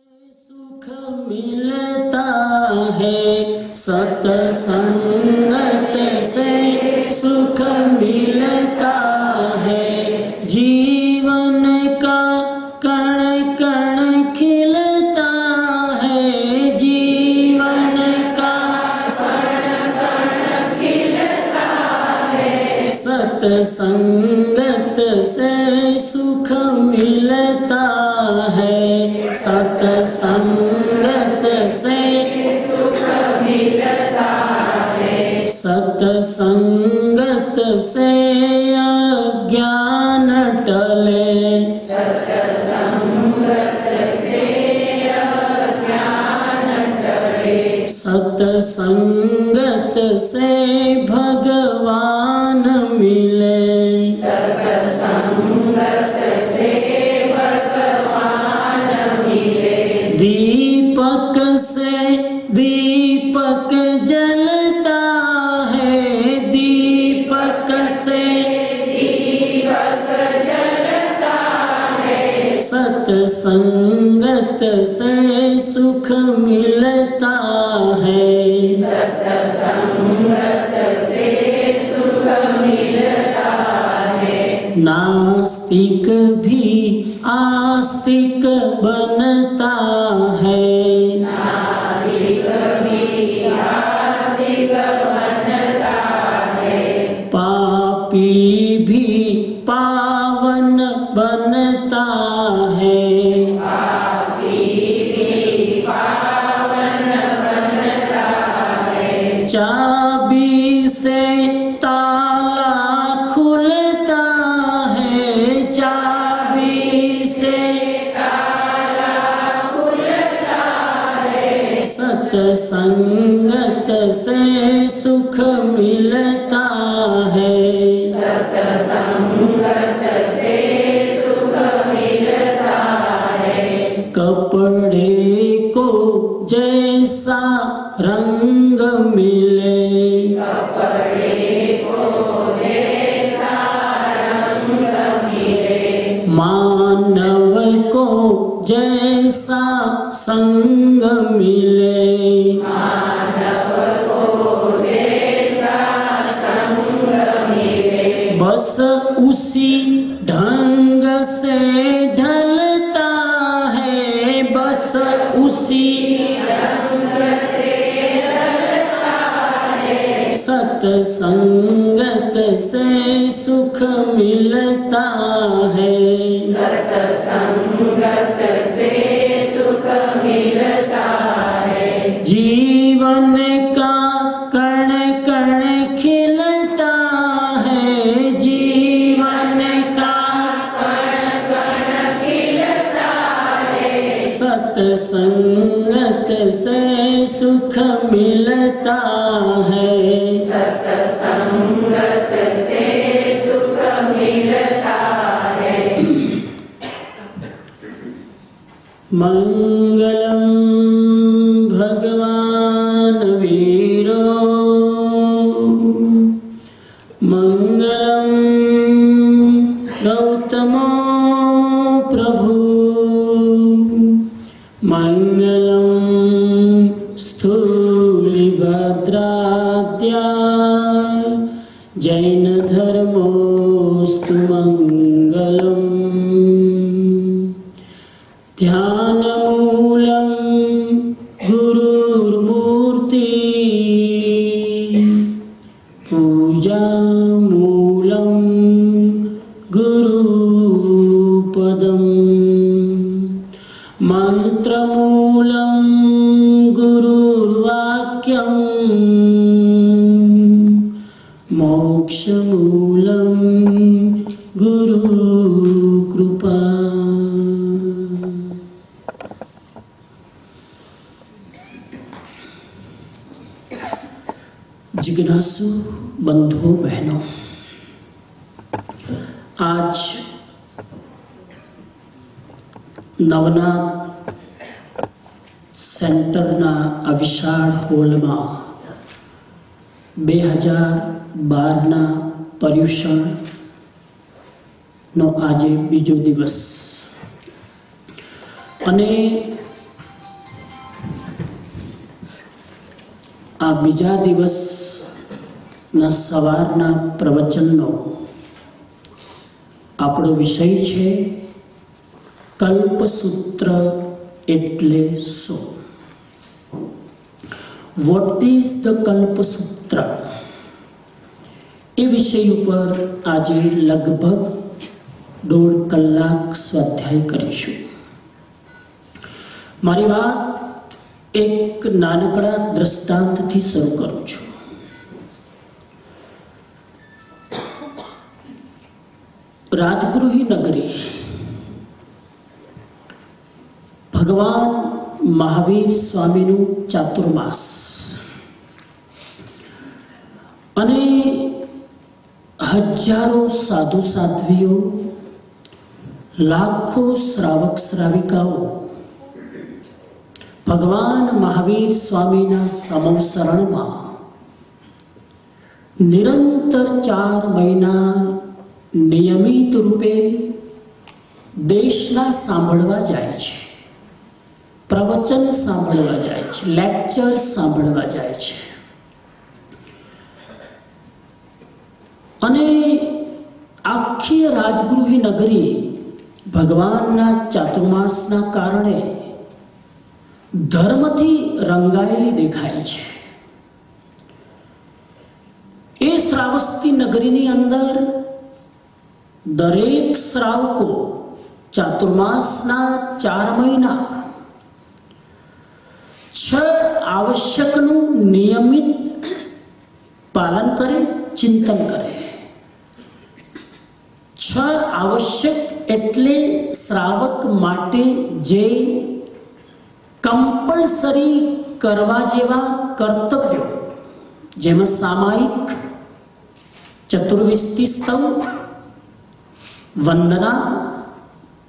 सुख मिलता है सत्संगत से, सुख मिलता है जीवन का कण कण खिलता है, जीवन का कण कण खिलता है। सत्संगत से सुख मिलता है, सत्संगत से सुख मिलता है। सत्संगत से अज्ञान टले, सत्संगत से अज्ञान टले। सत्संगत से भगवान मिले, सत्संगत से भगवान मिले। दीपक से दीपक जलता है, दीपक से दीपक जलता है। सत्संगत से सुख मिलता है, सत्संगत से सुख मिलता है। नास्तिक भी आस्तिक बनता है, नास्तिक भी आस्तिक बनता है। पापी भी पावन बनता है, पापी भी पावन बनता है। चाबी से ताला खुलता है, चाबी से ताला खुलता है। सत्संगत से सुख मिलता है, सत्संगत से सुख मिलता है। कपड़े को जैसा रंग मिले, कपड़े को जैसा रंग मिले। मानव को जैसा संग मिले, मानव को जैसा संग मिले। बस उसी ढंग से ढलता है, बस उसी ढंग से ढलता है। सत्संगत से सुख मिलता है, सत्संगत से सुख मिलता है। जीवन का कण कण खिलता है, जीवन का कण कण खिलता है। सत्संगत से सुख मिलता है, सत्संगत से सुख मिलता है। मंगलम भगवान वीरो, मंगलम गौतमो प्रभु, मंगलम स्थूलिभद्राद्या जैन धर्मोस्तु मंगलम। ध्यानमूलं गुरुर्मूर्ति, पूजामूलं गुरुपदम्, मंत्रमूलं गुरुर्वाक्यम्, मोक्षमूलं गुरुकृपा। जिज्ञासु बंधुओं बहनों, आज नवनाथ સેન્ટરના આ વિશાળ હોલમાં 2012ના પર્યુષણનો આજે બીજો દિવસ અને આ બીજા દિવસના સવારના પ્રવચનનો આપણો વિષય છે કલ્પસૂત્ર એટલે શું? What is the Kalpasutra? એ વિષય ઉપર આજે લગભગ 1.5 કલાક સ્વાધ્યાય કરીશું. મારી વાત એક નાનકડા દ્રષ્ટાંતથી શરૂ કરું છું. રાજગૃહી નગરી ભગવાન મહાવીર સ્વામીનું ચાતુર્માસ અને હજારો સાધુ સાધ્વીઓ, લાખો શ્રાવક શ્રાવિકાઓ ભગવાન મહાવીર સ્વામીના સમવસરણમાં નિરંતર 4 મહિના નિયમિત રૂપે દેશના સાંભળવા જાય છે, પ્રવચન સાંભળવા જાય છે, લેક્ચર સાંભળવા જાય છે. અને આખી રાજગૃહી નગરી ભગવાનના ચાતુર્માસના કારણે ધર્મથી રંગાયેલી દેખાય છે. એ શ્રાવસ્તી નગરીની અંદર દરેક શ્રાવકો ચાતુર્માસના 4 મહિના 6 આવશ્યકનું નિયમિત પાલન કરે, ચિંતન કરે. 6 આવશ્યક એટલે શ્રાવક માટે જે કમ્પલસરી કરવા જેવા કર્તવ્યો, જેમાં સામાયિક, ચતુર્વિષ્ટિ સ્તવ, વંદના,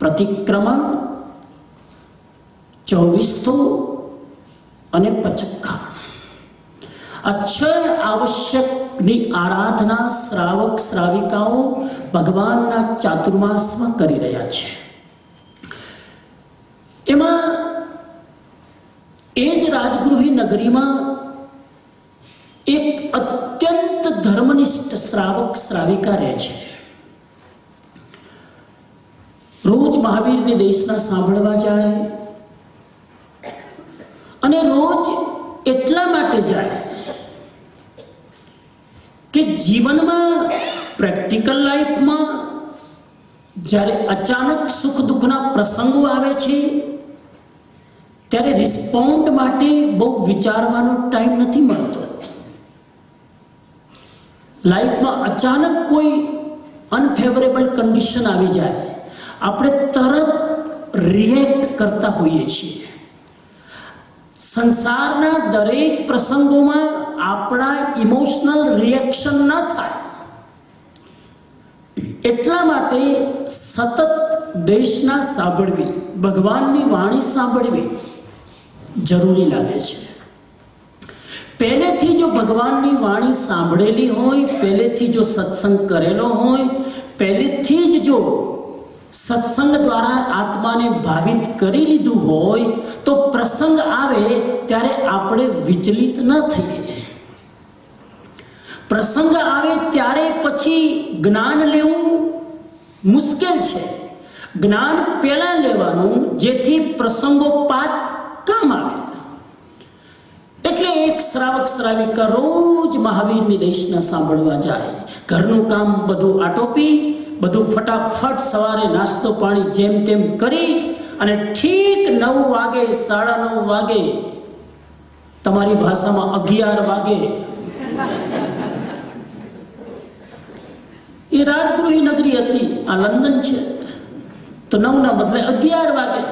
પ્રતિક્રમણ, 24 અને પચક્ખા, આ 6 આવશ્યકની આરાધના શ્રાવક શ્રાવિકાઓ ભગવાનના ચાતુર્માસમાં કરી રહ્યા છે. એમાં એ જ રાજગૃહી નગરીમાં એક અત્યંત ધર્મનિષ્ઠ શ્રાવક શ્રાવિકા રહે છે. રોજ મહાવીરની દેશના સાંભળવા જાય અને રોજ એટલા માટે જાય કે જીવનમાં, પ્રેક્ટિકલ લાઈફમાં જ્યારે અચાનક સુખ દુઃખના પ્રસંગો આવે છે ત્યારે રિસ્પોન્ડ માટે બહુ વિચારવાનો ટાઈમ નથી મળતો. લાઈફમાં અચાનક કોઈ અનફેવરેબલ કન્ડિશન આવી જાય, આપણે તરત રિએક્ટ કરતા હોઈએ છીએ. સંસારના દરેક પ્રસંગોમાં આપણા ઇમોશનલ રિએક્શન ન થાય, એટલા માટે સતત દેશના સાંભળવી, ભગવાનની વાણી સાંભળવી જરૂરી લાગે છે. પહેલેથી જો ભગવાનની વાણી સાંભળેલી હોય, પહેલેથી જો સત્સંગ કરેલો હોય, પહેલેથી જ જો સત્સંગ દ્વારા આત્માને ભાવિત કરી લીધું હોય તો પ્રસંગ આવે ત્યારે આપણે વિચલિત ન થઈએ. પ્રસંગ આવે ત્યારે પછી જ્ઞાન લેવું મુશ્કેલ છે. જ્ઞાન પહેલા લેવાનું, જેથી પ્રસંગોપાત કામ આવે. એટલે એક શ્રાવક શ્રાવિકા રોજ મહાવીરની દેશના સાંભળવા જાય, ઘરનું કામ બધું આટોપી, બધું ફટાફટ સવારે નાસ્તો પાણી જેમ તેમ કરી અને ઠીક 9 વાગે, 9:30 વાગે, તમારી ભાષામાં 11 વાગે, એ રાજગૃહી નગરી હતી, આ લંડન છે, તો 9 ના બદલે 11 વાગે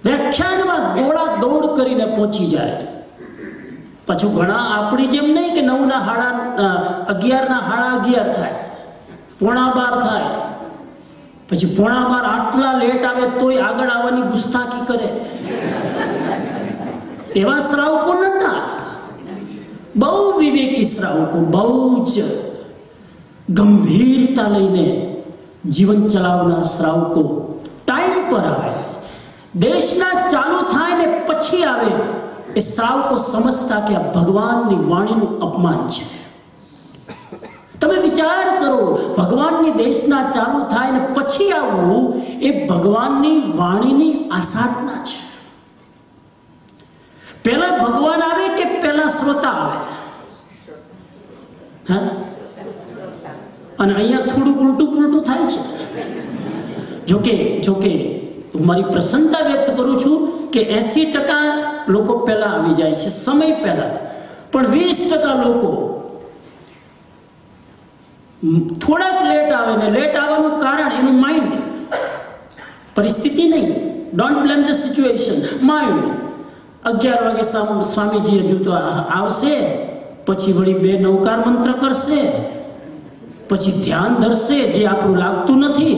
વ્યાખ્યાનમાં દોડા દોડ કરીને પહોંચી જાય. પાછું ઘણા આપણી જેમ નહીં કે 9 ના 11 ના 11:30 થાય, 11:15 થાય, પછી 11:15 આટલા લેટ આવે તોય આગળ આવવાની ગુસ્તાખી કરે. એવા શ્રાવકો નતા. બહુ વિવેકી શ્રાવકો, બહુ જ ગંભીરતા લઈને જીવન ચલાવનાર શ્રાવકો ટાઈમ પર આવે. દેશના ચાલુ થાય ને પછી આવે એ શ્રાવકો સમજતા કે આ ભગવાનની વાણીનું અપમાન છે. તમે વિચાર કરો, ભગવાનની દેશના ચાલુ થાય ને પછી આવવું એ ભગવાનની વાણીની આસાધના છે. પહેલા ભગવાન આવે કે પહેલા શ્રોતા આવે? હા, અને અહીંયા થોડું ઉલટું પુલટું થાય છે. જોકે હું મારી પ્રસન્નતા વ્યક્ત કરું છું કે 80% લોકો પહેલા આવી જાય છે, સમય પહેલા, પણ 20% લોકો થોડાક લેટ આવે. ને લેટ આવવાનું કારણ એનું માઇન્ડ, પરિસ્થિતિ નહીં. Don't blame the situation, mind. 11 વાગે સ્વામીજી હજુ તો આવશે, પછી વળી 2 નવકાર મંત્ર કરશે, પછી ધ્યાન ધરશે જે આપણું લાગતું નથી,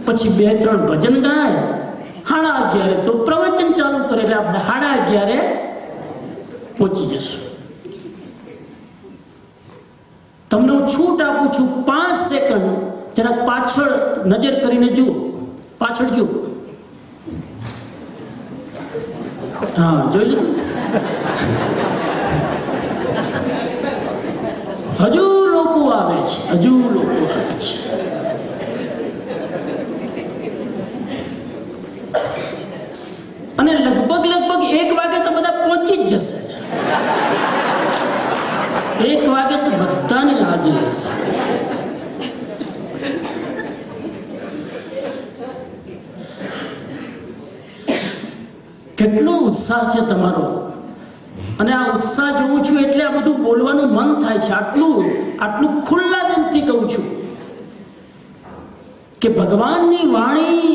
પછી 2-3 ભજન ગાય, 11:30 તો પ્રવચન ચાલુ કરે, એટલે આપણે 11:30 પહોંચી જશું. તમને હું છૂટ આપું છું, 5 સેકન્ડ જરાક પાછળ નજર કરીને જુઓ, પાછળ જુઓ. હા, જોઈ લીધું? હજુ લોકો આવે છે, હજુ લોકો આવે છે. અને લગભગ 1 વાગે તો બધા પહોંચી જ જશે. 1 વાગે તો બધાની હાજરી હશે. કેટલો ઉત્સાહ છે તમારો! અને આ ઉત્સાહ જોઉં છું એટલે આ બધું બોલવાનું મન થાય છે. આટલું ખુલ્લા દિલથી કહું છું કે ભગવાનની વાણી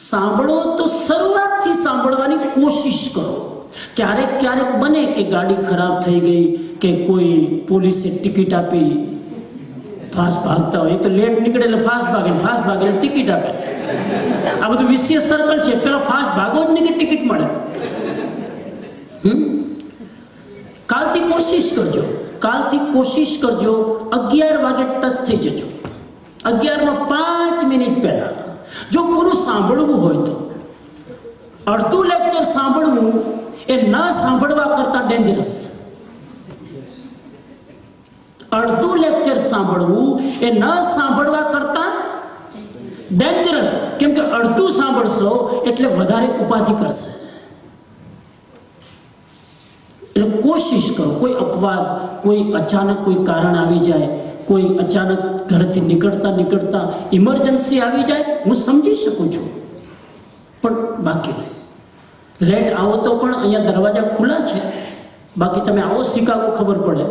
સાંભળો તો શરૂઆતથી સાંભળવાની કોશિશ કરો. ક્યારેક બને કે ગાડી ખરાબ થઈ ગઈ, કે કોઈ પોલીસે ટિકિટ આપી, ફાસ્ટ ભાગતા હોય તો લેટ નીકળે એટલે ફાસ્ટ ભાગે એટલે ટિકિટ આપે. આ બધું વિશેષ સર્કલ છે. પેલો ફાસ્ટ ભાગો જ નહીં કે ટિકિટ મળે. કાલથી કોશિશ કરજો 11 વાગે ટચ થઈ જજો. 11:05 પહેલા જો પૂરું સાંભળવું હોય તો. અડધું લેક્ચર સાંભળવું એ ન સાંભળવા કરતા ડેન્જરસ. અડધું લેક્ચર સાંભળવું એ ન સાંભળવા કરતા ડેન્જરસ. કેમ કે અડધું સાંભળશો એટલે વધારે ઉપાધિ કરશે. એટલે કોશિશ કરો. કોઈ અપવાદ, કોઈ અચાનક કોઈ કારણ આવી જાય, કોઈ અચાનક ઘરેથી નીકળતા ઇમરજન્સી આવી જાય, હું સમજી શકું છું, પણ બાકી નહીં. લેટ આવો તો પણ અહીંયા દરવાજા ખુલ્લા છે. બાકી તમે આવો શિકાગો, ખબર પડે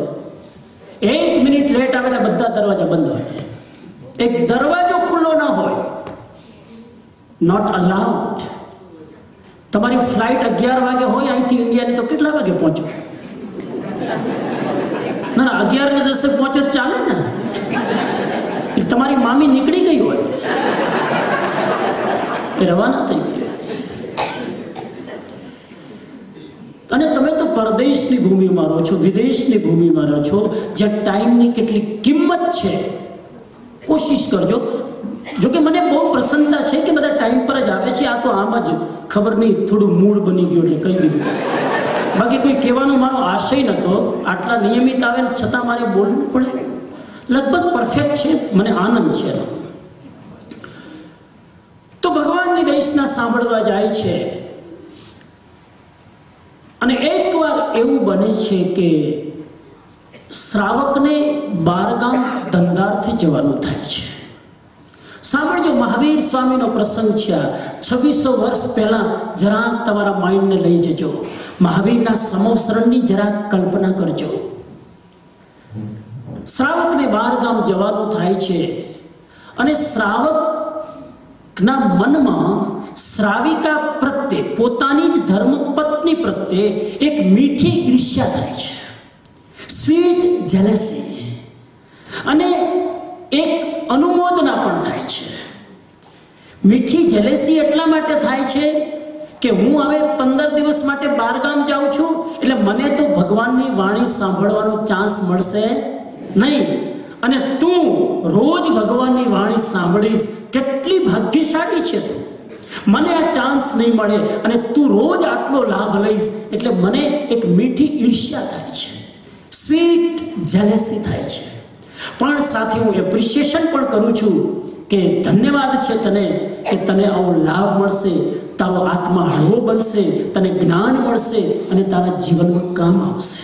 1 મિનિટ લેટ આવે એટલે બધા દરવાજા બંધ હોય. એક દરવાજો ખુલ્લો ના હોય. Not allowed. તમારી ફ્લાઇટ 11 વાગે હોય અહીંથી ઇન્ડિયાની, તો કેટલા વાગે પહોંચો? ના, 11:10 પહોંચો ચાલે ને. તમારી મામી નીકળી ગઈ હોય, એ રવાના થઈ ગઈ. અને તમે તો પરદેશની ભૂમિમાં રહો છો, વિદેશની ભૂમિમાં રહો છો, જ્યાં ટાઈમની કેટલી કિંમત છે. કોશિશ કરજો. જોકે મને બહુ પ્રસન્નતા છે કે બધા ટાઈમ પર જ આવે છે. આ તો આમ જ ખબર નહીં, થોડું મૂળ બની ગયું એટલે કહી દીધું. બાકી કોઈ કહેવાનો મારો આશય નહોતો. આટલા નિયમિત આવે ને છતાં મારે બોલવું પડે. લગભગ પરફેક્ટ છે, મને આનંદ છે. તો ભગવાનની દેશના સાંભળવા જાય છે. અને એકવાર એવું બને છે કે શ્રાવકને બારગામ ધંધાર્થે જવાનું થાય છે. સાંભળજો, મહાવીર સ્વામીનો પ્રસંગ છે. 2600 વર્ષ પહેલા જરા તમારા માઇન્ડને લઈ જજો. મહાવીરના સમવસરણની જરા કલ્પના કરજો. શ્રાવકને બારગામ જવાનું થાય છે અને શ્રાવકના મનમાં શ્રાવિકા પ્રત્યે, પોતાની જ ધર્મપત્ની પ્રત્યે એક મીઠી ઈર્ષ્યા થાય છે. Sweet jealousy. અને એક અનુમોદના પણ થાય છે. મીઠી જેલેસી એટલા માટે થાય છે કે હું હવે 15 દિવસ માટે બહારગામ જાઉં છું, એટલે મને તો ભગવાનની વાણી સાંભળવાનો ચાન્સ મળશે નહીં, અને તું રોજ ભગવાનની વાણી સાંભળીશ. કેટલી ભાગ્યશાળી છે તું! મને આ ચાન્સ નહીં મળે અને તું રોજ આટલો લાભ લઈશ એટલે મને એક મીઠી ઈર્ષ્યા થાય છે, સ્વીટ જેલેસી થાય છે. પણ સાથે હું એપ્રિશિએશન પણ કરું છું કે ધન્યવાદ છે તને કે તને આવો લાભ મળશે, તારો આત્મા હળવો બનશે, તને જ્ઞાન મળશે અને તારા જીવનમાં કામ આવશે.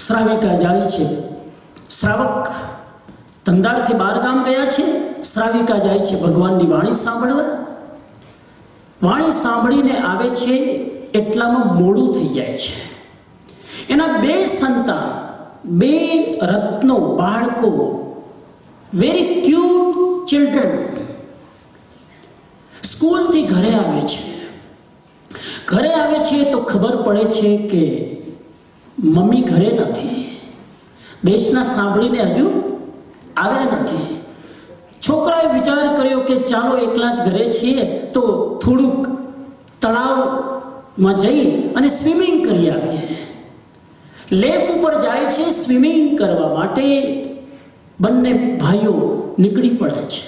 શ્રાવિકા જાય છે, શ્રાવક ધંધારથી બહાર ગામ ગયા છે, શ્રાવિકા જાય છે ભગવાનની વાણી સાંભળવા. વાણી સાંભળીને આવે છે એટલામાં મોડું થઈ જાય છે. એના 2 સંતાન, 2 રત્નો, બાળકો, વેરી ક્યુટ ચિલ્ડ્રન સ્કૂલથી ઘરે આવે છે. ઘરે આવે છે તો ખબર પડે છે કે મમ્મી ઘરે નથી. દેશના સાંભળીને હજુ આવ્યા નથી. છોકરાએ વિચાર કર્યો કે ચાલો એકલા જ ઘરે છીએ તો થોડુંક તળાવમાં જઈ અને સ્વિમિંગ કરી આવીએ. લેક ઉપર જાય છે સ્વિમિંગ કરવા માટે. બંને ભાઈઓ નીકળી પડે છે.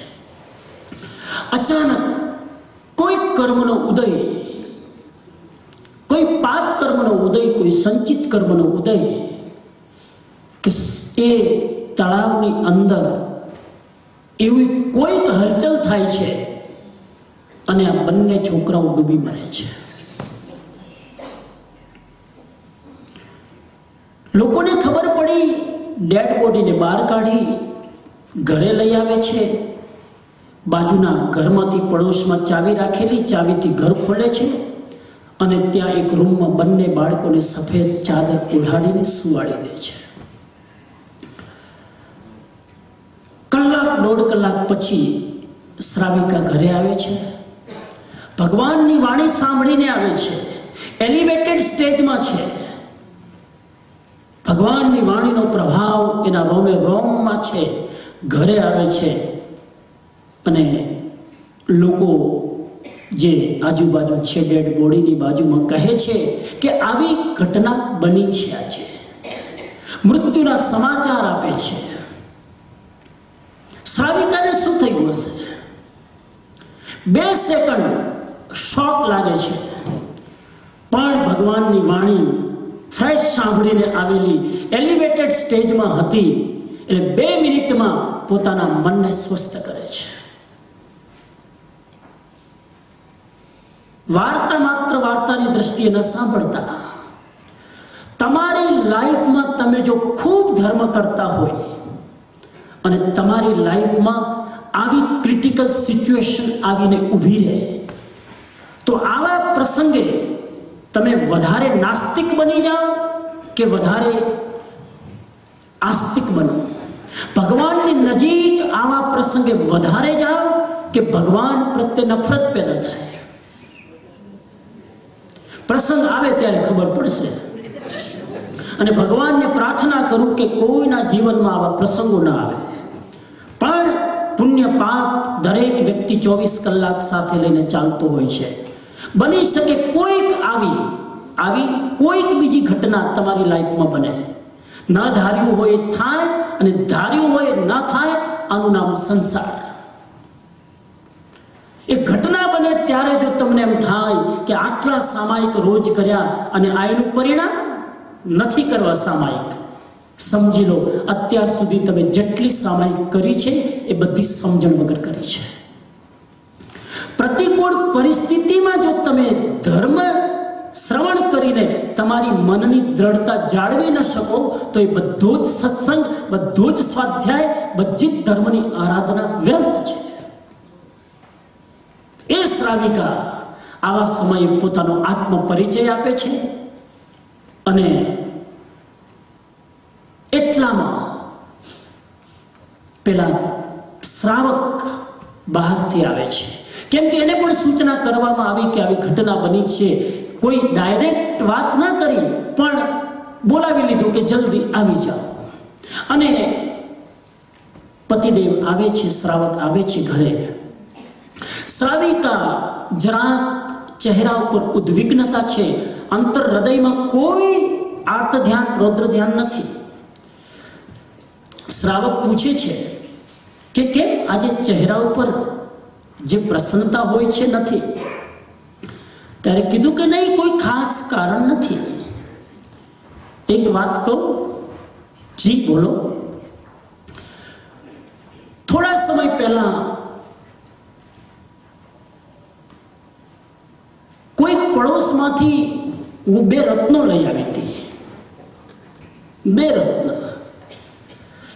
અચાનક કોઈ કર્મનો ઉદય, કોઈ પાપ કર્મનો ઉદય, કોઈ સંચિત કર્મનો ઉદય કે એ તળાવની અંદર એવી કોઈક હલચલ થાય છે અને આ બંને છોકરાઓ ડૂબી મરે છે. લોકોને ખબર પડી, ડેડ બોડીને બહાર કાઢી ઘરે લઈ આવે છે. બાજુના ઘરમાંથી પડોશમાં ચાવી રાખેલી, ચાવીથી ઘર ખોલે છે અને ત્યાં એક રૂમમાં બંને બાળકોને સફેદ ચાદર ઓઢાડીને સુવાડી દે છે. કલાક 1.5 કલાક પછી શ્રાવિકા ઘરે આવે છે. ભગવાનની વાણી સાંભળીને આવે છે. એલિવેટેડ સ્ટેજમાં છે. ભગવાનની વાણીનો પ્રભાવ એના રોમે રોમમાં છે. ઘરે આવે છે અને લોકો જે આજુબાજુ છે ડેડ બોડીની બાજુમાં કહે છે કે આવી ઘટના બની છે. આજે મૃત્યુના સમાચાર આપે છે. શ્રાવિકાને શું થયું હશે? 2 સેકન્ડ શોક લાગે છે, પણ ભગવાનની વાણી ફ્રેશ સાંભળીને આવેલી, એલિવેટેડ સ્ટેજમાં હતી એટલે 2 મિનિટમાં પોતાના મનને સ્વસ્થ કરે છે. વાર્તા માત્ર વાર્તાની દ્રષ્ટિએ ન સાંભળતા. તમારી લાઈફમાં તમે જો ખૂબ ધર્મ કરતા હોય અને તમારી લાઈફમાં આવી ક્રિટિકલ સિચ્યુએશન આવીને ઊભી રહે તો આવા પ્રસંગે તમે વધારે નાસ્તિક બની જાઓ કે વધારે આસ્તિક બનો? ભગવાનની નજીક આવા પ્રસંગે વધારે જાઓ કે ભગવાન પ્રત્યે નફરત પેદા થાય? પ્રસંગ આવે ત્યારે ખબર પડશે. અને ભગવાનને પ્રાર્થના કરું કે કોઈના જીવનમાં આવા પ્રસંગો ના આવે. પણ પુણ્ય પાપ દરેક વ્યક્તિ 24 કલાક સાથે લઈને ચાલતો હોય છે. બની શકે કોઈક આવી કોઈક બીજી ઘટના તમારી લાઈફમાં બને. ન ધાર્યું હોય થાય અને ધાર્યું હોય ન થાય. આનું નામ સંસાર. એ ઘટના બને ત્યારે જો તમને એમ થાય કે આટલા સામાયિક રોજ કર્યા અને આ એનું પરિણામ નથી કરવા સામાયિક, સમજી લો અત્યાર સુધી તમે જેટલી સામાયિક કરી છે એ બધી સમજણ વગર કરી છે. પ્રતિકૂળ પરિસ્થિતિમાં જો તમે ધર્મ શ્રવણ કરીને તમારી મનની દ્રઢતા જાળવી ન શકો તો એ બધો જ સત્સંગ, બધો જ સ્વાધ્યાય, બધી જ ધર્મની આરાધના વ્યર્થ છે. એ શ્રાવિકા આવા સમયે પોતાનો આત્મ પરિચય આપે છે અને એટલામાં પેલા શ્રાવક બહારથી આવે છે. કેમ કે એને પણ સૂચના કરવામાં આવી કે આવી ઘટના બની છે. કોઈ ડાયરેક્ટ વાત ના કરી પણ બોલાવી લીધું કે જલ્દી આવી જાઓ. અને પતિદેવ આવે છે, શ્રાવક આવે છે ઘરે. શ્રાવિકા જરાક ચહેરા ઉપર ઉદ્વિગ્નતા છે. અંતર હૃદયમાં કોઈ આર્ત ધ્યાન, રૌદ્ર ધ્યાન નથી. શ્રાવક પૂછે છે કે કેમ આજે ચહેરા ઉપર જે પ્રસન્નતા હોય છે નથી. ત્યારે કીધું કે નહીં, કોઈ ખાસ કારણ નથી. એક વાત કહું? જી બોલો. થોડા સમય પહેલા કોઈ પડોશમાંથી હું 2 રત્નો લઈ આવી હતી. 2 રત્ન.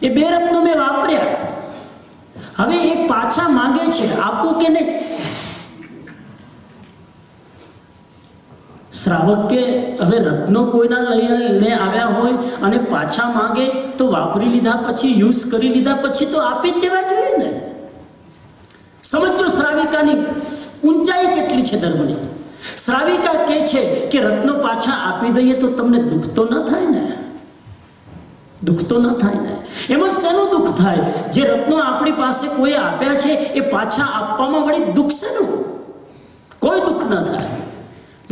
એ 2 રત્નો મેં વાપર્યા. હવે એ પાછા માંગે છે, આપું કે નહીં? શ્રાવક કે હવે રત્નો કોઈના લઈને આવ્યા હોય અને પાછા માંગે તો વાપરી લીધા પછી, યુઝ કરી લીધા પછી તો આપી જ દેવા જોઈએ ને. સમજો શ્રાવિકાની ઊંચાઈ કેટલી છે ધર્મની. શ્રાવિકા કહે છે કે રત્નો પાછા આપી દઈએ તો તમને દુઃખ તો ન થાય ને? દુઃખ તો ન થાય ને? એમાં શેનું દુઃખ થાય? જે રત્નો આપણી પાસે કોઈ આપ્યા છે એ પાછા આપવામાં વળી દુઃખ શેનું? કોઈ દુઃખ ન થાય.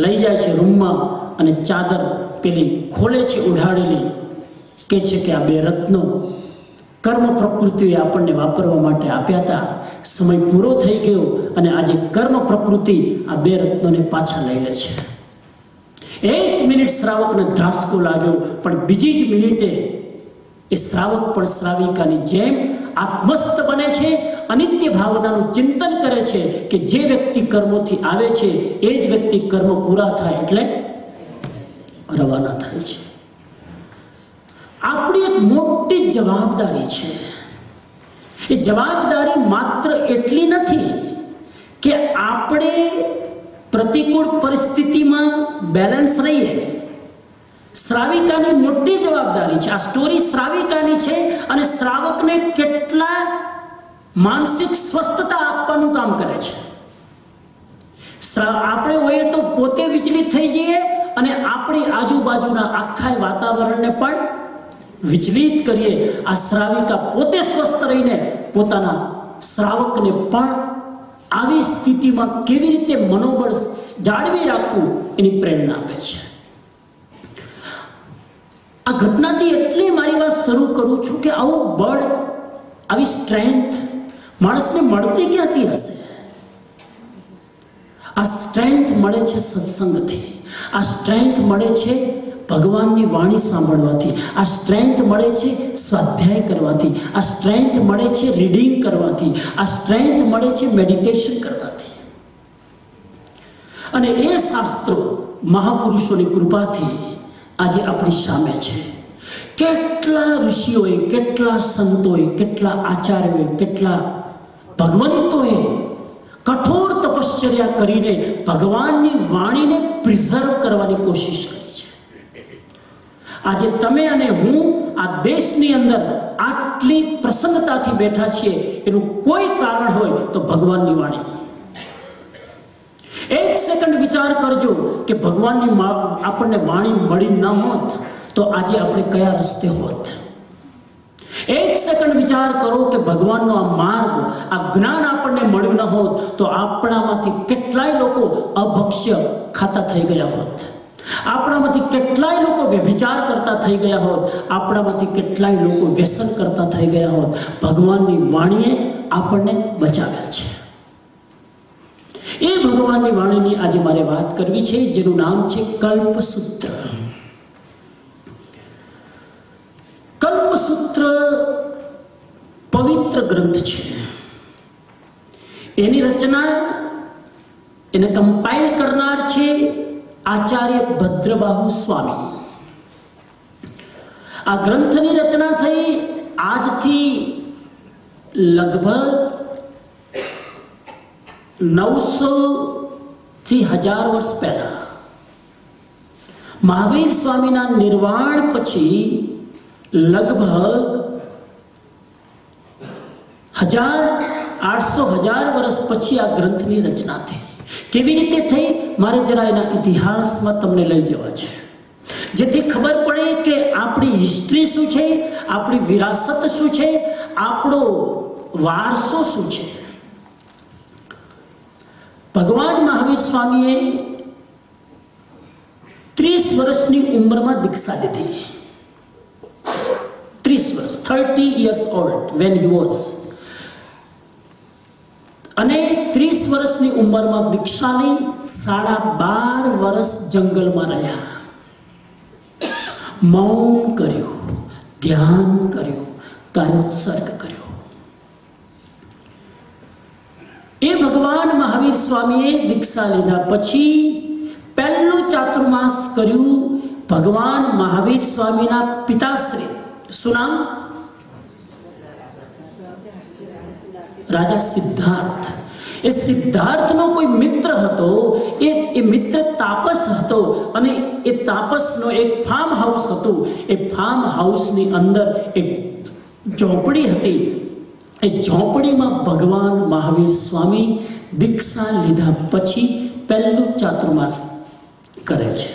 લઈ જાય છે રૂમમાં અને ચાદર પેલી ખોલે છે ઉઢાડેલી, કે છે કે આ 2 રત્નો કર્મ પ્રકૃતિએ આપણને વાપરવા માટે આપ્યા હતા. સમય પૂરો થઈ ગયો અને આજે કર્મ પ્રકૃતિ આ 2 રત્નોને પાછા લઈ લે છે. 1 મિનિટ શ્રાવકને ધ્રાસકો લાગ્યો, પણ બીજી જ મિનિટે એ શ્રાવક પણ શ્રાવિકાની જેમ આત્મસ્થ બને છે. અનિત્ય ભાવનાનું ચિંતન કરે છે કે જે વ્યક્તિ કર્મોથી આવે છે એ જ વ્યક્તિ કર્મ પૂરા થાય એટલે રવાના થાય છે. આપણી એક મોટી જવાબદારી છે. એ જવાબદારી માત્ર એટલી નથી કે આપણે પ્રતિકૂળ પરિસ્થિતિમાં બેલેન્સ રહીએ. શ્રાવિકાની મોટી જવાબદારી છે. આ સ્ટોરી શ્રાવિકાની છે અને શ્રાવકને કેટલા માનસિક સ્વસ્થતા આપવાનું કામ કરે છે. આપણે હોઈએ તો પોતે વિચલિત થઈ જઈએ અને આપણી આજુબાજુના આખા વાતાવરણને પણ વિચલિત કરીએ. આ શ્રાવિકા પોતે સ્વસ્થ રહીને પોતાના શ્રાવકને પણ આવી સ્થિતિમાં કેવી રીતે મનોબળ જાળવી રાખવું એની પ્રેરણા આપે છે. આ ઘટનાથી એટલી મારી વાત શરૂ કરું છું કે આવું બળ, આવી સ્ટ્રેન્થ માણસને મળતી ક્યાંથી હશે? આ સ્ટ્રેન્થ મળે છે સત્સંગથી. આ સ્ટ્રેન્થ મળે છે ભગવાનની વાણી સાંભળવાથી. આ સ્ટ્રેન્થ મળે છે સ્વાધ્યાય કરવાથી. આ સ્ટ્રેન્થ મળે છે રીડિંગ કરવાથી. આ સ્ટ્રેન્થ મળે છે મેડિટેશન કરવાથી. અને એ શાસ્ત્રો મહાપુરુષોની કૃપાથી આજે આપણી સામે છે. કેટલા ઋષિઓએ, કેટલા સંતોએ, કેટલા આચાર્યોએ, કેટલા ભગવંતોએ કઠોર તપશ્ચર્યા કરીને ભગવાનની વાણીને પ્રિઝર્વ કરવાની કોશિશ કરી છે. આજે તમે અને હું આ દેશની અંદર આટલી પ્રસન્નતાથી બેઠા છીએ એનું કોઈ કારણ હોય તો ભગવાનની વાણી. 1 સેકન્ડ વિચાર કરજો કે ભગવાનની આપણને વાણી મળી ન હોત તો આજે આપણે કયા રસ્તે હોત? 1 સેકન્ડ વિચાર કરો કે ભગવાનનો આ માર્ગ, આ જ્ઞાન આપણને મળ્યું ન હોત તો આપણામાંથી કેટલાય લોકો અભક્ષ્ય ખાતા થઈ ગયા હોત. આપણામાંથી કેટલાય લોકો વ્યભિચાર કરતા થઈ ગયા હોત. આપણામાંથી કેટલાય લોકો વ્યસન કરતા થઈ ગયા હોત. ભગવાનની વાણીએ આપણને બચાવ્યા છે. એ ભગવાનની વાણીની આજે મારે વાત કરવી છે, જેનું નામ છે કલ્પસૂત્ર. કલ્પસૂત્ર પવિત્ર ગ્રંથ છે. એની રચના, એને કમ્પાઇલ કરનાર છે આચાર્ય ભદ્રબાહુ સ્વામી. આ ગ્રંથની રચના થઈ આજથી લગભગ 900 થી 1000 વર્ષ પહેલા. મહાવીર સ્વામીના નિર્વાણ પછી લગભગ 1800 વર્ષ પછી આ ગ્રંથની રચના થઈ. કેવી રીતે થઈ? મારે જરા એના ઇતિહાસમાં તમને લઈ જવા છે, જેથી ખબર પડે કે આપણી હિસ્ટ્રી શું છે, આપણી વિરાસત શું છે, આપણો વારસો શું છે. ભગવાન મહાવીર સ્વામીએ 30 વર્ષની ઉંમરમાં દીક્ષા લીધી. 30 વર્ષ, 30 years old when he was. અને 30 વર્ષની ઉંમરમાં દીક્ષા લઈ 12.5 વર્ષ જંગલમાં રહ્યા. મૌન કર્યું, ધ્યાન કર્યું, કાયોત્સર્ગ કર્યો. એ ભગવાન મહાવીર સ્વામીએ દીક્ષા લીધા પછી પહેલું ચાતુર્માસ કર્યું. ભગવાન મહાવીર સ્વામીના પિતાશ્રી, શું નામ? રાજા સિદ્ધાર્થ. એ સિદ્ધાર્થનો કોઈ મિત્ર હતો. એ મિત્ર તાપસ હતો અને એ તાપસનો એક ફાર્મ હાઉસ હતું. એ ફાર્મ હાઉસની અંદર એક ઝોપડી હતી. એ ઝોપડીમાં ભગવાન મહાવીર સ્વામી દીક્ષા લીધા પછી પહેલું ચાતુર્માસ કરે છે.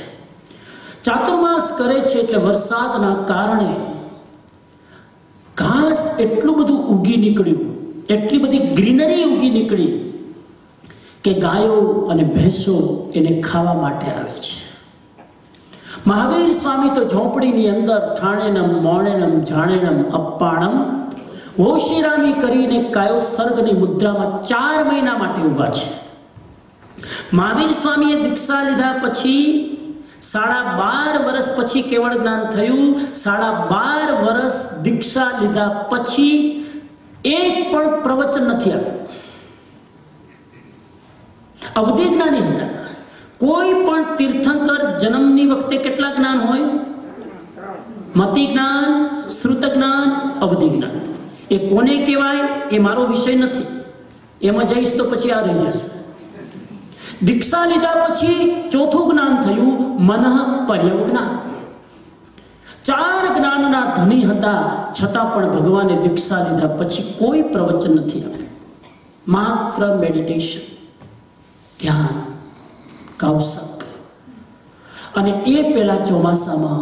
ચાતુર્માસ કરે છે એટલે વરસાદના કારણે ઘાસ એટલું બધું ઉગી નીકળ્યું, એટલી બધી ગ્રીનરી ઉગી નીકળી કે ગાયો અને ભેંસો એને ખાવા માટે આવે છે. મહાવીર સ્વામી તો ઝોપડીની અંદર ઠાણેનમ મોણેનમ જાણેનમ અપ્પાણમ હોશિરામી કરીને કાયોત્સર્ગની મુદ્રામાં 4 મહિના માટે ઊભા છે. મહાવીર સ્વામીએ દીક્ષા લીધા પછી 12.5 વર્ષ પછી કેવળ જ્ઞાન થયું. 12.5 વર્ષ દીક્ષા લીધા પછી એક પણ પ્રવચન નથી આપ્યું. અવધિ જ્ઞાની હતા. કોઈ પણ તીર્થંકર જન્મની વખતે કેટલા જ્ઞાન હોય? મતિ જ્ઞાન, શ્રુત જ્ઞાન, અવધિ જ્ઞાન. એ કોને કહેવાય એ મારો વિષય નથી. એમાં જઈશ તો પછી આ રહી જશે. દીક્ષા લીધા પછી ચોથું જ્ઞાન થયું મનઃ પર્યવ જ્ઞાન. 4 જ્ઞાનના ધની હતા, છતાં પણ ભગવાને દીક્ષા લીધા પછી કોઈ પ્રવચન નથી આપ્યું. માત્ર મેડિટેશન, ધ્યાન, કૌશક. અને એ પેલા ચોમાસામાં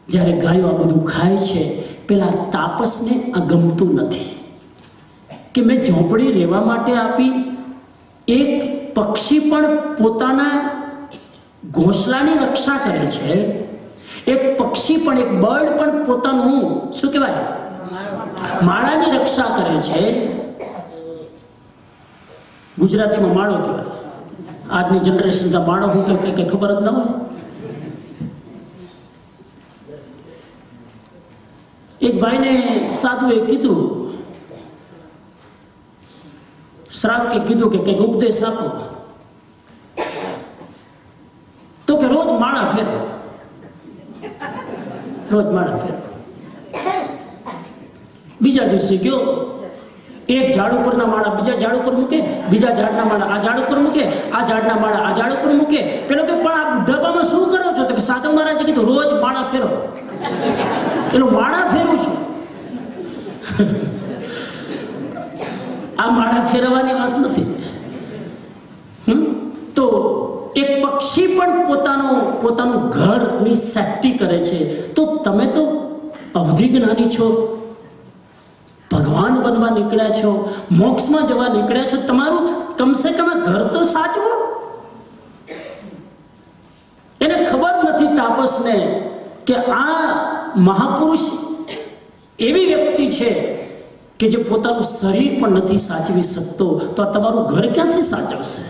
જ્યારે ગાયો આ બધું ખાય છે, પેલા તાપસને આ ગમતું નથી કે મેં ઝોપડી રહેવા માટે આપી. એક પક્ષી પણ પોતાના ઘોંસલાની રક્ષા કરે છે. એક પક્ષી પણ, એક બર્ડ પણ પોતાનું શું કહેવાય, માળાની રક્ષા કરે છે. ગુજરાતીમાં માળો કહેવાય. આજની જનરેશન માળો શું કે ખબર જ ન હોય. એક ભાઈને સાધુએ કીધું, શ્રાવકે કીધું કે કંઈક ઉપદેશ આપો. તો કે રોજ માળા ફેરો, રોજ માળા ફેરો. બીજા દિવસે ગયો, એક ઝાડ ઉપરના માળા બીજા ઝાડ ઉપર મૂકે, બીજા ઝાડના માળા આ ઝાડ ઉપર મૂકે, આ ઝાડના માળા આ ઝાડ ઉપર મૂકે. પેલો કે પણ આ બુઢાપામાં શું કરો છો? તો કે સાધુ મહારાજે કીધું રોજ માળા ફેરો. પેલું માળા ફેરું છું. આ માળા ફેરવાની વાત નથી. તો એક પક્ષી પણ પોતાનું ઘરની સેફટી કરે છે. તો તમે તો અવધિ જ્ઞાની છો, ભગવાન બનવા નીકળ્યા છો, મોક્ષમાં જવા નીકળ્યા છો. તમારું કમસે કમ ઘર તો સાચવો. એને ખબર નથી તાપસને કે આ મહાપુરુષ એવી વ્યક્તિ છે કે જે પોતાનું શરીર પણ નથી સાચવી શકતો, તો આ તમારું ઘર ક્યાંથી સાચવશે?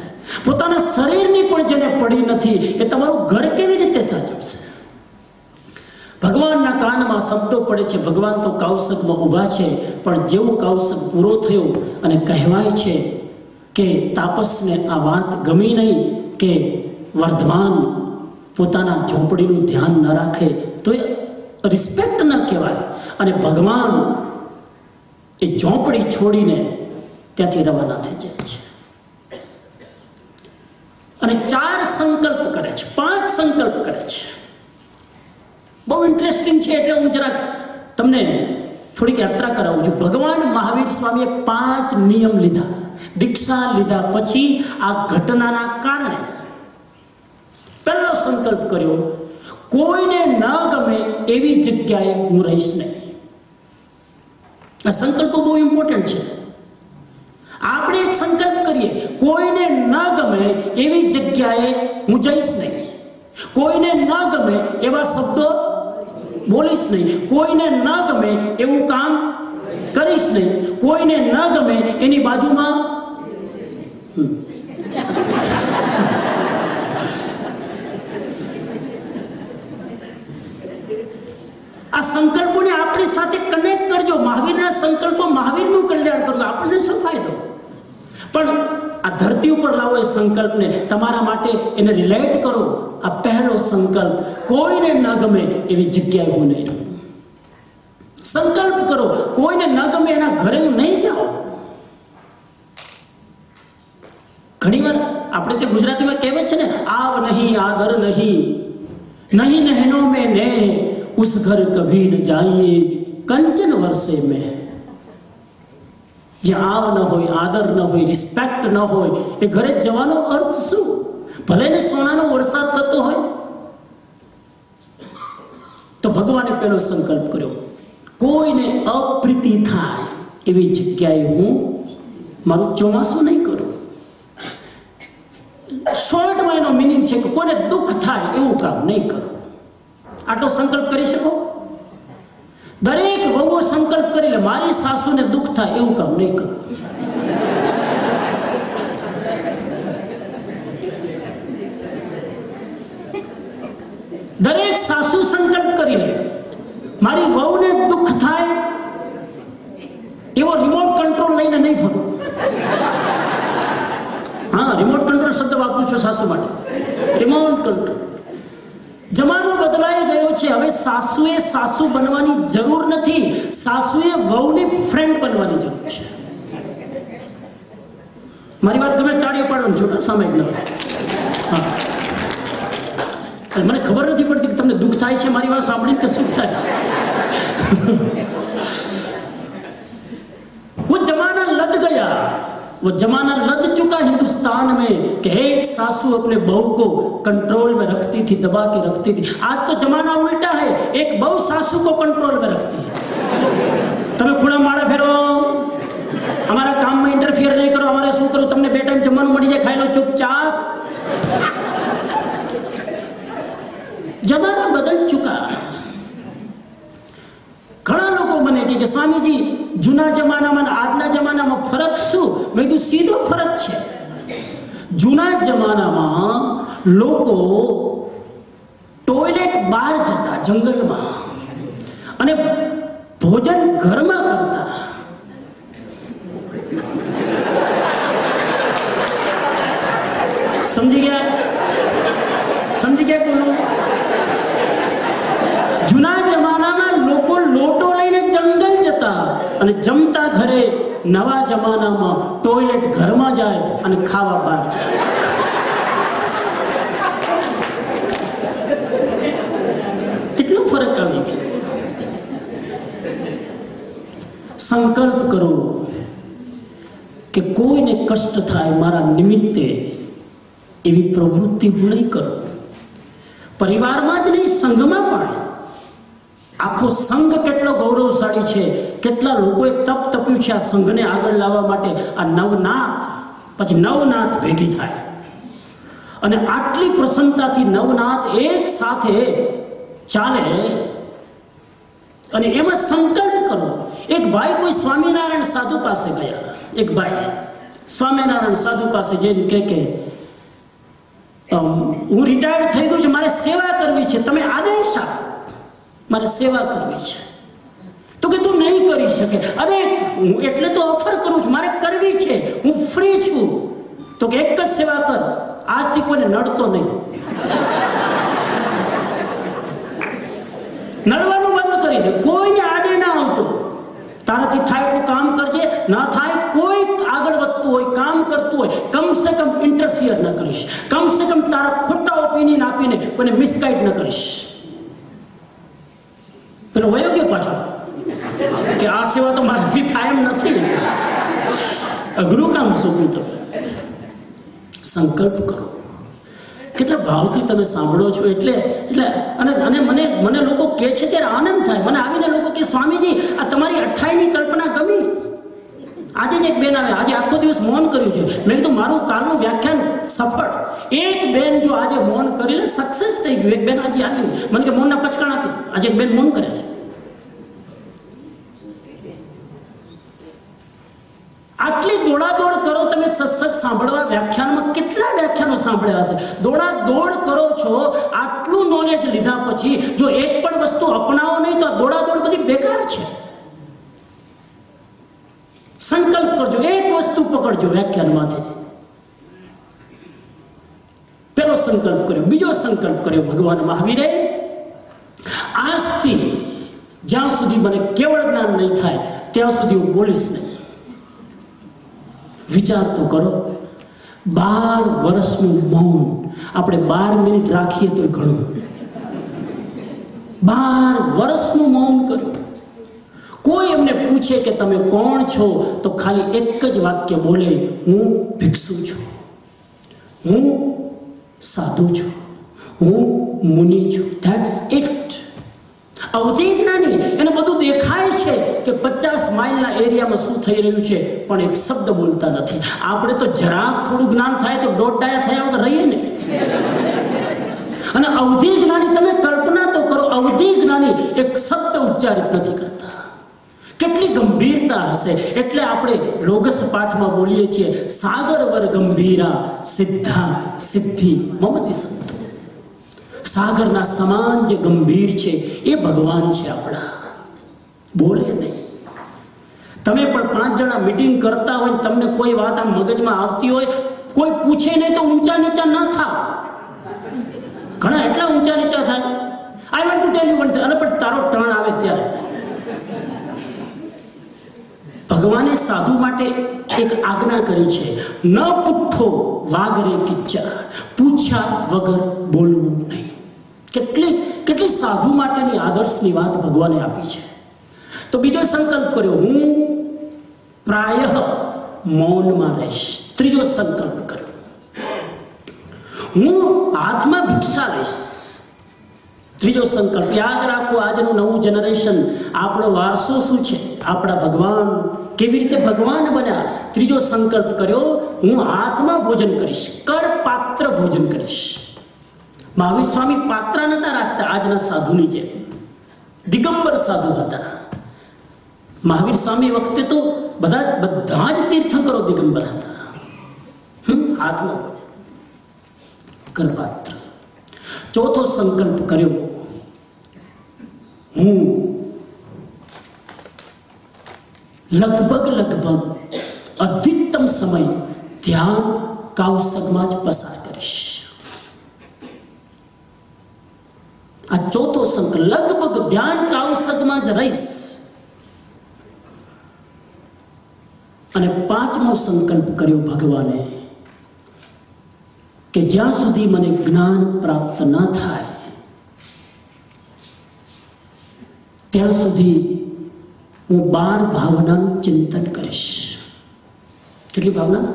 પોતાના શરીરની પણ જેને પડી નથી એ તમારું ઘર કેવી રીતે સાચવશે? ભગવાનના કાનમાં શબ્દો પડે છે, ભગવાન તો કૌશકમાં ઊભા છે. પણ જેવો કૌશક પૂરો થયો અને કહેવાય છે કે તાપસને આ વાત ગમી નહીં કે વર્ધમાન પોતાના ઝોપડીનું ધ્યાન ન રાખે તો એ રિસ્પેક્ટ ન કહેવાય. અને ભગવાન એ ઝોપડી છોડીને ત્યાંથી રવાના થઈ જાય છે. અને 4 સંકલ્પ કરે છે, 5 સંકલ્પ કરે છે. બહુ ઇન્ટરેસ્ટિંગ છે, એટલે હું જરાક તમને થોડીક યાત્રા કરાવું છું. ભગવાન મહાવીર સ્વામીએ 5 નિયમ લીધા દીક્ષા લીધા પછી. આ ઘટનાના કારણે પહેલો સંકલ્પ કર્યો, કોઈને ન ગમે એવી જગ્યાએ હું રહીશ નહીં. આ સંકલ્પ બહુ ઇમ્પોર્ટન્ટ છે. આપણે એક સંકલ્પ કરીએ, કોઈને ન ગમે એવી જગ્યાએ હું જઈશ નહીં, કોઈને ન ગમે એવા શબ્દો બોલીશ નહીં, કોઈને ન ગમે એવું કામ કરીશ નહીં, કોઈને ન ગમે એની બાજુમાં આ સંકલ્પોને આપણી સાથે કનેક્ટ કરજો. મહાવીરના સંકલ્પો મહાવીરનું કલ્યાણ કરવું, આપણને શું ફાયદો? પણ આ ધરતી ઉપર લાવો એ સંકલ્પને, તમારા માટે એને રિલેટ કરો. આ પહેલો સંકલ્પ, કોઈને ન ગમે એવી જગ્યાએ હું નહીં રહું. સંકલ્પ કરો, કોઈને ન ગમે એના ઘરે હું નહીં જાઉં. ઘણીવાર આપણે તે ગુજરાતીમાં કહેવત છે ને, આવ નહીં આદર નહીં, નહીં નહેનો મેં ને ઉસ ઘર કભી ન જાઈએ કંચન વર્ષે મેં. જે આવ ન હોય, આદર ન હોય, રિસ્પેક્ટ ન હોય, એ ઘરે જવાનો અર્થ શું? ભલે ને સોનાનો વરસાદ થતો હોય. તો ભગવાને પેલો સંકલ્પ કર્યો, કોઈને અપ્રીતિ થાય એવી જગ્યાએ હું મારું ચોમાસું નહીં કરું. શોર્ટમાં એનો મિનિંગ છે કે કોઈને દુઃખ થાય એવું કામ નહીં કરું. આટલો સંકલ્પ કરી શકો? દરેક વહુઓ સંકલ્પ કરી લે, મારી સાસુને દુઃખ થાય એવું કામ નહીં કરું. દરેક સાસુ સંકલ્પ કરી લે, મારી વહુને દુઃખ થાય એવો રિમોટ કંટ્રોલ લઈને નહીં ફરું. હા, રિમોટ કંટ્રોલ શબ્દ વાપરું છું સાસુ માટે. Remote control. જમાનો બદલાઈ ગયો છે. હવે સાસુએ સાસુ બનવાની જરૂર નથી, સાસુએ વહુની ફ્રેન્ડ બનવાની જરૂર છે. મારી વાત ગમે તાળીઓ પાડવાનું છું, સામાયિક ન. હા, મને ખબર નથી પડતી કે તમને દુઃખ થાય છે મારી વાત સાંભળીને કે સુખ થાય છે. वो जमाना लद गया, वो जमाना लद चुका हिंदुस्तान में कि एक सासू अपने बहू को कंट्रोल में रखती थी, दबा के रखती थी. आज तो जमाना उल्टा है, एक बहू सासू को कंट्रोल में रखती है. તમે ખૂણા માળા ફેરો, અમારા કામમાં ઇન્ટરફિયર નહીં કરો, અમારે શું કરું, તમને બે ટાઈમ જમવાનું મળી જાય, ખાઈ લો ચૂપચાપ. જમાના બદલ ચુકા. ઘણા લોકો મને કહે કે સ્વામીજી જૂના જમાનામાં આજના જમાનામાં ફરક શું? મેં કીધું સીધો ફરક છે. જૂના જમાનામાં લોકો ટોયલેટ બહાર જતા જંગલમાં અને ભોજન ઘરમાં કરતા. સમજી ગયા? સમજી ગયા કોણ? જૂના જમાનામાં લોકો લોટો લઈને જંગલ જતા અને જમતા ઘરે. નવા જમાનામાં ટોયલેટ ઘરમાં જાય અને ખાવા બહાર જાય. કેટલો ફરક આવી ગયો. સંકલ્પ કરો કે કોઈને કષ્ટ થાય મારા નિમિત્તે એવી પ્રવૃત્તિ હું નહીં કરું. પરિવારમાં જ નહીં, સંઘમાં પણ. આખો સંઘ કેટલો ગૌરવશાળી છે. કેટલા લોકોએ તપ તપ્યું છે આ સંઘને આગળ લાવવા માટે. આ નવનાથ પછી નવનાથ ભેગી થાય અને આટલી પ્રસન્નતાથી નવનાથ એક સાથે ચાલે. અને એમાં સંકલ્પ કરો. એક ભાઈ કોઈ સ્વામિનારાયણ સાધુ પાસે ગયા. એક ભાઈ સ્વામિનારાયણ સાધુ પાસે જઈને કે હું રિટાયર્ડ થઈ ગયું છું, મારે સેવા કરવી છે, તમે આદેશ આપો, મારે સેવા કરવી છે. તો કે તું નહીં કરી શકે. અરે હું એટલે તો ઓફર કરું છું, મારે કરવી છે, હું ફ્રી છું. તો કે એક જ સેવા કર, આજથી કોઈને નડતો નહીં. નડવાનું બંધ કરી દે, કોઈને આડે ના આવતો. તારાથી થાય એટલું કામ કરજે, ના થાય કોઈ આગળ વધતું હોય, કામ કરતું હોય, કમ સે કમ ઇન્ટરફિયર ન કરીશ. કમ સે કમ તારા ખોટા ઓપિનિયન આપીને કોઈને મિસગાઈડ ન કરીશ. પેલો વયો ગયો પાછો કે આ સેવા તો મારાથી થાય એમ નથી. અઘરું કામ સોંપ્યું તમે. સંકલ્પ કરો. કેટલા ભાવથી તમે સાંભળો છો. એટલે અને મને લોકો કહે છે ત્યારે આનંદ થાય. મને આવીને લોકો કે સ્વામીજી આ તમારી 28ની કલ્પના ગમી. આજે જ એક બેન આવે, આજે આખો દિવસ મૌન કર્યું છે. મેં કીધું મારું કાલનું વ્યાખ્યાન સફળ. એક બેન જો આજે મૌન કરીને સક્સેસ થઈ ગયું. એક બેન આજે આવી મને કે મૌનના પચકાણ આપી. આજે એક બેન મૌન કરે છે. આટલી દોડાદોડ કરો તમે તમે સત્સંગ સાંભળવા વ્યાખ્યાનમાં કેટલા વ્યાખ્યાનો સાંભળ્યા હશે? દોડાદોડ કરો છો, આટલું નોલેજ લીધા પછી જો એક પણ વસ્તુ અપનાવો નહીં તો આ દોડાદોડ બધી બેકાર છે. સંકલ્પ કરજો, એક વસ્તુ પકડજો વ્યાખ્યાનમાંથી. પેલો સંકલ્પ કર્યો, બીજો સંકલ્પ કર્યો ભગવાન મહાવીરે, આજથી જ્યાં સુધી મને કેવળ જ્ઞાન નહીં થાય ત્યાં સુધી હું બોલીશ નહીં. વિચાર તો કરો, 12 વર્ષનું મૌન આપણે 12 મિનિટ રાખીએ તો ઘણું. 12 વર્ષનું મૌન કર્યું. કોઈ એમને પૂછે કે તમે કોણ છો તો ખાલી એક જ વાક્ય બોલે, હું ભિક્ષુ છું, હું સાધુ છું, હું મુનિ છું. That's it. અવધિ જ્ઞાની, એને બધું દેખાય છે કે 50 માઇલના એરિયામાં શું થઈ રહ્યું છે, પણ એક શબ્દ બોલતા નથી. આપણે તો જરાક થોડું જ્ઞાન થાય તો દોઢ થયા વગર રહીએ ને. અને અવધિ જ્ઞાની, તમે કલ્પના તો કરો, અવધિ જ્ઞાની એક શબ્દ ઉચ્ચારિત નથી કરતા. કેટલી ગંભીરતા હશે. એટલે આપણે લોગસ પાઠમાં બોલીએ છીએ, સાગર વર ગંભીરા સિદ્ધા સિદ્ધિ મમતિ સંતો. સાગરના સમાન જે ગંભીર છે એ ભગવાન છે આપણા. બોલે નહીં. તમે પણ 5 જણા મીટિંગ કરતા હોય, તમને કોઈ વાત આમ મગજમાં આવતી હોય, કોઈ પૂછે નહીં તો ઊંચા નીચા ન થાવ. ઘણા એટલા ઊંચા નીચા થાય, I want to tell you one, અને પણ તારો ટર્ન આવે ત્યારે. ભગવાને સાધુ માટે એક આજ્ઞા કરી છે, ન પુઠ્ઠો વાગરે કિચ્ચા, પૂછ્યા વગર બોલવું નહીં. કેટલી સાધુ માટેની આદર્શની વાત ભગવાને આપી છે. તો બીજો સંકલ્પ કર્યો, હું પ્રાયઃ મૌનમાં રહીશ. ત્રીજો સંકલ્પ કર્યો, હું હાથમાં ભિક્ષા લઈશ. ત્રીજો સંકલ્પ. યાદ રાખો, આજનું નવું જનરેશન, આપણો વારસો શું છે, આપણા ભગવાન કેવી રીતે ભગવાન બન્યા. ત્રીજો સંકલ્પ કર્યો, હું હાથમાં ભોજન કરીશ, કર પાત્ર ભોજન કરીશ. મહાવીર સ્વામી પાત્ર નતા રાખતા આજના સાધુની જેમ, દિગંબર સાધુ હતા. મહાવીર સ્વામી વખતે તો બધા જ તીર્થંકરો દિગંબર હતા. હાથમાં કરપાત્ર. ચોથો સંકલ્પ કર્યો, હું લગભગ અધિકતમ સમય ધ્યાન કાઉસગમાં જ પસાર કરીશ. આ ચોથો સંકલ્પ, લગભગ ધ્યાન કાઉસગમાં જ રહીશ. અને 5મો સંકલ્પ કર્યો ભગવાને કે જ્યાં સુધી મને જ્ઞાન પ્રાપ્ત ન થાય ત્યાં સુધી હું 12 ભાવનાનું ચિંતન કરીશ. કેટલી ભાવના?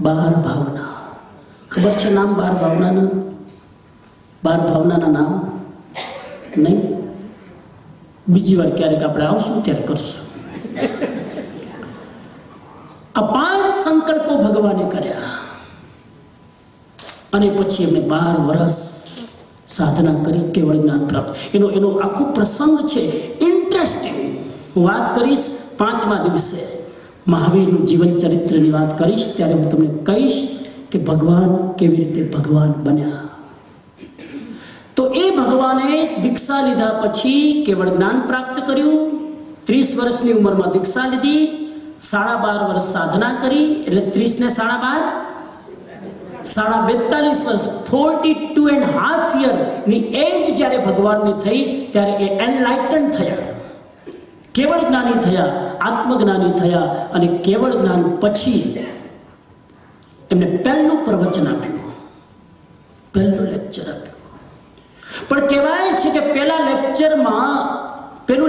12 ભાવના. ખબર છે નામ 12 ભાવનાના? 12 ભાવનાના નામ નહીં? બીજી વાર ક્યારેક આપણે આવશું ત્યારે કરશું. આ 5 સંકલ્પો ભગવાને કર્યા. અને પછી એમને 12 વર્ષ સાધના કરી, કેવળ જ્ઞાન પ્રાપ્ત. એનો આખો પ્રસંગ છે, ઇન્ટરેસ્ટિંગ. હું વાત કરીશ 5મા દિવસે, મહાવીરનું જીવન ચરિત્રની વાત કરીશ, ત્યારે હું તમને કહીશ કે ભગવાન કેવી રીતે ભગવાન બન્યા. તો એ ભગવાને દીક્ષા લીધા પછી કેવળ જ્ઞાન પ્રાપ્ત કર્યું. 30 વર્ષની ઉંમરમાં દીક્ષા લીધી, 12.5 વર્ષ સાધના કરી, એટલે 30 ને 12.5 42 વર્ષ, 42.5 યરની એજ જ્યારે ભગવાનની થઈ ત્યારે એ એનલાઇટન થયા, કેવળ જ્ઞાની થયા, આત્મજ્ઞાની થયા. અને કેવળ જ્ઞાન પછી એમને પહેલું પ્રવચન આપ્યું, પહેલું લેક્ચર આપ્યું. પણ કહેવાય છે કે પેલું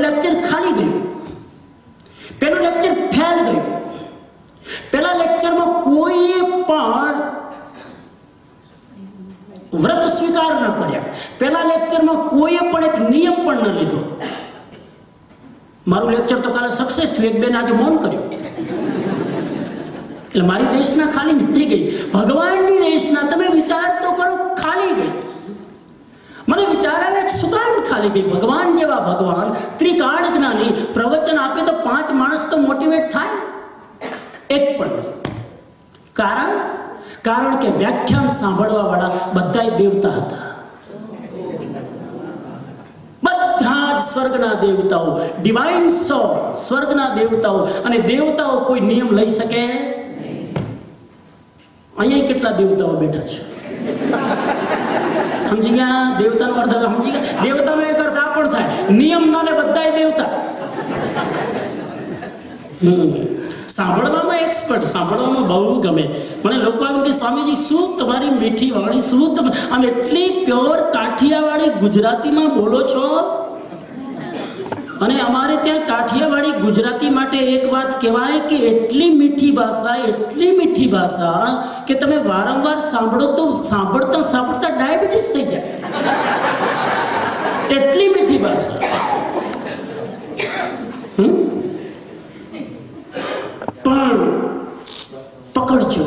લેક્ચર ખાલી ગયું, પેલું લેક્ચર ફેલ ગયું. પેલા લેક્ચરમાં કોઈએ પણ વ્રત સ્વીકાર ન કર્યા. પેલા લેક્ચરમાં કોઈએ પણ એક નિયમ પણ ન લીધો. મારું લેક્ચર તો કાલે સક્સેસ થયું, એક બેન આજે મૌન કર્યું. એટલે મારી દેશના ખાલી નથી ગઈ, ભગવાનની દેશના તમે વિચાર તો કરો ખાલી ગઈ. મને વિચાર આવે શું કામ ખાલી ગઈ? ભગવાન જેવા ભગવાન, ત્રિકાળ જ્ઞાની, પ્રવચન આપે તો 5 માણસ તો મોટિવેટ થાય, એક પણ નહીં. કારણ કે વ્યાખ્યાન સાંભળવા વાળા બધા દેવતા હતા. બધા જ સ્વર્ગના દેવતાઓ, ડિવાઇન સોલ, સ્વર્ગના દેવતાઓ. અને દેવતાઓ કોઈ નિયમ લઈ શકે? અહીંયા કેટલા દેવતાઓ બેઠા છે? સમજી ગયા? દેવતાનો અર્થ સમજી ગયા? દેવતાનો એક અર્થ આ પણ થાય, નિયમ ના લે બધા દેવતા. સાંભળવામાં એક્સપર્ટ, સાંભળવામાં બહુ ગમે મને. લોકો એમ કે સ્વામીજી શું તમારી મીઠી વાળી, શું તમે આમ એટલી પ્યોર કાઠિયાવાડી ગુજરાતીમાં બોલો છો. અને અમારે ત્યાં કાઠિયાવાડી ગુજરાતી માટે એક વાત કહેવાય કે એટલી મીઠી ભાષા કે તમે વારંવાર સાંભળો તો સાંભળતા ડાયાબિટીસ થઈ જાય. એટલી મીઠી ભાષા. પણ પકડજો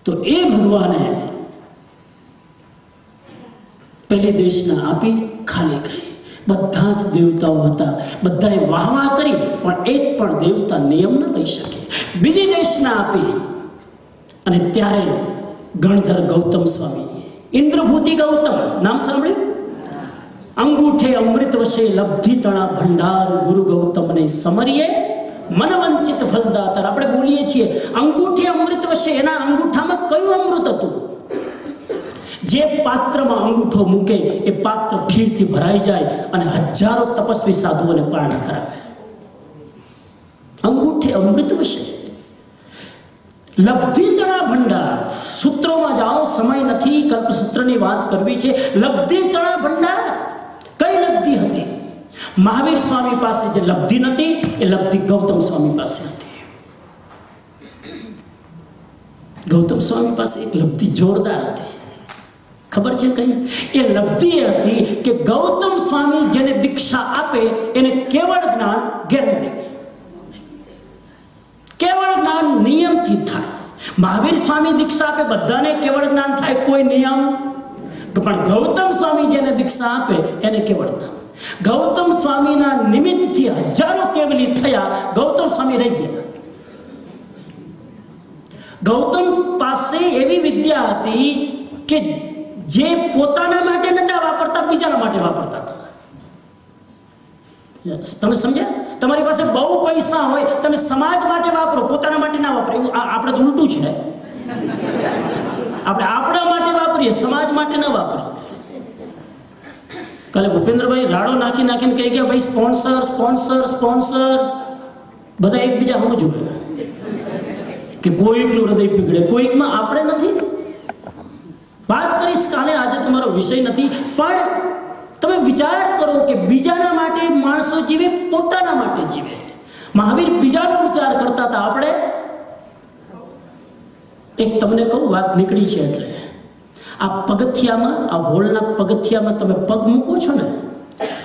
તો એ ભગવાને પહેલી દેશના આપી ખાલી ગઈ. બધા જ દેવતાઓ હતા, બધાએ વાહવા કરી, પણ એક પણ દેવતા નિયમ ન દઈ શકે. બીજી દેશના આપી અને ત્યારે ગણધર ગૌતમ સ્વામી, ઇન્દ્રભૂતિ ગૌતમ નામ સાંભળ્યું? અંગૂઠે અમૃત વશે લબ્ધિ તણા ભંડાર, ગુરુ ગૌતમને સમરીએ મનવંચિત ફલદાતાર. આપણે બોલીએ છીએ અંગૂઠે અમૃત વશે. એના અંગૂઠામાં કયું અમૃત હતું? જે પાત્રમાં અંગૂઠો મૂકે એ પાત્ર ખીરથી ભરાઈ જાય અને હજારો તપસ્વી સાધુઓને પારણ કરાવે. અંગૂઠે અમૃત વશે લબ્ધિ તણા ભંડાર. સૂત્રોમાં જાઓ, સમય નથી કલ્પસૂત્રની વાત કરવી છે. લબ્ધિ તણા ભંડાર. કઈ લબ્ધિ હતી? મહાવીર સ્વામી પાસે જે લબ્ધિ નથી એ લબ્ધિ ગૌતમ સ્વામી પાસે હતી. ગૌતમ સ્વામી પાસે એક લબ્ધિ જોરદાર હતી. ખબર છે કઈ? એ લબ્ધિ એ હતી કે ગૌતમ સ્વામી જેને દીક્ષા આપે એને કેવળ જ્ઞાન ગેરંટી. કેવળ જ્ઞાન નિયમથી થાય. મહાવીર સ્વામી દીક્ષા આપે બધાને કેવળ જ્ઞાન થાય, કોઈ નિયમ. પણ ગૌતમ સ્વામી જેને દીક્ષા આપે એને કેવળ જ્ઞાન. ગૌતમ સ્વામીના નિમિત્તથી હજારો કેવલી થયા, ગૌતમ સ્વામી રહી ગયા. ગૌતમ પાસે એવી વિદ્યા હતી કે જે પોતાના માટે નતા વાપરતા, બીજાના માટે વાપરતા હતા. તમે સમજ્યા? તમારી પાસે બહુ પૈસા હોય, તમે સમાજ માટે વાપરો, પોતાના માટે ના વાપરો. એવું આપણે તો ઉલટું છે. આપણે આપણા માટે વાપરીએ, સમાજ માટે ના વાપરીએ. કાલે ભૂપેન્દ્રભાઈ રાડો નાખીને કહી ગયા ભાઈ સ્પોન્સર. બધા એકબીજા સમજવું કે કોઈકનું હૃદય પીગળે, કોઈકમાં આપણે નથી. વાત કરીશ કાલે, આજે તમારો વિષય નથી. પણ તમે વિચાર કરો કે બીજાના માટે માણસો જીવે, પોતાના માટે જીવે. મહાવીર બીજાનો વિચાર કરતા હતા. આપણે એક તમને કહું, વાત નીકળી છે એટલે આ પગથિયામાં, આ હોલના પગથિયામાં તમે પગ મૂકો છો ને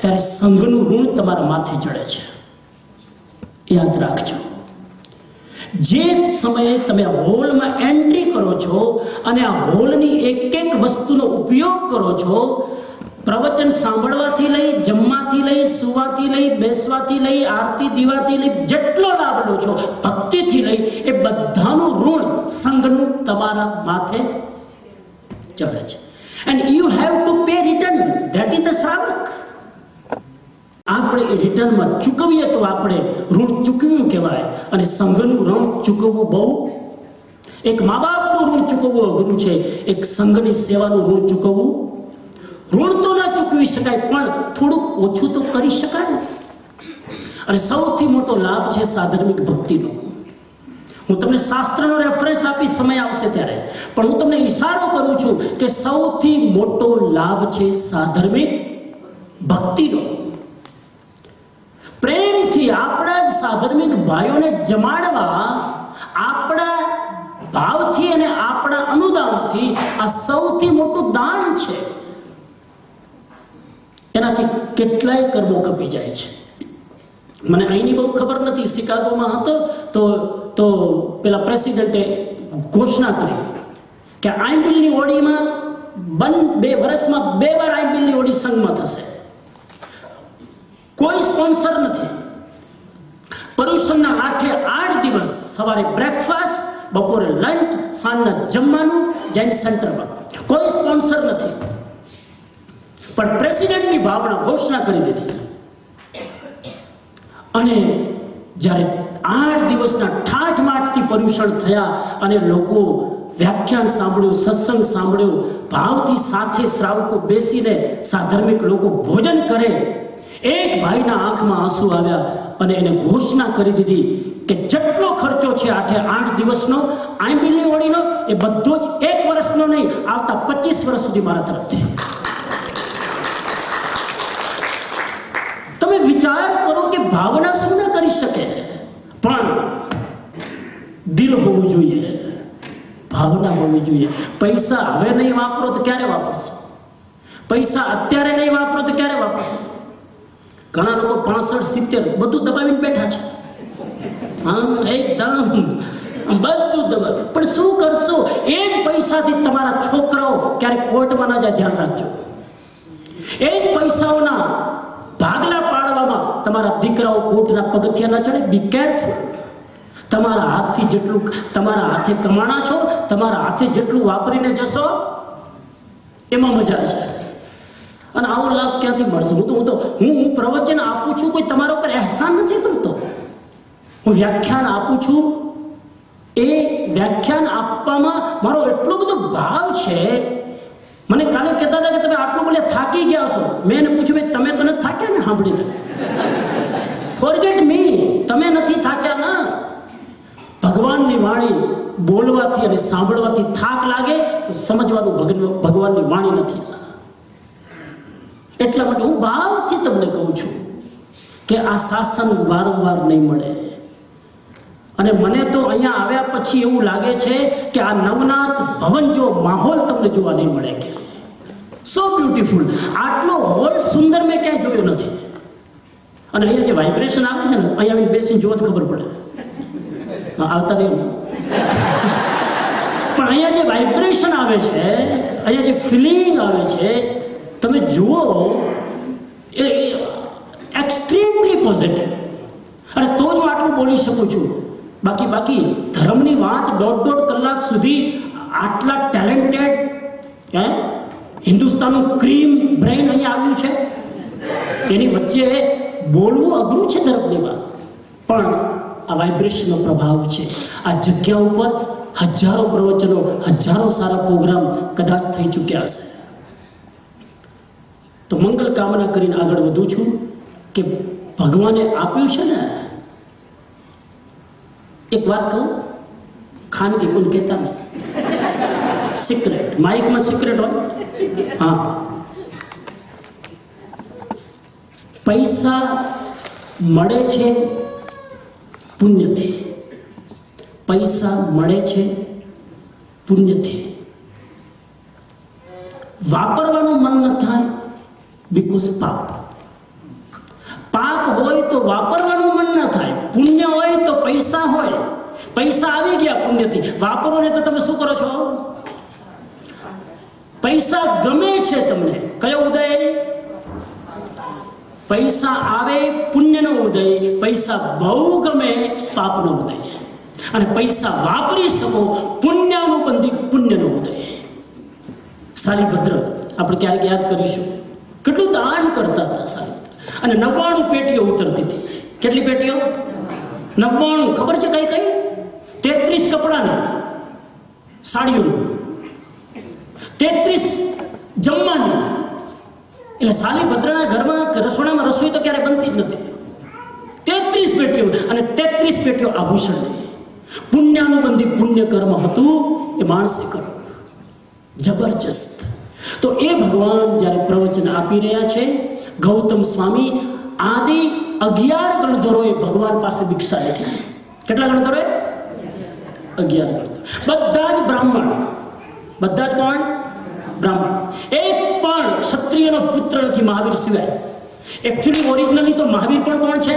ત્યારે સંઘનું ઋણ તમારા માથે ચડે છે. યાદ રાખજો. જે સમયે તમે આ હોલમાં એન્ટ્રી કરો છો અને આ હોલની એક વસ્તુનો ઉપયોગ કરો છો, પ્રવચન સાંભળવાથી લઈ, જમવાથી લઈ, સુવાથી લઈ, બેસવાથી લઈ, આરતી દીવાથી લઈ, જેટલો લાભ લો છો, ભક્તિથી લઈ, એ બધાનું ઋણ સંઘનું તમારા માથે ચડે છે. And you have to pay return. That is the shravak. આપણે એ રિટર્નમાં ચૂકવીએ તો આપણે ઋણ ચૂકવ્યું કહેવાય. અને સંઘનું ઋણ ચૂકવવું બહુ, એક મા બાપનું ઋણ ચૂકવવું અઘરું છે, એક સંઘની સેવાનું ઋણ ચૂકવવું. ઋણ તો ના ચૂકવી શકાય, પણ થોડુંક ઓછું તો કરી શકાય. અને સૌથી મોટો લાભ છે સાધર્મિક ભક્તિનો. હું તમને શાસ્ત્રનો રેફરન્સ આપી, સમય આવશે ત્યારે. પણ હું તમને ઈશારો કરું છું કે સૌથી મોટો લાભ છે સાધર્મિક ભક્તિનો. પ્રેમથી આપણા જ સાધર્મિક ભાઈઓને જમાડવા, આપણા ભાવથી અને આપણા અનુદાનથી, આ સૌથી મોટું દાન છે. એનાથી કેટલાય કર્મો કપી જાય છે. મને અહીંની બહુ ખબર નથી. શિકાગોમાં હતો તો પેલા પ્રેસિડેન્ટે ઘોષણા કરી કે આઈમ્બિલની ઓડીમાં 2 વર્ષમાં 2 વાર આઈમ્બિલની ઓડી સંઘમાં થશે. કોઈ સ્પોન્સર નથી. પર્યુષણના 8 દિવસ દિવસ સવારે બ્રેકફાસ્ટ, બપોરે લંચ, સાંજના જમવાનું જૈન સેન્ટરમાં. કોઈ સ્પોન્સર નથી, પણ પ્રેસિડેન્ટની ભાવના ઘોષણા કરી દીધી. અને જ્યારે 8 દિવસના ઠાઠમાઠથી પર્યુષણ થયા અને લોકો વ્યાખ્યાન સાંભળ્યું, સત્સંગ સાંભળ્યો, ભાવથી સાથે શ્રાવકો બેસીને સાધર્મિક લોકો ભોજન કરે, એક ભાઈના આંખમાં આંસુ આવ્યા અને એને ઘોષણા કરી દીધી કે જેટલો ખર્ચો છે 8 દિવસનો આંબીલની ઓળીનો, એ બધો જ 1 વર્ષનો નહીં, આવતા 25 વર્ષ સુધી મારા તરફથી. તમે વિચાર કરો કે ભાવના શું ન કરી શકે, પણ દિલ હોવું જોઈએ, ભાવના હોવી જોઈએ. પૈસા હવે નહીં વાપરો તો ક્યારે વાપરશો? પૈસા અત્યારે નહીં વાપરો તો ક્યારે વાપરશો? ઘણા લોકો 65-70 બધું દબાવીને બેઠા છે. હા, એકદમ બધું દબાવ. પણ શું કરશો? એ જ પૈસાથી તમારા છોકરાઓ ક્યારેક કોર્ટમાં ના જાય, ધ્યાન રાખજો. એ જ પૈસાઓના ભાગલા પાડવામાં તમારા દીકરાઓ કોર્ટના પગથિયા ના ચડે. Be careful. તમારા હાથથી જેટલું તમારા હાથે કમાણા છો, તમારા હાથે જેટલું વાપરીને જશો એમાં મજા છે. અને આવો લાભ ક્યાંથી મળશે? હું પ્રવચન આપું છું, કોઈ તમારા ઉપર અહેસાન નથી કરતો. હું વ્યાખ્યાન આપું છું, એ વ્યાખ્યાન આપવામાં મારો એટલો બધો ભાવ છે. મને કાલે કહેતા હતા કે તમે આટલું બોલે થાકી ગયા છો. મેં એને પૂછ્યું, ભાઈ તમે તો નથી થાક્યા ને સાંભળીને? ફોરગેટ મી, તમે નથી થાક્યા ના. ભગવાનની વાણી બોલવાથી અને સાંભળવાથી થાક લાગે તો સમજવાનું ભગવાનની વાણી નથી. એટલા માટે હું ભાવથી તમને કહું છું કે આ શાસન વારંવાર નહીં મળે. અને મને તો અહીંયા આવ્યા પછી એવું લાગે છે કે આ નવનાથ ભવન જેવો માહોલ તમને જોવા નહીં મળે. કે સો બ્યુટીફુલ, આટલો હોલ સુંદર મેં ક્યાંય જોયો નથી. અને અહીંયા જે વાઇબ્રેશન આવે છે ને, અહીંયા આવીને બેસીને જોવા જ ખબર પડે. આવતા નહીં, પણ અહીંયા જે વાઇબ્રેશન આવે છે, અહીંયા જે ફિલિંગ આવે છે, તમે જુઓ, એ એક્સ્ટ્રીમલી પોઝિટિવ. અને તો જ હું આટલું બોલી શકું છું. બાકી ધર્મની વાત 1.5 કલાક સુધી આટલા ટેલેન્ટેડ હિન્દુસ્તાનનું ક્રીમ બ્રેઇન અહીંયા આવ્યું છે, એની વચ્ચે બોલવું અઘરું છે ધર્મની વાત. પણ આ વાઇબ્રેશનનો પ્રભાવ છે. આ જગ્યા ઉપર હજારો પ્રવચનો, હજારો સારા પ્રોગ્રામ કદાચ થઈ ચૂક્યા હશે. તો મંગલ કામના કરીને આગળ વધું છું કે ભગવાને આપ્યું છે ને. એક વાત કહું, ખાનગી કોઈ કહેતા નહીં, સિક્રેટ, માઇકમાં સિક્રેટ હોય. હા, પૈસા મળે છે પુણ્યથી. પૈસા મળે છે પુણ્યથી. વાપરવાનું મન ન થાય બીકોઝ પાપ હોય તો વાપરવાનું મન ન થાય. પુણ્ય હોય તો પૈસા હોય. પૈસા આવી ગયા પુણ્યથી, વાપરો ને તો તમે શું કરો છો? પૈસા ગમે છે તમને. કયો ઉદય? પૈસા આવે પુણ્યનો ઉદય, પૈસા બહુ ગમે પાપનો ઉદય. અને પૈસા વાપરી શકો પુણ્યાનુબંધી પુણ્યનો ઉદય. શાલિભદ્ર આપણે ક્યારેક યાદ કરીશું, કેટલું દાન કરતા હતા શાલિભદ્ર. અને 99 પેટીઓ ઉતરતી હતી. કેટલી પેટીઓ? 99. ખબર છે કઈ કઈ? 33 કપડાની, સાડીઓની, 33 જમવાની. એટલે શાલિભદ્રના ઘરમાં રસોડામાં રસોઈ તો ક્યારે બનતી જ નથી. 33 પેટીઓ, અને 33 પેટીઓ આભૂષણની. પુણ્યાનુબંધી પુણ્ય કર્મ હતું એ માણસે કર્યું. જબરજસ્ત. તો એ ભગવાન જ્યારે પ્રવચન આપી રહ્યા છે, ગૌતમ સ્વામી આદિ 11 ગણધરોએ ભગવાન પાસે ભિક્ષા લીધી. કેટલા ગણધરોએ? 11 ગણધરો. બધા જ બ્રાહ્મણ. બધા જ કોણ? બ્રાહ્મણ. એક પણ ક્ષત્રિયનો પુત્ર નથી મહાવીર સિવાય. એકચ્યુઅલી ઓરિજિનલી તો મહાવીર પણ કોણ છે?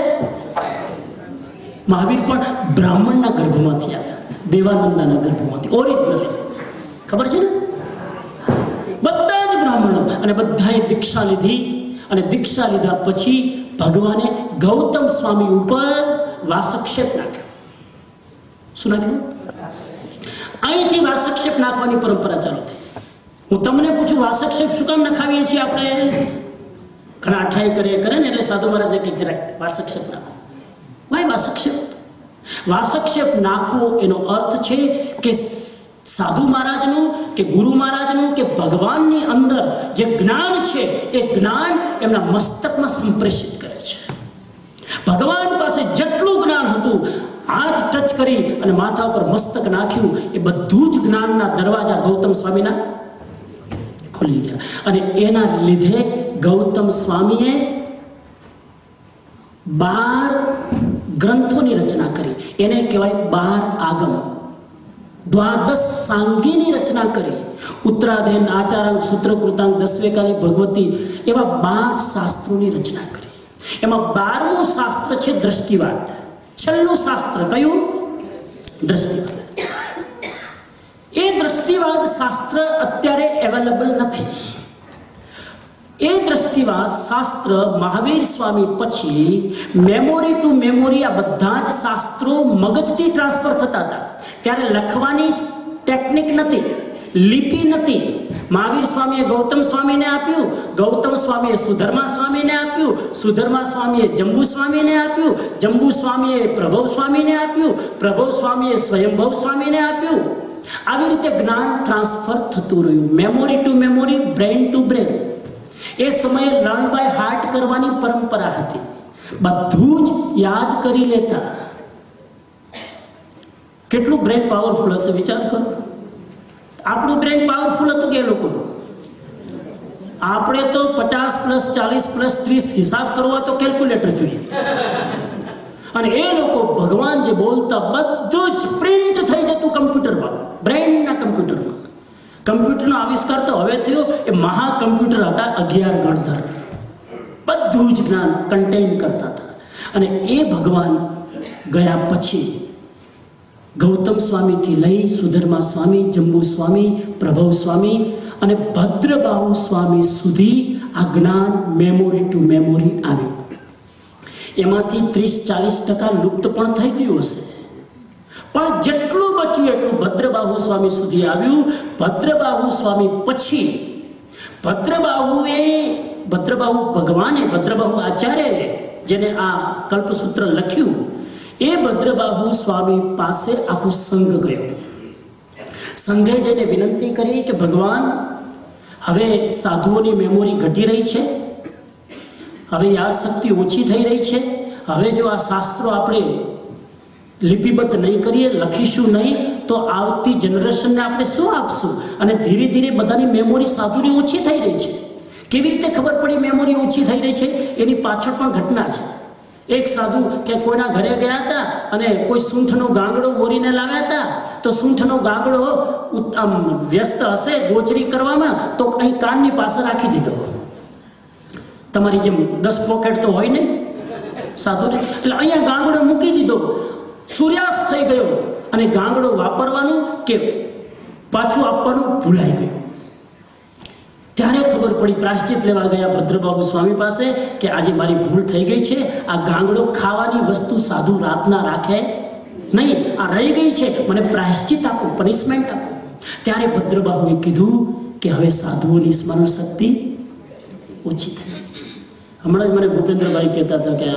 મહાવીર પણ બ્રાહ્મણના ગર્ભમાંથી આવ્યા, દેવાનંદાના ગર્ભમાંથી. ઓરિજિનલી ખબર છે ને? બધા જ બ્રાહ્મણો. અને બધાએ દીક્ષા લીધી. અને દીક્ષા લીધા પછી ભગવાને ગૌતમ સ્વામી ઉપર વાસક્ષેપ નાખ્યો. શું નાખ્યું? અહીંથી વાસક્ષેપ નાખવાની પરંપરા ચાલુ થઈ. હું તમને પૂછું, વાસક્ષેપ શું કામ નખાવીએ છીએ આપણે? ઘણા અઠાઈ કરે ને એટલે સાધુ મહારાજે કંઈક જરાક વાસક્ષેપ નાખો. વાય વાસક્ષેપ? વાસક્ષેપ નાખવો એનો અર્થ છે કે સાધુ મહારાજનું કે ગુરુ મહારાજનું કે ભગવાનની અંદર જે જ્ઞાન છે એ જ્ઞાન એમના મસ્તકમાં સંપ્રેષિત કરે છે. ભગવાન પાસે જેટલું જ્ઞાન હતું, હાથ ટચ કરી અને માથા ઉપર મસ્તક નાખ્યું, એ બધું જ જ્ઞાનના દરવાજા ગૌતમ સ્વામીના ખુલી ગયા. અને એના લીધે ગૌતમ સ્વામીએ 12 ગ્રંથોની રચના કરી. એને કહેવાય 12 આગમ. દ્વાદશ સાંગીની રચના કરી. ઉત્તરાધેન, આચારાંક, સૂત્રકૃતાંક, દસવેકાલી, ભગવતી, એવા 12 શાસ્ત્રોની રચના કરી. એમાં 12મું શાસ્ત્ર છે દ્રષ્ટિવાદ. છેલ્લું શાસ્ત્ર કયું? દ્રષ્ટિવાદ. એ દ્રષ્ટિવાદ શાસ્ત્ર અત્યારે અવેલેબલ નથી. એ દ્રષ્ટિવાદ શાસ્ત્ર મહાવીર સ્વામી પછી મેમોરી ટુ મેમોરી આ બધા જ શાસ્ત્રો મગજથી ટ્રાન્સફર થતા હતા. ત્યારે લખવાની ટેકનિક નથી, લિપિ નથી. મહાવીર સ્વામીએ ગૌતમ સ્વામીને આપ્યું, ગૌતમ સ્વામીએ સુધર્મા સ્વામીને આપ્યું, સુધર્મા સ્વામીએ જંબુ સ્વામીને આપ્યું, જંબુ સ્વામીએ પ્રભવ સ્વામીને આપ્યું, પ્રભવ સ્વામીએ સ્વયંભવ સ્વામીને આપ્યું. આવી રીતે જ્ઞાન ટ્રાન્સફર થતું રહ્યું, memory to memory, brain to brain. એ સમયે લર્ન બાય હાર્ટ કરવાની પરંપરા હતી. બધું જ યાદ કરી લેતા. કેટલું બ્રેઇન પાવરફુલ હશે વિચાર કરો. આપણું બ્રેઇન પાવરફુલ હતું કે એ લોકોનું? આપણે તો 50 + 40 + 30 હિસાબ કરવા તો કેલ્ક્યુલેટર જોઈએ. અને એ લોકો ભગવાન જે બોલતા બધું જ પ્રિન્ટ થઈ જતું કમ્પ્યુટરમાં, બ્રેઇનના કમ્પ્યુટરમાં. કમ્પ્યુટરનો આવિષ્કાર તો હવે થયો, એ મહાકમ્પ્યુટર હતા 11 ગણધર. બધું જ જ્ઞાન કન્ટેન કરતા હતા. અને એ ભગવાન ગયા પછી ગૌતમ સ્વામીથી લઈ સુધર્મા સ્વામી, જંબુ સ્વામી, પ્રભવ સ્વામી અને ભદ્રબાહુ સ્વામી સુધી આ જ્ઞાન મેમોરી ટુ મેમોરી આવ્યું. એમાંથી 30-40% લુપ્ત પણ થઈ ગયું હશે, પણ જેટલું બચ્યું એટલું ભદ્રબાહુ સ્વામી સુધી આવ્યું. ભદ્રબાહુ સ્વામી પછી ભદ્રબાહુ ભગવાને, ભદ્રબાહુ આચાર્યએ જેને આ કલ્પસૂત્ર લખ્યું, એ ભદ્રબાહુ સ્વામી પાસે આખો સંઘ ગયો. સંઘે જઈને વિનંતી કરી કે ભગવાન, હવે સાધુઓની મેમોરી ઘટી રહી છે, હવે યાદશક્તિ ઓછી થઈ રહી છે. હવે જો આ શાસ્ત્રો આપણે લિપિબદ્ધ નહીં કરીએ, લખીશું નહીં, તો આવતી જનરેશનને આપણે શું આપશું? અને ધીરે ધીરે બધાની મેમોરી સાધુની ઓછી થઈ રહી છે. કેવી રીતે ખબર પડી મેમોરી ઓછી થઈ રહી છે? એની પાછળ પણ ઘટના છે. એક સાધુ કે કોઈના ઘરે ગયા હતા અને કોઈ સૂંઠનો ગાંગડો ઓરીને લાવ્યા હતા. તો સૂંઠનો ગાંગડો વ્યસ્ત હશે ગોચરી કરવામાં, તો અહીં કાનની પાસે રાખી દીધો. તમારી જેમ 10 પોકેટ તો હોય ને સાધુને, એટલે અહીંયા ગાંગડો મૂકી દીધો. સૂર્યાસ્ત થઈ ગયો અને ગાંગડો વાપરવાનું કે પાછું આપવાનું ભૂલાઈ ગયું. ત્યારે ખબર પડી, પ્રાયશ્ચિત લેવા ગયા ભદ્રબાહુ સ્વામી પાસે કે આજે મારી ભૂલ થઈ ગઈ છે. આ ગાંગડો ખાવાની વસ્તુ સાધુ રાતના રાખે નહીં, આ રહી ગઈ છે, મને પ્રાયશ્ચિત આપો, પનિશમેન્ટ આપો. ત્યારે ભદ્રબાહુએ કીધું કે હવે સાધુઓની સ્મરણ શક્તિ ઓછી થઈ રહી છે. હમણાં જ મને ભૂપેન્દ્રભાઈ કહેતા હતા કે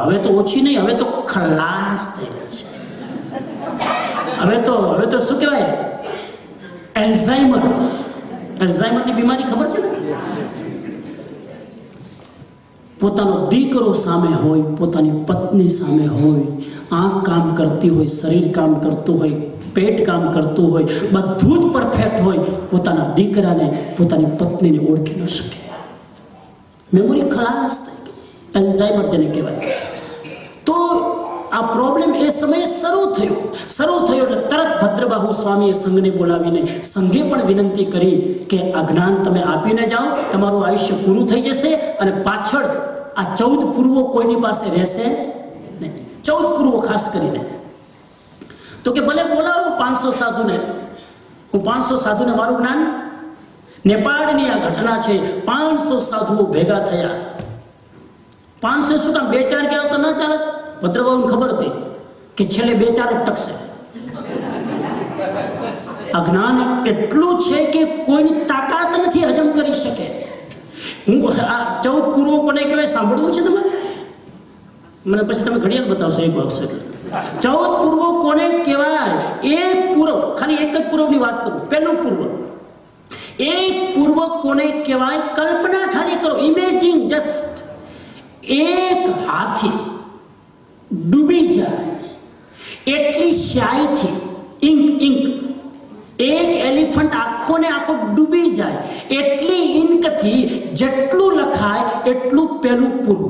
હવે તો ઓછી નહીં, હવે તો ખલાસ થઈ રહી છે. હવે તો શું કહેવાય, એલ્ઝાઇમરની બીમારી ખબર છે ને? પોતાનો દીકરો સામે હોય, પોતાની પત્ની સામે હોય, આંખ કામ કરતી હોય, શરીર કામ કરતું હોય, પેટ કામ કરતું હોય, બધું જ પરફેક્ટ હોય, પોતાના દીકરાને, પોતાની પત્નીને ઓળખી ન શકે. મેમોરી ખલાસ થઈ ગઈ, એલ્ઝાઇમર જેને કહેવાય. તો આ પ્રોબ્લેમ એ સમયે શરૂ થયો એટલે તરત ભદ્રબાહુ સ્વામીએ સંઘને બોલાવીને સંઘે પણ વિનંતી કરી કે આ જ્ઞાન તમે આપીને જાઓ, તમારું આયુષ્ય પૂરું થઈ જશે અને પાછળ આ 14 પૂર્વો કોઈની પાસે રહેશે નહીં. 14 પૂર્વો ખાસ કરીને. તો કે ભલે બોલાવો 500 સાધુને, હું 500 સાધુને મારું જ્ઞાન. નેપાળની આ ઘટના છે. 500 સાધુઓ ભેગા થયા. 500 શું કામ, 2-4 ગયા તો ન ચાલત. ભદ્રબાહુને ખબર હતી કે છેલ્લે 2-4 જ ટકશે. આ જ્ઞાન એટલું છે કે કોઈની તાકાત નથી હજમ કરી શકે. હું આ 14 પૂર્વો કોને કહેવાય સાંભળવું છે તમારે? મને પછી તમે ઘડિયાળ બતાવશો એક વાગશે એટલે. 14 પૂર્વો કોને કહેવાય? એક પૂર્વ, ખાલી એક જ પૂર્વની વાત કરું. પહેલું પૂર્વ, એક પૂર્વ કોને કહેવાય? કલ્પના ખાલી કરો, ઇમેજિન જસ્ટ. એક હાથી ડૂબી જાય એટલી સ્યાહીથી, ઇંક, એક એલિફન્ટ આખો ને આખો ડૂબી જાય એટલી ઇંકથી જેટલું લખાય એટલું પહેલું પૂર્વ.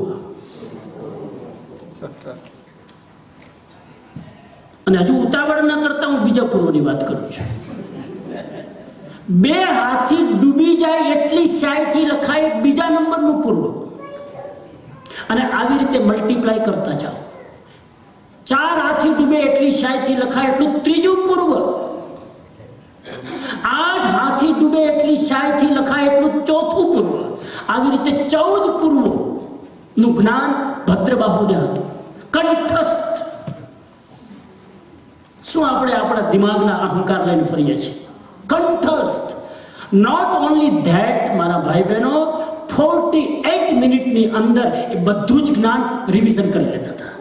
અને હજુ ઉતાવળ ન કરતા હું બીજા પૂર્વની વાત કરું છું. 2 હાથી ડૂબી જાય એટલી સ્યાહીથી લખાય બીજા નંબરનું પૂર્વ. અને આવી રીતે મલ્ટીપ્લાય કરતા જાઓ. 4 હાથી ડૂબે એટલી સ્યાહીથી લખાય એટલું ત્રીજું પૂર્વ. 8 હાથી ડૂબે એટલી સ્યાહીથી લખાય એટલું ચોથું પૂર્વ. આવી રીતે 14 પૂર્વોનું જ્ઞાન ભદ્રબાહુને હતું, કંઠસ્થ. શું આપણે આપણા દિમાગના અહંકાર લઈને ફરીએ છીએ? કંઠસ્થ. નોટ ઓનલી ધેટ, મારા ભાઈ બહેનો, 48 મિનિટની અંદર એ બધું જ જ્ઞાન રિવિઝન કરી લેતા હતા.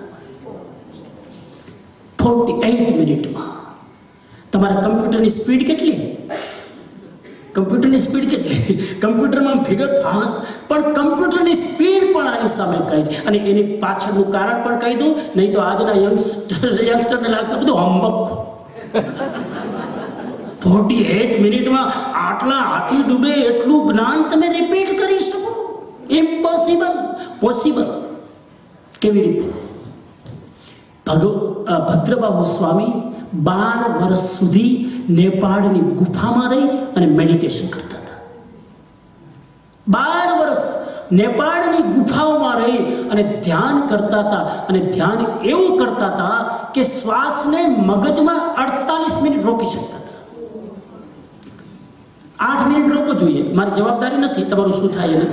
48 મિનિટમાં. તમારા કમ્પ્યુટરની સ્પીડ કેટલી? કમ્પ્યુટરમાં ફિગર ફાસ્ટ, પણ કમ્પ્યુટરની સ્પીડ પણ આની સામે કહી. અને એની પાછળનું કારણ પણ કહી દઉં, નહીં તો આજના યંગસ્ટરને લાગશે બધું હંબક. 48 મિનિટમાં આટલા હાથી ડૂબે એટલું જ્ઞાન તમે રિપીટ કરી શકો? ઇમ્પોસિબલ. પોસિબલ કેવી રીતે? ભદ્રબાહુ સ્વામી 12 વર્ષ સુધી નેપાળની ગુફામાં રહી અને મેડિટેશન કરતા હતા. 12 વર્ષ નેપાળની ગુફાઓમાં રહી અને ધ્યાન કરતા હતા. અને ધ્યાન એવું કરતા હતા કે શ્વાસને મગજમાં 48 મિનિટ રોકી શકતા હતા. 8 મિનિટ રોકવું જોઈએ, મારી જવાબદારી નથી તમારું શું થાય એને.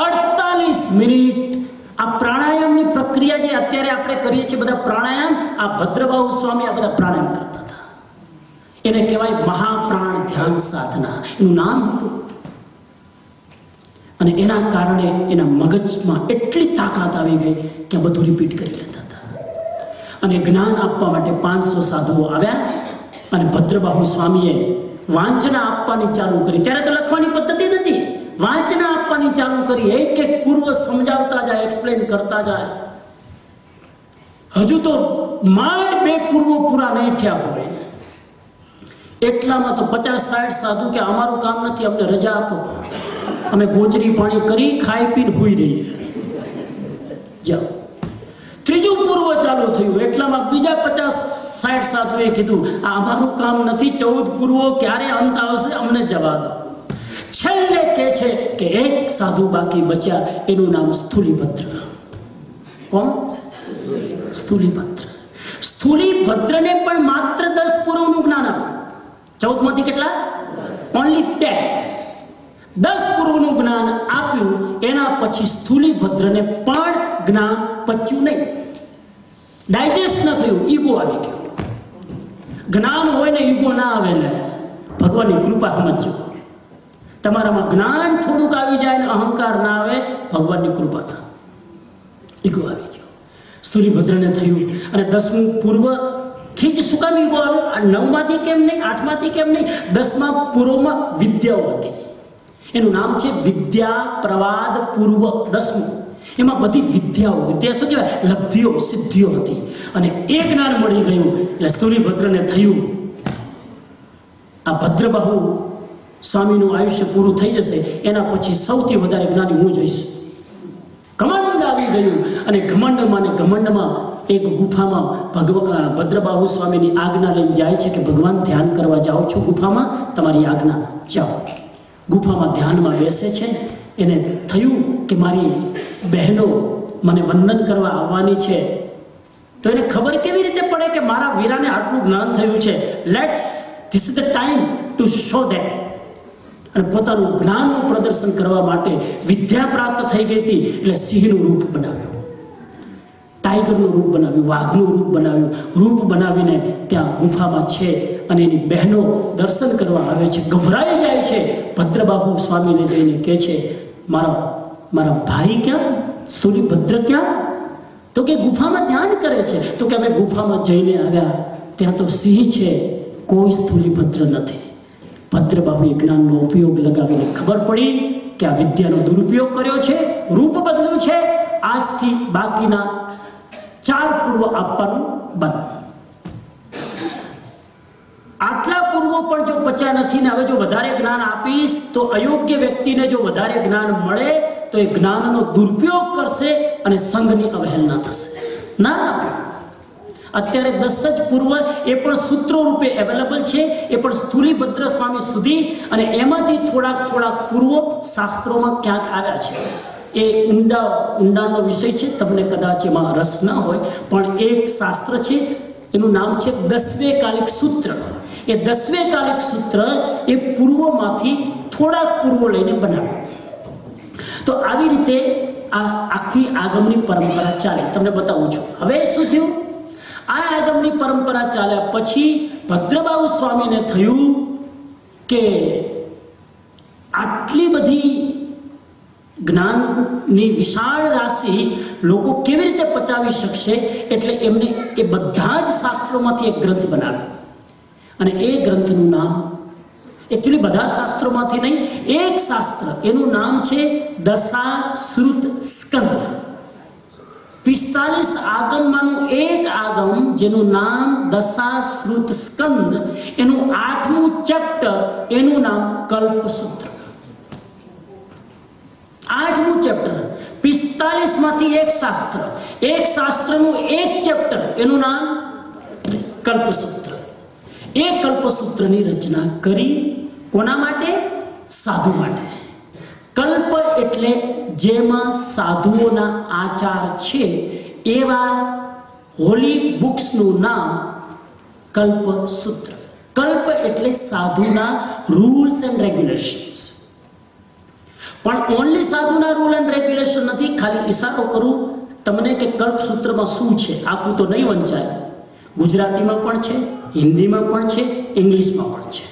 48 મિનિટ. આ પ્રાણાયામની પ્રક્રિયા જે અત્યારે આપણે કરીએ છીએ, બધા પ્રાણાયામ, આ ભદ્રબાહુ સ્વામી આ બધા પ્રાણાયામ કરતા હતા. એને કહેવાય મહાપ્રાણ ધ્યાન સાધના, એનું નામ હતું. અને એના કારણે એના મગજમાં એટલી તાકાત આવી ગઈ કે આ બધું રિપીટ કરી લેતા હતા. અને જ્ઞાન આપવા માટે 500 સાધુઓ આવ્યા અને ભદ્રબાહુ સ્વામીએ વાંચના આપવાની ચાલુ કરી. ત્યારે તો લખવાની પદ્ધતિ નથી, વાંચના આપવાની ચાલુ કરી. એક એક પૂર્વ સમજાવતા જાય, એક્સપ્લેન કરતા જાય. હજુ તો માંડ 2 પૂર્વો પૂરા નહીં થયા હોય એટલામાં તો 50-60 સાધુ કે અમારું કામ નથી, અમને રજા આપો, અમે ગોચરી પાણી કરી ખાઈ પીને હોઈ રહીએ. જાઓ. ત્રીજું પૂર્વ ચાલુ થયું એટલામાં બીજા 50-60 સાધુએ કીધું આ અમારું કામ નથી, 14 પૂર્વો ક્યારે અંત આવશે, અમને જવા દો. છેલ્લે કહે છે કે એક સાધુ બાકી બચ્યા, એનું નામ સ્થૂલીભદ્ર. કોણ? સ્થૂલીભદ્ર. સ્થૂલીભદ્રને પણ માત્ર 10 પૂર્વનું જ્ઞાન આપ્યું. 14 માંથી કેટલા? ઓનલી 10. 10 પૂર્વનું જ્ઞાન આપ્યું. એના પછી સ્થૂલીભદ્રને પણ જ્ઞાન પચ્યું નહીં, ડાયજેસ્ટ ન થયું, ઈગો આવી ગયો. જ્ઞાન હોય ને ઈગો ના આવે ને, ભગવાનની કૃપા સમજો. તમારામાં જ્ઞાન થોડુંક આવી જાય ને અહંકાર ના આવે, ભગવાનની કૃપા ના. ઈગો આવી ગયો. સ્થૂલીભદ્રને થયું. અને 10મું પૂર્વથી જ શું કામ ઈગો આવ્યો? 9માંથી કેમ નહીં, 8માંથી કેમ નહીં? 10મા પૂર્વમાં વિદ્યાઓ હતી. એનું નામ છે વિદ્યા પ્રવાદ પૂર્વ 10મું. એમાં બધી વિદ્યાઓ, વિદ્યા શું કહેવાય? લબ્ધિઓ, સિદ્ધિઓ હતી. અને એ જ્ઞાન મળી ગયું એટલે સ્થૂલીભદ્રને થયું આ ભદ્રબાહુ સ્વામીનું આયુષ્ય પૂરું થઈ જશે, એના પછી સૌથી વધારે જ્ઞાની હું જઈશ. ઘમંડ આવી ગયું. અને ઘમંડમાં એક ગુફામાં ભદ્રબાહુ સ્વામીની આજ્ઞા લઈને જાય છે કે ભગવાન ધ્યાન કરવા જાઉં છું ગુફામાં, તમારી આજ્ઞા, જાઓ. ગુફામાં ધ્યાનમાં બેસે છે. એને થયું કે મારી બહેનો મને વંદન કરવા આવવાની છે. તો એને ખબર કેવી રીતે પડે કે મારા વીરાને આટલું જ્ઞાન થયું છે? This is the time to show that. અને પોતાનું જ્ઞાનનું પ્રદર્શન કરવા માટે વિદ્યા પ્રાપ્ત થઈ ગઈ હતી એટલે સિંહનું રૂપ બનાવ્યું. ટાઈગરનું રૂપ બનાવ્યું, વાઘનું રૂપ બનાવ્યું, રૂપ બનાવીને ત્યાં ગુફામાં છે અને એની બહેનો દર્શન કરવા આવે છે, ગભરાઈ જાય છે. ભદ્રબાહુ સ્વામીને જઈને કહે છે, મારા ભાઈ ક્યાં, સ્થૂલીભદ્ર ક્યાં? તો કે ગુફામાં ધ્યાન કરે છે. તો કે અમે ગુફામાં જઈને આવ્યા, ત્યાં તો સિંહ છે, કોઈ સ્થૂલીભદ્ર નથી. ભદ્રબાહુએ જ્ઞાનનો ઉપયોગ લગાવીને ખબર પડી કે આ વિદ્યાનો દુરુપયોગ કર્યો છે, રૂપ બદલ્યું છે. આજથી બાકીના 4 પૂર્વ આપવાનું બંધ. આટલા પૂર્વો પણ જો પચ્યા નથી ને હવે જો વધારે જ્ઞાન આપીશ તો અયોગ્ય વ્યક્તિને જો વધારે જ્ઞાન મળે તો એ જ્ઞાનનો દુરુપયોગ કરશે અને સંઘની અવહેલના થશે. ના આપ્યું. અત્યારે 10 જ પૂર્વ એ પણ સૂત્રો રૂપે અવેલેબલ છે, એ પણ સ્થૂલીભદ્ર સ્વામી સુધી, અને એમાંથી થોડાક પૂર્વો શાસ્ત્રોમાં ક્યાંક આવ્યા છે. એ ઊંડાનો વિષય છે, તમને કદાચ એમાં રસ ન હોય, પણ એક શાસ્ત્ર છે, એનું નામ છે 10વે કાલિક સૂત્ર. એ 10વે કાલિક સૂત્ર એ પૂર્વોમાંથી થોડાક પૂર્વો લઈને બનાવ્યું. તો આવી રીતે આ આખી આગમની પરંપરા ચાલે. તમને બતાવું છું. હવે શું થયું? આ આગમની પરંપરા ચાલ્યા પછી ભદ્રબાહુ સ્વામીને થયું કે આટલી બધી જ્ઞાનની વિશાળ રાશિ લોકો કેવી રીતે પચાવી શકશે, એટલે એમને એ બધા જ શાસ્ત્રોમાંથી એક ગ્રંથ બનાવ્યો. અને એ ગ્રંથનું નામ, એકચ્યુઅલી બધા શાસ્ત્રોમાંથી નહીં, એક શાસ્ત્ર, એનું નામ છે દશાશ્રુત સ્કંદ. 45 આગમમાંનું એક આગમ જેનું નામ દશાશ્રુત સ્કંદ, એનું 8મું ચેપ્ટર, એનું નામ કલ્પસૂત્ર. 8મું ચેપ્ટર, 45માંથી એક શાસ્ત્રનું એક ચેપ્ટર, એનું નામ કલ્પસૂત્ર. એ કલ્પસૂત્રની રચના કરી કોના માટે? સાધુ માટે. કલ્પ એટલે જેમાં સાધુઓના આચાર છે એવા હોલી બુક્સનું નામ કલ્પસૂત્ર. કલ્પ એટલે સાધુના રૂલ્સ એન્ડ રેગ્યુલેશન્સ. પણ ઓનલી સાધુના રૂલ એન્ડ રેગ્યુલેશન નથી. ખાલી ઈશારો કરું તમને કે કલ્પસૂત્રમાં શું છે, આખું તો નહીં વંચાય. ગુજરાતીમાં પણ છે, હિન્દીમાં પણ છે, ઇંગ્લિશમાં પણ છે.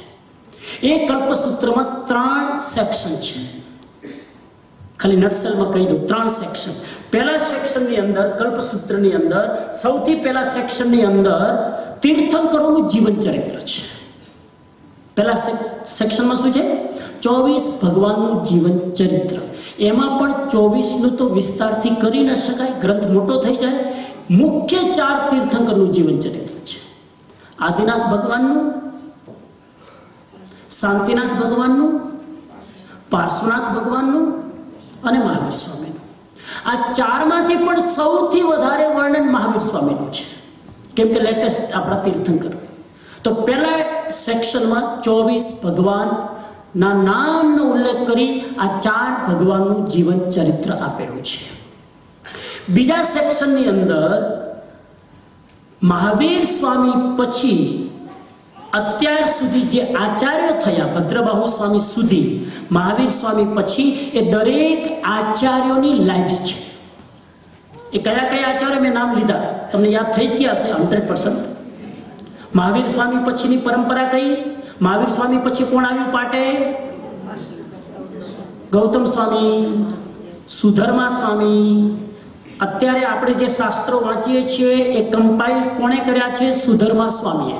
એ કલ્પસૂત્રમાં 3 સેક્શન છે. ખાલી નટસેલમાં કહી દઉં, 3 સેક્શન. પહેલા સેક્શનની અંદર, કલ્પસૂત્રની અંદર, સૌથી પહેલા સેક્શનની અંદર તીર્થંકરોનું જીવન ચરિત્ર છે. પહેલા સેક્શનમાં શું છે? 24 ભગવાનનું જીવન ચરિત્ર. એમાં પણ 24નું તો વિસ્તારથી કરી ન શકાય, ગ્રંથ મોટો થઈ જાય. મુખ્ય 4 તીર્થંકરનું જીવન ચરિત્ર છે. આદિનાથ ભગવાનનું, શાંતિનાથ ભગવાનનું, પાર્શ્વનાથ ભગવાનનું અને મહાવીર સ્વામીનું. આ 4માંથી પણ સૌથી વધારે વર્ણન મહાવીર સ્વામીનું છે, કેમ કે લેટેસ્ટ આપણા તીર્થંકર. તો પહેલા સેક્શનમાં 24 ભગવાનના નામનો ઉલ્લેખ કરી આ 4 ભગવાનનું જીવન ચરિત્ર આપેલું છે. બીજા સેક્શનની અંદર મહાવીર સ્વામી પછી અત્યાર સુધી જે આચાર્ય થયા, ભદ્રબાહુ સ્વામી સુધી, મહાવીર સ્વામી પછી એ દરેક આચાર્યોની લાઈફ છે. એ કયા કયા આચાર્ય મેં નામ લીધા, તમને યાદ થઈ જ ગયા હશે 100%. મહાવીર સ્વામી પછીની પરંપરા કઈ? મહાવીર સ્વામી પછી કોણ આવ્યું પાટે? ગૌતમ સ્વામી, સુધર્મા સ્વામી. અત્યારે આપણે જે શાસ્ત્રો વાંચીએ છીએ એ કમ્પાઇલ કોણે કર્યા છે? સુધર્મા સ્વામીએ.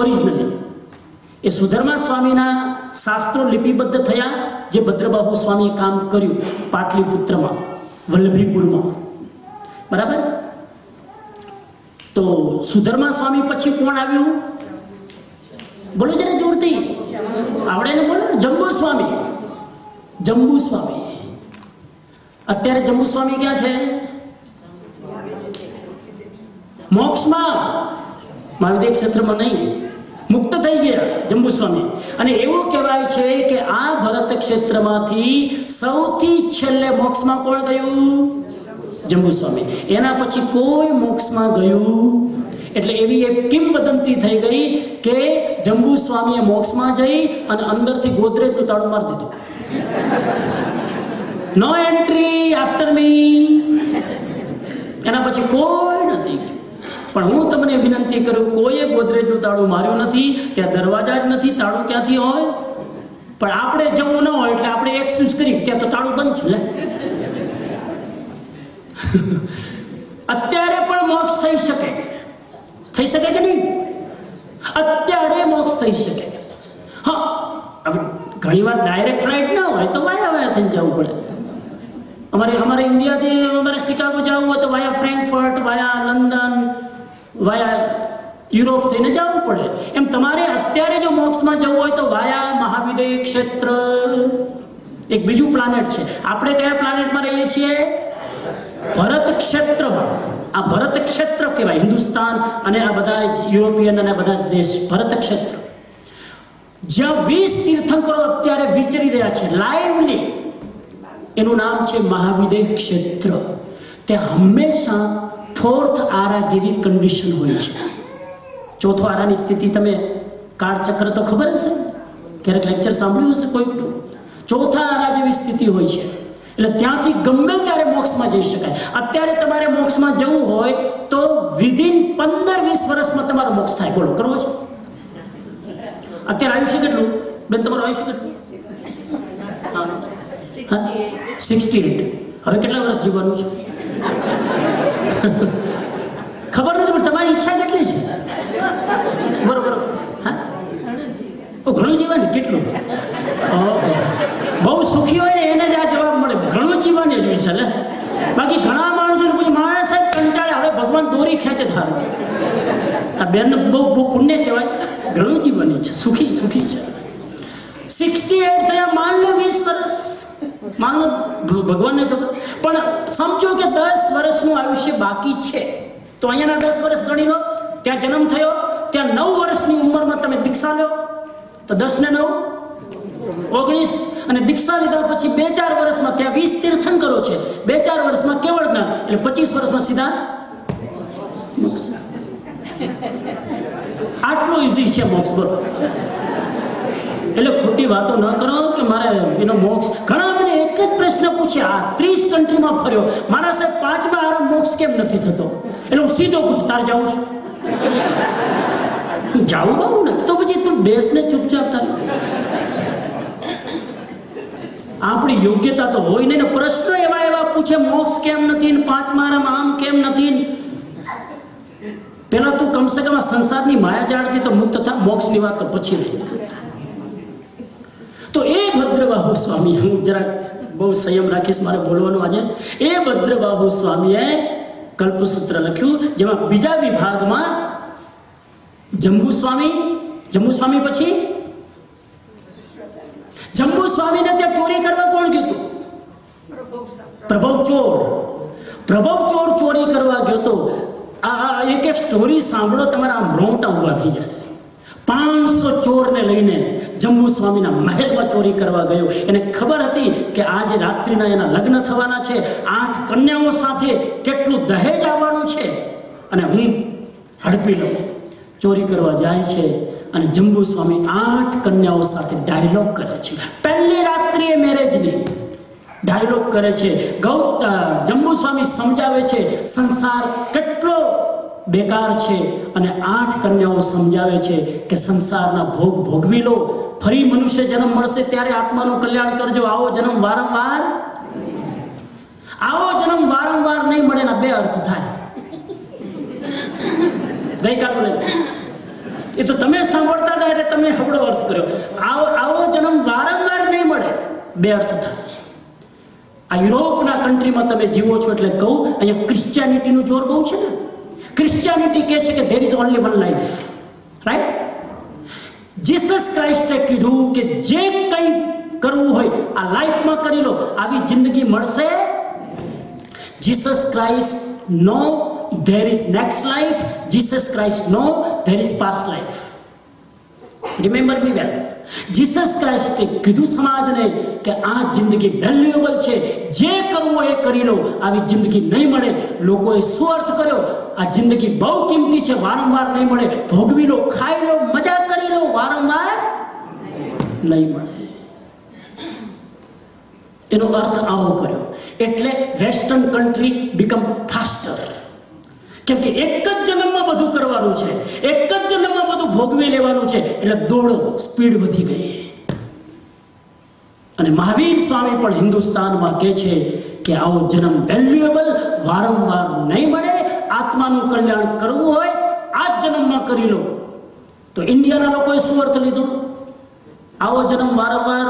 ઓરિજિનલી એ સુધર્મા સ્વામીના શાસ્ત્રો લિપિબદ્ધ થયા, જે ભદ્રબાહુ સ્વામીએ કામ કર્યું પાટલીપુત્રમાં, વલ્લભીપુરમાં. બરાબર? તો સુધર્મા સ્વામી પછી કોણ આવ્યું? બોલો જરા જોરથી, આવડે ને બોલો. જંબુ સ્વામી. જંબુ સ્વામી. અત્યારે જંબુ સ્વામી ક્યાં છે? મોક્ષમાં. મહાવિદ્ય ક્ષેત્રમાં નહીં, મુક્ત થઈ ગયા જંબુ સ્વામી. અને એવું કહેવાય છે કે આ ભરત ક્ષેત્રમાંથી સૌથી છેલ્લે મોક્ષમાં કોણ ગયું? જંબુ સ્વામી. એના પછી કોઈ મોક્ષમાં ગયું. એટલે એવી એક કિંવદંતી થઈ ગઈ કે જંબુ સ્વામીએ મોક્ષમાં જઈ અને અંદરથી ગોદરેજનું તાળું મારી દીધું. No entry after me. એના પછી કોઈ નથી ગયું. પણ હું તમને વિનંતી કરું, કોઈએ ગોદરેજનું તાળું માર્યું નથી, ત્યાં દરવાજા જ નથી, તાળું ક્યાંથી હોય? પણ આપણે જવું ન હોય એટલે આપણે એક્સક્યુઝ કરી ત્યાં તો તાળું બંધ છે. લે અત્યારે પણ મોક્ષ થઈ શકે કે નહીં? અત્યારે મોક્ષ થઈ શકે. હા, હવે ઘણી વાર ડાયરેક્ટ ફ્લાઇટ ના હોય તો વાયા થઈને જવું પડે. અમારે ઇન્ડિયાથી અમારે શિકાગો જવું હોય તો વાયા ફ્રેન્કફર્ટ, વાયા લંડન, વાયા યુરોપ થઈને જવું પડે. એમ તમારે અત્યારે જો મોક્ષમાં જવું હોય તો વાયા મહાવિદ્ય ક્ષેત્ર, એક બીજું પ્લાનેટ છે. આપણે કયા પ્લાનેટમાં રહીએ છીએ? ભરત ક્ષેત્રમાં. આ ભરત ક્ષેત્ર કહેવાય. હિન્દુસ્તાન અને આ બધા યુરોપિયન અને બધા દેશ ભરત ક્ષેત્ર, જ્યાં 20 તીર્થંકરો અત્યારે વિચરી રહ્યા છે લાઈવલી. એનું નામ છે મહાવિદ્ય ક્ષેત્ર. ત્યાં હંમેશા ફોર્થ આરા જેવી કન્ડિશન હોય છે. ચોથો આરાની સ્થિતિ તમે કાળચક્ર તો ખબર હશે, ક્યારેક લેક્ચર સાંભળ્યું હશે કોઈકનું. ચોથા આરા જેવી સ્થિતિ હોય છે. એટલે ત્યાંથી ગમે ત્યારે મોક્ષમાં જઈ શકાય. અત્યારે તમારે મોક્ષમાં જવું હોય તો વિધિન 15-20 વર્ષમાં તમારો મોક્ષ થાય. બોલો, કરવો છે? અત્યારે આયુષ્ય કેટલું બેન તમારું? આયુષ્ય કેટલું? 68. હવે કેટલા વર્ષ જીવવાનું છે ખબર નથી, પણ તમારી ઈચ્છા કેટલી છે? બરોબર. હા, ઘણું જીવવાનું. કેટલું? બહુ સુખી હોય ને એને જ આ જવાબ મળે, ઘણું જીવવાની જ ઈચ્છા. લે બાકી ઘણા માણસોને પૂછે, માણસ સાહેબ કંટાળે, હવે ભગવાન દોરી ખેંચે ધારું. આ બેનને બહુ પુણ્ય કહેવાય. ઘણું જીવવાની ઈચ્છા, સુખી છે. 68 થયા, માન લો 20 વર્ષ, માન લો, ભગવાનને ખબર. પણ સમજો કે 10 વર્ષનું આયુષ્ય બાકી છે, તો અહીંયાના 10 વર્ષ ગણી લો. ત્યાં જન્મ થયો, ત્યાં 9 વર્ષની ઉંમરમાં તમે દીક્ષા લો, તો 10 ને 9 19. અને દીક્ષા લીધા પછી 2-4 વર્ષમાં ત્યાં 20 તીર્થંકરો છે, 2-4 વર્ષમાં કેવળ જ્ઞાન, એટલે 25 વર્ષમાં સીધા મોક્ષ. આટલું ઇઝી છે મોક્ષ. બોલો, એટલે ખોટી વાતો ન કરો કે મારે એનો મોક્ષ. ઘણા મને એક જ પ્રશ્ન પૂછે, આ 30 કન્ટ્રીમાં ફર્યો, મારા સાહેબ 5મા આરામ મોક્ષ કેમ નથી થતો? એટલે હું સીધો પૂછું, તારે જવું છે? જાવું બહુ નથી તો પછી તું બેસને ચૂપચાપ તારે. આપણી યોગ્યતા તો હોય નહીં ને. પ્રશ્નો એવા પૂછે, મોક્ષ કેમ નથી, 5મા આરામ આમ કેમ નથી? પેલા તું કમસે કમ સંસારની માયાજાળથી તો મુક્ત થા. મોક્ષની વાત તો પછી રહી. તો એ ભદ્રબાહુ સ્વામી, હું જરાક બહુ સંયમ રાખીશ મારે બોલવાનું આજે. એ ભદ્રબાહુ સ્વામીએ કલ્પસૂત્ર લખ્યું, જેમાં બીજા વિભાગમાં જંબુ સ્વામી પછી જંબુ સ્વામીને ત્યાં ચોરી કરવા કોણ ગયું હતું? પ્રભવ ચોર ચોરી કરવા ગયો હતો. આ એક સ્ટોરી સાંભળો, તમારા આમ રોંગટા ઊભા થઈ જાય. 500 ચોરને લઈને જંબુ સ્વામીના મહેલમાં ચોરી કરવા ગયો. એને ખબર હતી કે આજે રાત્રિના એના લગ્ન થવાના છે, 8 કન્યાઓ સાથે કેટલું દહેજ આવવાનું છે, અને હું હડપી લઉં. ચોરી કરવા જાય છે અને જંબુ સ્વામી 8 કન્યાઓ સાથે ડાયલોગ કરે છે. પહેલી રાત્રિએ મેરેજની ડાયલોગ કરે છે. જંબુ સ્વામી સમજાવે છે સંસાર કેટલો બેકાર છે, અને 8 કન્યાઓ સમજાવે છે કે સંસારના ભોગ ભોગવી લો, ફરી મનુષ્ય જન્મ મળશે ત્યારે આત્માનું કલ્યાણ કરજો. આવો જન્મ વારંવાર નહીં મળે. ના 2 અર્થ થાય. ગઈકાલે એ તો તમે સાંભળતા હતા એટલે તમે હબળો અર્થ કર્યો. આવો જન્મ વારંવાર નહીં મળે, 2 અર્થ થાય. આ યુરોપના કન્ટ્રીમાં તમે જીવો છો એટલે કહું, અહીંયા ક્રિશ્ચિયાનિટીનું જોર બહુ છે ને. ક્રિશ્ચિયાનિટી કહે છે કે there is only one life, right? Jesus ક્રાઇસ્ટે કીધું કે જે કંઈ કરવું હોય આ લાઈફમાં કરી લો, આવી જિંદગી મળશે. જીસસ ક્રાઇસ્ટ નો there is next life. Jesus Christ no there is past life. Remember me well. Jesus ક્રાઇસ્ટે કીધું સમાજને કે આ જિંદગી વેલ્યુએબલ છે, જે કરવું એ કરી લો, આવી જિંદગી નહીં મળે. લોકોએ શું અર્થ કર્યો? આ જિંદગી બહુ કિંમતી છે, વારંવાર નહીં મળે, ભોગવી લો, ખાઈ લો, મજા કરી લો, વારંવાર નહીં મળે. એનો અર્થ આવો કર્યો. એટલે વેસ્ટર્ન કન્ટ્રી બીકમ ફાસ્ટર. કેમ કે એક જ જન્મમાં બધું કરવાનું છે, એક જ જન્મમાં બધું ભોગવી લેવાનું છે, એટલે દોડો, સ્પીડ વધી ગઈ. અને મહાવીર સ્વામી પણ હિન્દુસ્તાનમાં કહે છે કે આવો જન્મ વેલ્યુએબલ, વારંવાર નહીં મળે. આત્માનું કલ્યાણ કરવું હોય આ જ જન્મમાં કરી લો. તો ઇન્ડિયાના લોકોએ શું અર્થ લીધો? આવો જન્મ વારંવાર.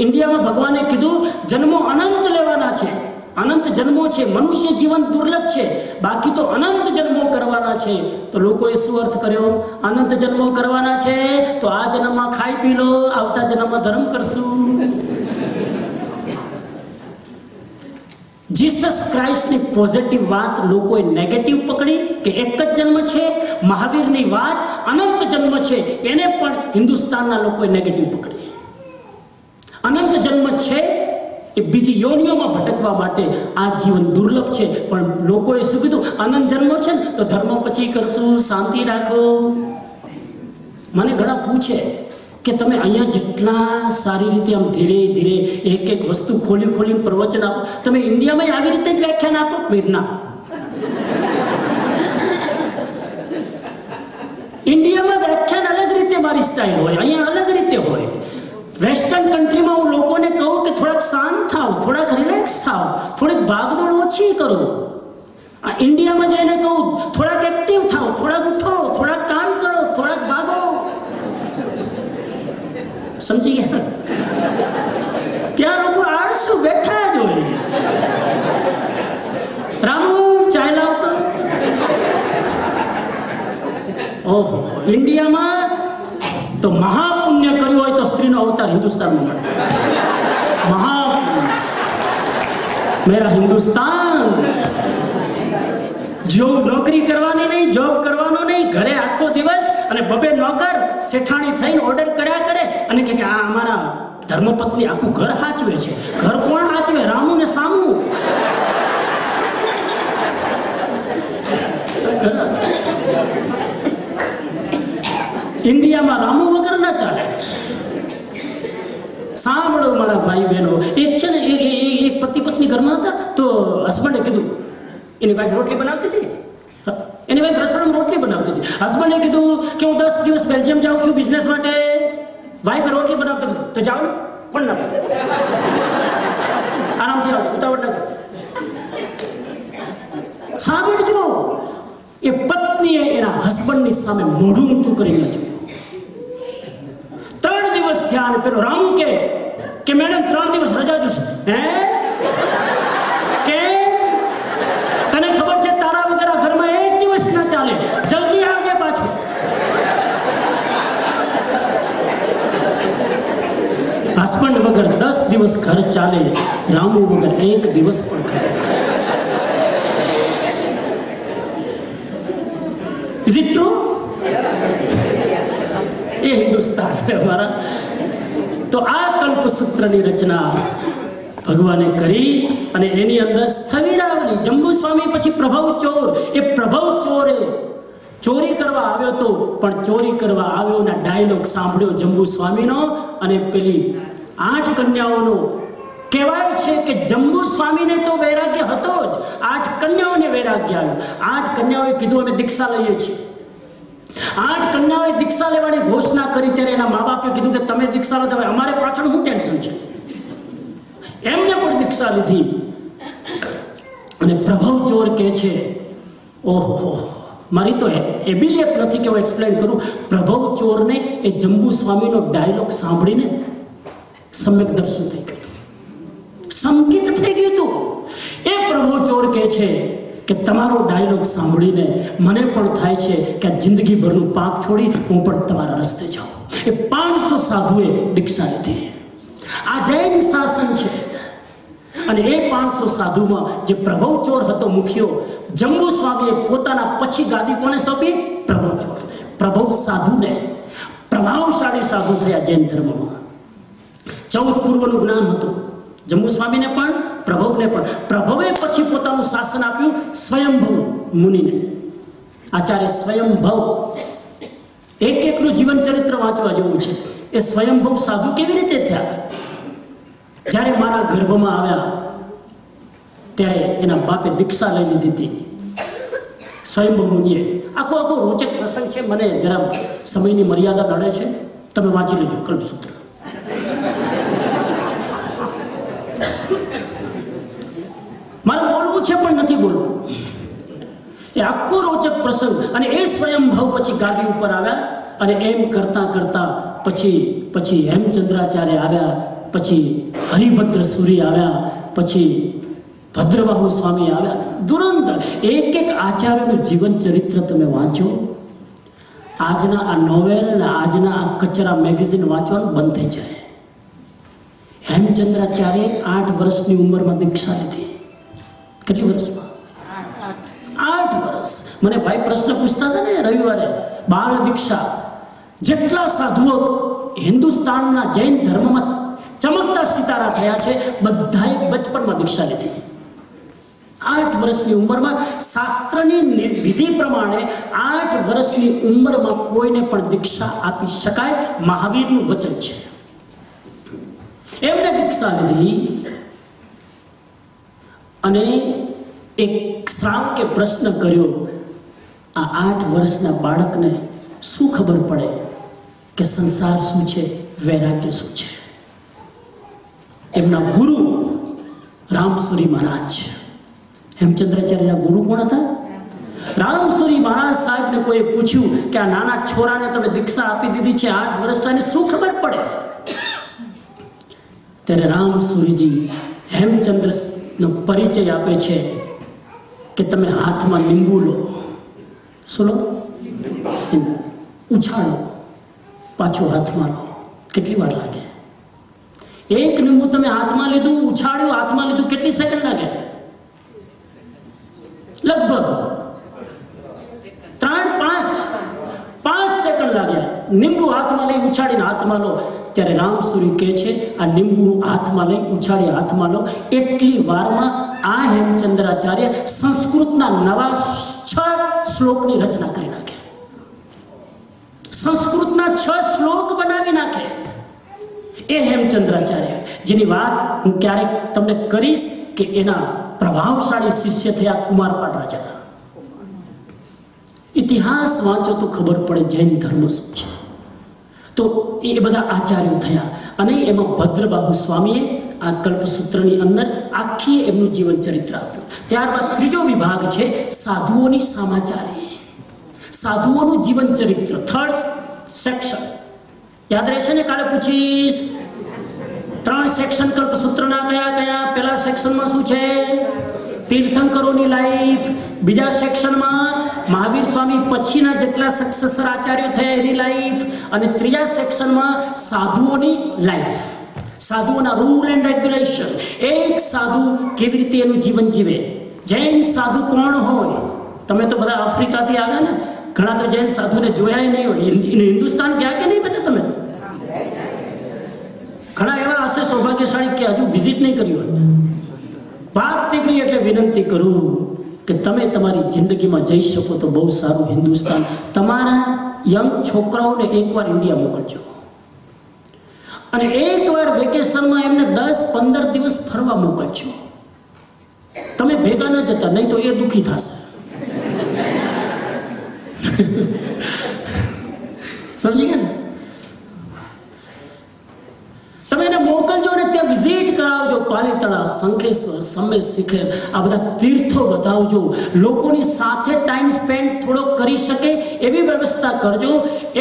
ઇન્ડિયામાં ભગવાને કીધું જન્મો અનંત લેવાના છે, અનંત જન્મો છે, મનુષ્ય જીવન દુર્લભ છે, બાકી તો અનંત જન્મો કરવાના છે. તો લોકોએ શું અર્થ કર્યો? અનંત જન્મો કરવાના છે તો આ જન્મમાં ખાઈ પી લો, આવતા જન્મમાં ધર્મ કરશું. જીસસ ક્રાઇસ્ટની પોઝિટિવ વાત લોકોએ નેગેટિવ પકડી કે એક જ જન્મ છે. મહાવીરની વાત અનંત જન્મ છે, એને પણ હિન્દુસ્તાનના લોકોએ નેગેટિવ પકડી. અનંત જન્મ છે એ બીજી યોનિઓમાં ભટકવા માટે આ જીવન દુર્લભ છે. પણ લોકોએ શું કીધું? અનંત જન્મો છે ને તો ધર્મ પછી કરશું, શાંતિ રાખો. મને ઘણા પૂછે કે તમે અહીંયા જેટલા સારી રીતે આમ ધીરે ધીરે એક એક વસ્તુ ખોલી ખોલીને પ્રવચન આપો, તમે ઇન્ડિયામાં આવી રીતે જ વ્યાખ્યાન આપો? ના, ઇન્ડિયામાં વ્યાખ્યાન અલગ રીતે મારી સ્ટાઇલ હોય, અહીંયા અલગ રીતે હોય. વેસ્ટર્ન કન્ટ્રીમાં હું લોકોને કહું કે થોડાક શાંત થાવ, થોડાક રિલેક્સ થાવ, થોડીક ભાગદોડ ઓછી કરો. આ ઇન્ડિયામાં જઈને કહું થોડાક એક્ટિવ થાવ, થોડાક ઉઠો, થોડાક કામ કરો, થોડાક ભાગો. સમજી ગયા? ત્યાં લોકો આળસુ બેઠા જ હોય. રામુ ચાય લાવતો. ઓહો, ઇન્ડિયામાં તો મહાપુણ્ય કર્યું હોય તો સ્ત્રીનો અવતાર હિન્દુસ્તાનમાં મળે. મહાપુણ્ય. મેરા હિન્દુસ્તાન. જો નોકરી કરવાની નહીં, જોબ કરવાનો નહીં, ઘરે આખો દિવસ અને બબે નોકર શેઠાણી થઈને ઓર્ડર કર્યા કરે અને કે આ અમારા ધર્મપત્ની આખું ઘર હાચવે છે. ઘર કોણ હાચવે? રામુ ને સામુ. ઇન્ડિયામાં રામુ વગર ના ચાલે. સાંભળો મારા ભાઈ બહેનો, એક છે ને એક પતિ પત્ની ઘરમાં હતા તો હસબન્ડે કીધું, એની વાઈફ રોટલી બનાવતી હતી, એની વાઈફ રસોડામાં રોટલી બનાવતી હતી. હસબન્ડે કીધું કે હું 10 દિવસ બેલ્જિયમ જાઉં છું બિઝનેસ માટે. વાઈફ રોટલી બનાવતી હતી તો જાઓ ને, કોણ ના આરામથી આવજો, ઉતાવળ ના. સાંભળજો, એ પત્નીએ એના હસબન્ડની સામે મોઢું ઊંચું કરીને જોયું. 3 દિવસ થયા અને પેલો રામુ કે મેડમ 3 દિવસ રજા જોશે. હે કે તને ખબર છે તારા વગર આ ઘરમાં 1 દિવસ ના ચાલે, જલ્દી આવજે પાછો. હસબન્ડ વગર 10 દિવસ ઘર ચાલે, રામુ વગર 1 દિવસ પણ ઘર ચાલે. Is it true? એ હિન્દુસ્તાન અમારા. તો આ કલ્પસૂત્રની રચના ભગવાને કરી અને એની અંદર સ્થવિરાવલી. જંબુ સ્વામી પછી પ્રભવ ચોર. એ પ્રભવ ચોરે ચોરી કરવા આવ્યો તો, પણ ચોરી કરવા આવ્યો ના ડાયલોગ સાંભળ્યો જંબુ સ્વામીનો અને પેલી 8 કન્યાઓનો. કહેવાય છે કે જંબુ સ્વામીને તો વૈરાગ્ય હતો જ, 8 કન્યાઓને વૈરાગ્ય આવ્યું. 8 કન્યાઓએ કીધું અમે દીક્ષા લઈએ છીએ. 8 કન્યાઓએ દીક્ષા લેવાની ઘોષણા કરી ત્યારે એના મા બાપે કીધું કે તમે દીક્ષા લો, તમે અમારે પાછળ શું ટેન્શન છે. એમને પણ દીક્ષા લીધી. અને પ્રભવ ચોર કહે છે, ઓહો, મારી તો એબિલિયત નથી કે હું એક્સપ્લેન કરું. પ્રભવ ચોરને એ જંબુ સ્વામીનો ડાયલોગ સાંભળીને સમ્યક દર્શન થઈ ગયું, સંકિત થઈ ગયું હતું. એ પ્રભવ ચોર કહે છે કે તમારો ડાયલોગ સાંભળીને મને પણ થાય છે કે આ જિંદગીભરનું પાપ છોડી હું પણ તમારા રસ્તે જાઉં. એ 500 સાધુએ દીક્ષા લીધી. આ જૈન શાસન છે. અને એ 500 સાધુમાં જે પ્રભવ ચોર હતો મુખ્યો, જંબુ સ્વામીએ પોતાના પછી ગાદી કોને સોંપી? પ્રભવ ચોરને, પ્રભવ સાધુને. પ્રભાવશાળી સાધુ થયા જૈન ધર્મમાં. 14 પૂર્વનું જ્ઞાન હતું જંબુ સ્વામીને પણ, પ્રભવને પણ. પ્રભવે પછી પોતાનું શાસન આપ્યું સ્વયંભવ મુનિને, આચાર્ય સ્વયંભવ. એકનું જીવન ચરિત્ર વાંચવા જેવું છે. એ સ્વયંભવ સાધુ કેવી રીતે થયા? જ્યારે મારા ગર્ભમાં આવ્યા ત્યારે એના બાપે દીક્ષા લઈ લીધી હતી. સ્વયંભૂ મુનિએ. આખો રોચક પ્રસંગ છે. મને જરા સમયની મર્યાદા નડે છે, તમે વાંચી લેજો કલ્પસૂત્ર. મારે બોલવું છે પણ નથી બોલવું. એ આખો રોચક પ્રસંગ. અને એ સ્વયંભવ પછી ગાદી ઉપર આવ્યા અને એમ કરતા કરતા પછી હેમચંદ્રાચાર્ય આવ્યા, પછી હરિભદ્ર સુરી આવ્યા, પછી ભદ્રબાહુ સ્વામી આવ્યા. તુરંત એક આચાર્યનું જીવન ચરિત્ર તમે વાંચો. આજના આ નોવેલ ને આજના આ કચરા મેગેઝિન વાંચવાનું બંધ થઈ જાય. હેમચંદ્રાચાર્ય 8 વર્ષની ઉંમરમાં દીક્ષા લીધી. કેટલી વર્ષમાં? 8 વર્ષ. મને ભાઈ પ્રશ્ન પૂછતા હતા ને રવિવારે, બાળ દીક્ષા. જેટલા સાધુઓ હિન્દુસ્તાનના જૈન ધર્મમાં ચમકતા સિતારા થયા છે, બધાએ બચપનમાં દીક્ષા લીધી. 8 વર્ષની ઉંમરમાં. શાસ્ત્રની વિધિ પ્રમાણે 8 વર્ષની ઉંમરમાં કોઈને પણ દીક્ષા આપી શકાય. મહાવીરનું વચન છે. એમને દીક્ષા લીધી અને એક શ્રાવકે પ્રશ્ન કર્યો, આ 8 વર્ષના બાળકને શું ખબર પડે કે સંસાર શું છે, વૈરાગ્ય શું છે? એમના ગુરુ રામસુરી મહારાજ, હેમચંદ્રાચાર્યના ગુરુ કોણ હતા? રામસુરી મહારાજ સાહેબને કોઈ પૂછ્યું કે આ નાના છોરાને તમે દીક્ષા આપી દીધી છે 8 વર્ષના, શું ખબર પડે? ત્યારે રામસુરીજી હેમચંદ્રનો પરિચય આપે છે કે તમે હાથમાં લીંબુ લો. શું લો? ઉછાળો, પાછું હાથમાં લો. કેટલી વાર લાગે? એક લીંબુ તમે હાથમાં લીધું, ઉછાળ્યું, હાથમાં લીધું, કેટલી સેકન્ડ લાગે? લગભગ 3-5 સેકન્ડ લાગ્યા. લીંબુ હાથમાં લઈ ઉછાળીને હાથમાં લો. ત્યારે રામસુરી કહે છે આ લીંબુ હાથમાં લઈ ઉછાળી હાથમાં લો, એટલી વારમાં આ હેમચંદ્રાચાર્ય સંસ્કૃતના નવા 6 શ્લોકની રચના કરી નાખે. સંસ્કૃતના 6 શ્લોક બનાવી નાખે. એ હેમચંદ્રાચાર્ય, જેની વાત હું ક્યારેક તમને કરીશ કે એના પ્રભાવશાળી શિષ્ય થયા કુમારપાળ રાજા. ઇતિહાસ વાંચો તો ખબર પડે જૈન ધર્મ શું છે. તો એ બધા આચાર્યો થયા અને એમાં ભદ્રબાહુ સ્વામીએ આ કલ્પસૂત્રની અંદર આખી એમનું જીવન ચરિત્ર આપ્યું. ત્યારબાદ ત્રીજો વિભાગ છે સાધુઓની સામાચારી, સાધુઓનું જીવન ચરિત્ર. 3rd સેક્શન યાદ રહેશે ને? કાલે પૂછીશ. 3 સેક્શન કલ્પસૂત્રના કયા કયા? પહેલા સેક્શનમાં શું છે? તીર્થંકરોની લાઈફ. બીજા સેક્શનમાં મહાવીર સ્વામી પછીના જેટલા સક્સેસર આચાર્યો થયા એની લાઈફ. અને ત્રીજા સેક્શનમાં સાધુઓની લાઈફ, સાધુઓના રૂલ એન્ડ રેગ્યુલેશન. એક સાધુ કેવી રીતે એનું જીવન જીવે. જૈન સાધુ કોણ હોય? તમે તો બધા આફ્રિકાથી આવ્યા ને, ઘણા તો જૈન સાધુને જોયા નહીં હોય. હિન્દુસ્તાન ગયા કે નહીં બધા તમે? ઘણા એવા હશે સૌભાગ્યશાળી કે હજુ વિઝિટ નહીં કર્યું હોય. વાત નીકળી એટલે વિનંતી કરું કે તમે તમારી જિંદગીમાં જઈ શકો તો બહુ સારું હિન્દુસ્તાન. તમારા યંગ છોકરાઓને એકવાર ઇન્ડિયા મોકલજો અને એકવાર વેકેશનમાં એમને 10-15 દિવસ ફરવા મોકલજો. તમે ભેગા ન જતા, નહીં તો એ દુઃખી થશે. સમજી ગયા ને? તમે એને મોકલજો ને ત્યાં વિઝિટ કરાવજો. પાલીતાણા, શંખેશ્વર, સમેત શિખર, આ બધા તીર્થો બતાવજો. લોકોની સાથે ટાઈમ સ્પેન્ડ થોડો કરી શકે એવી વ્યવસ્થા કરજો.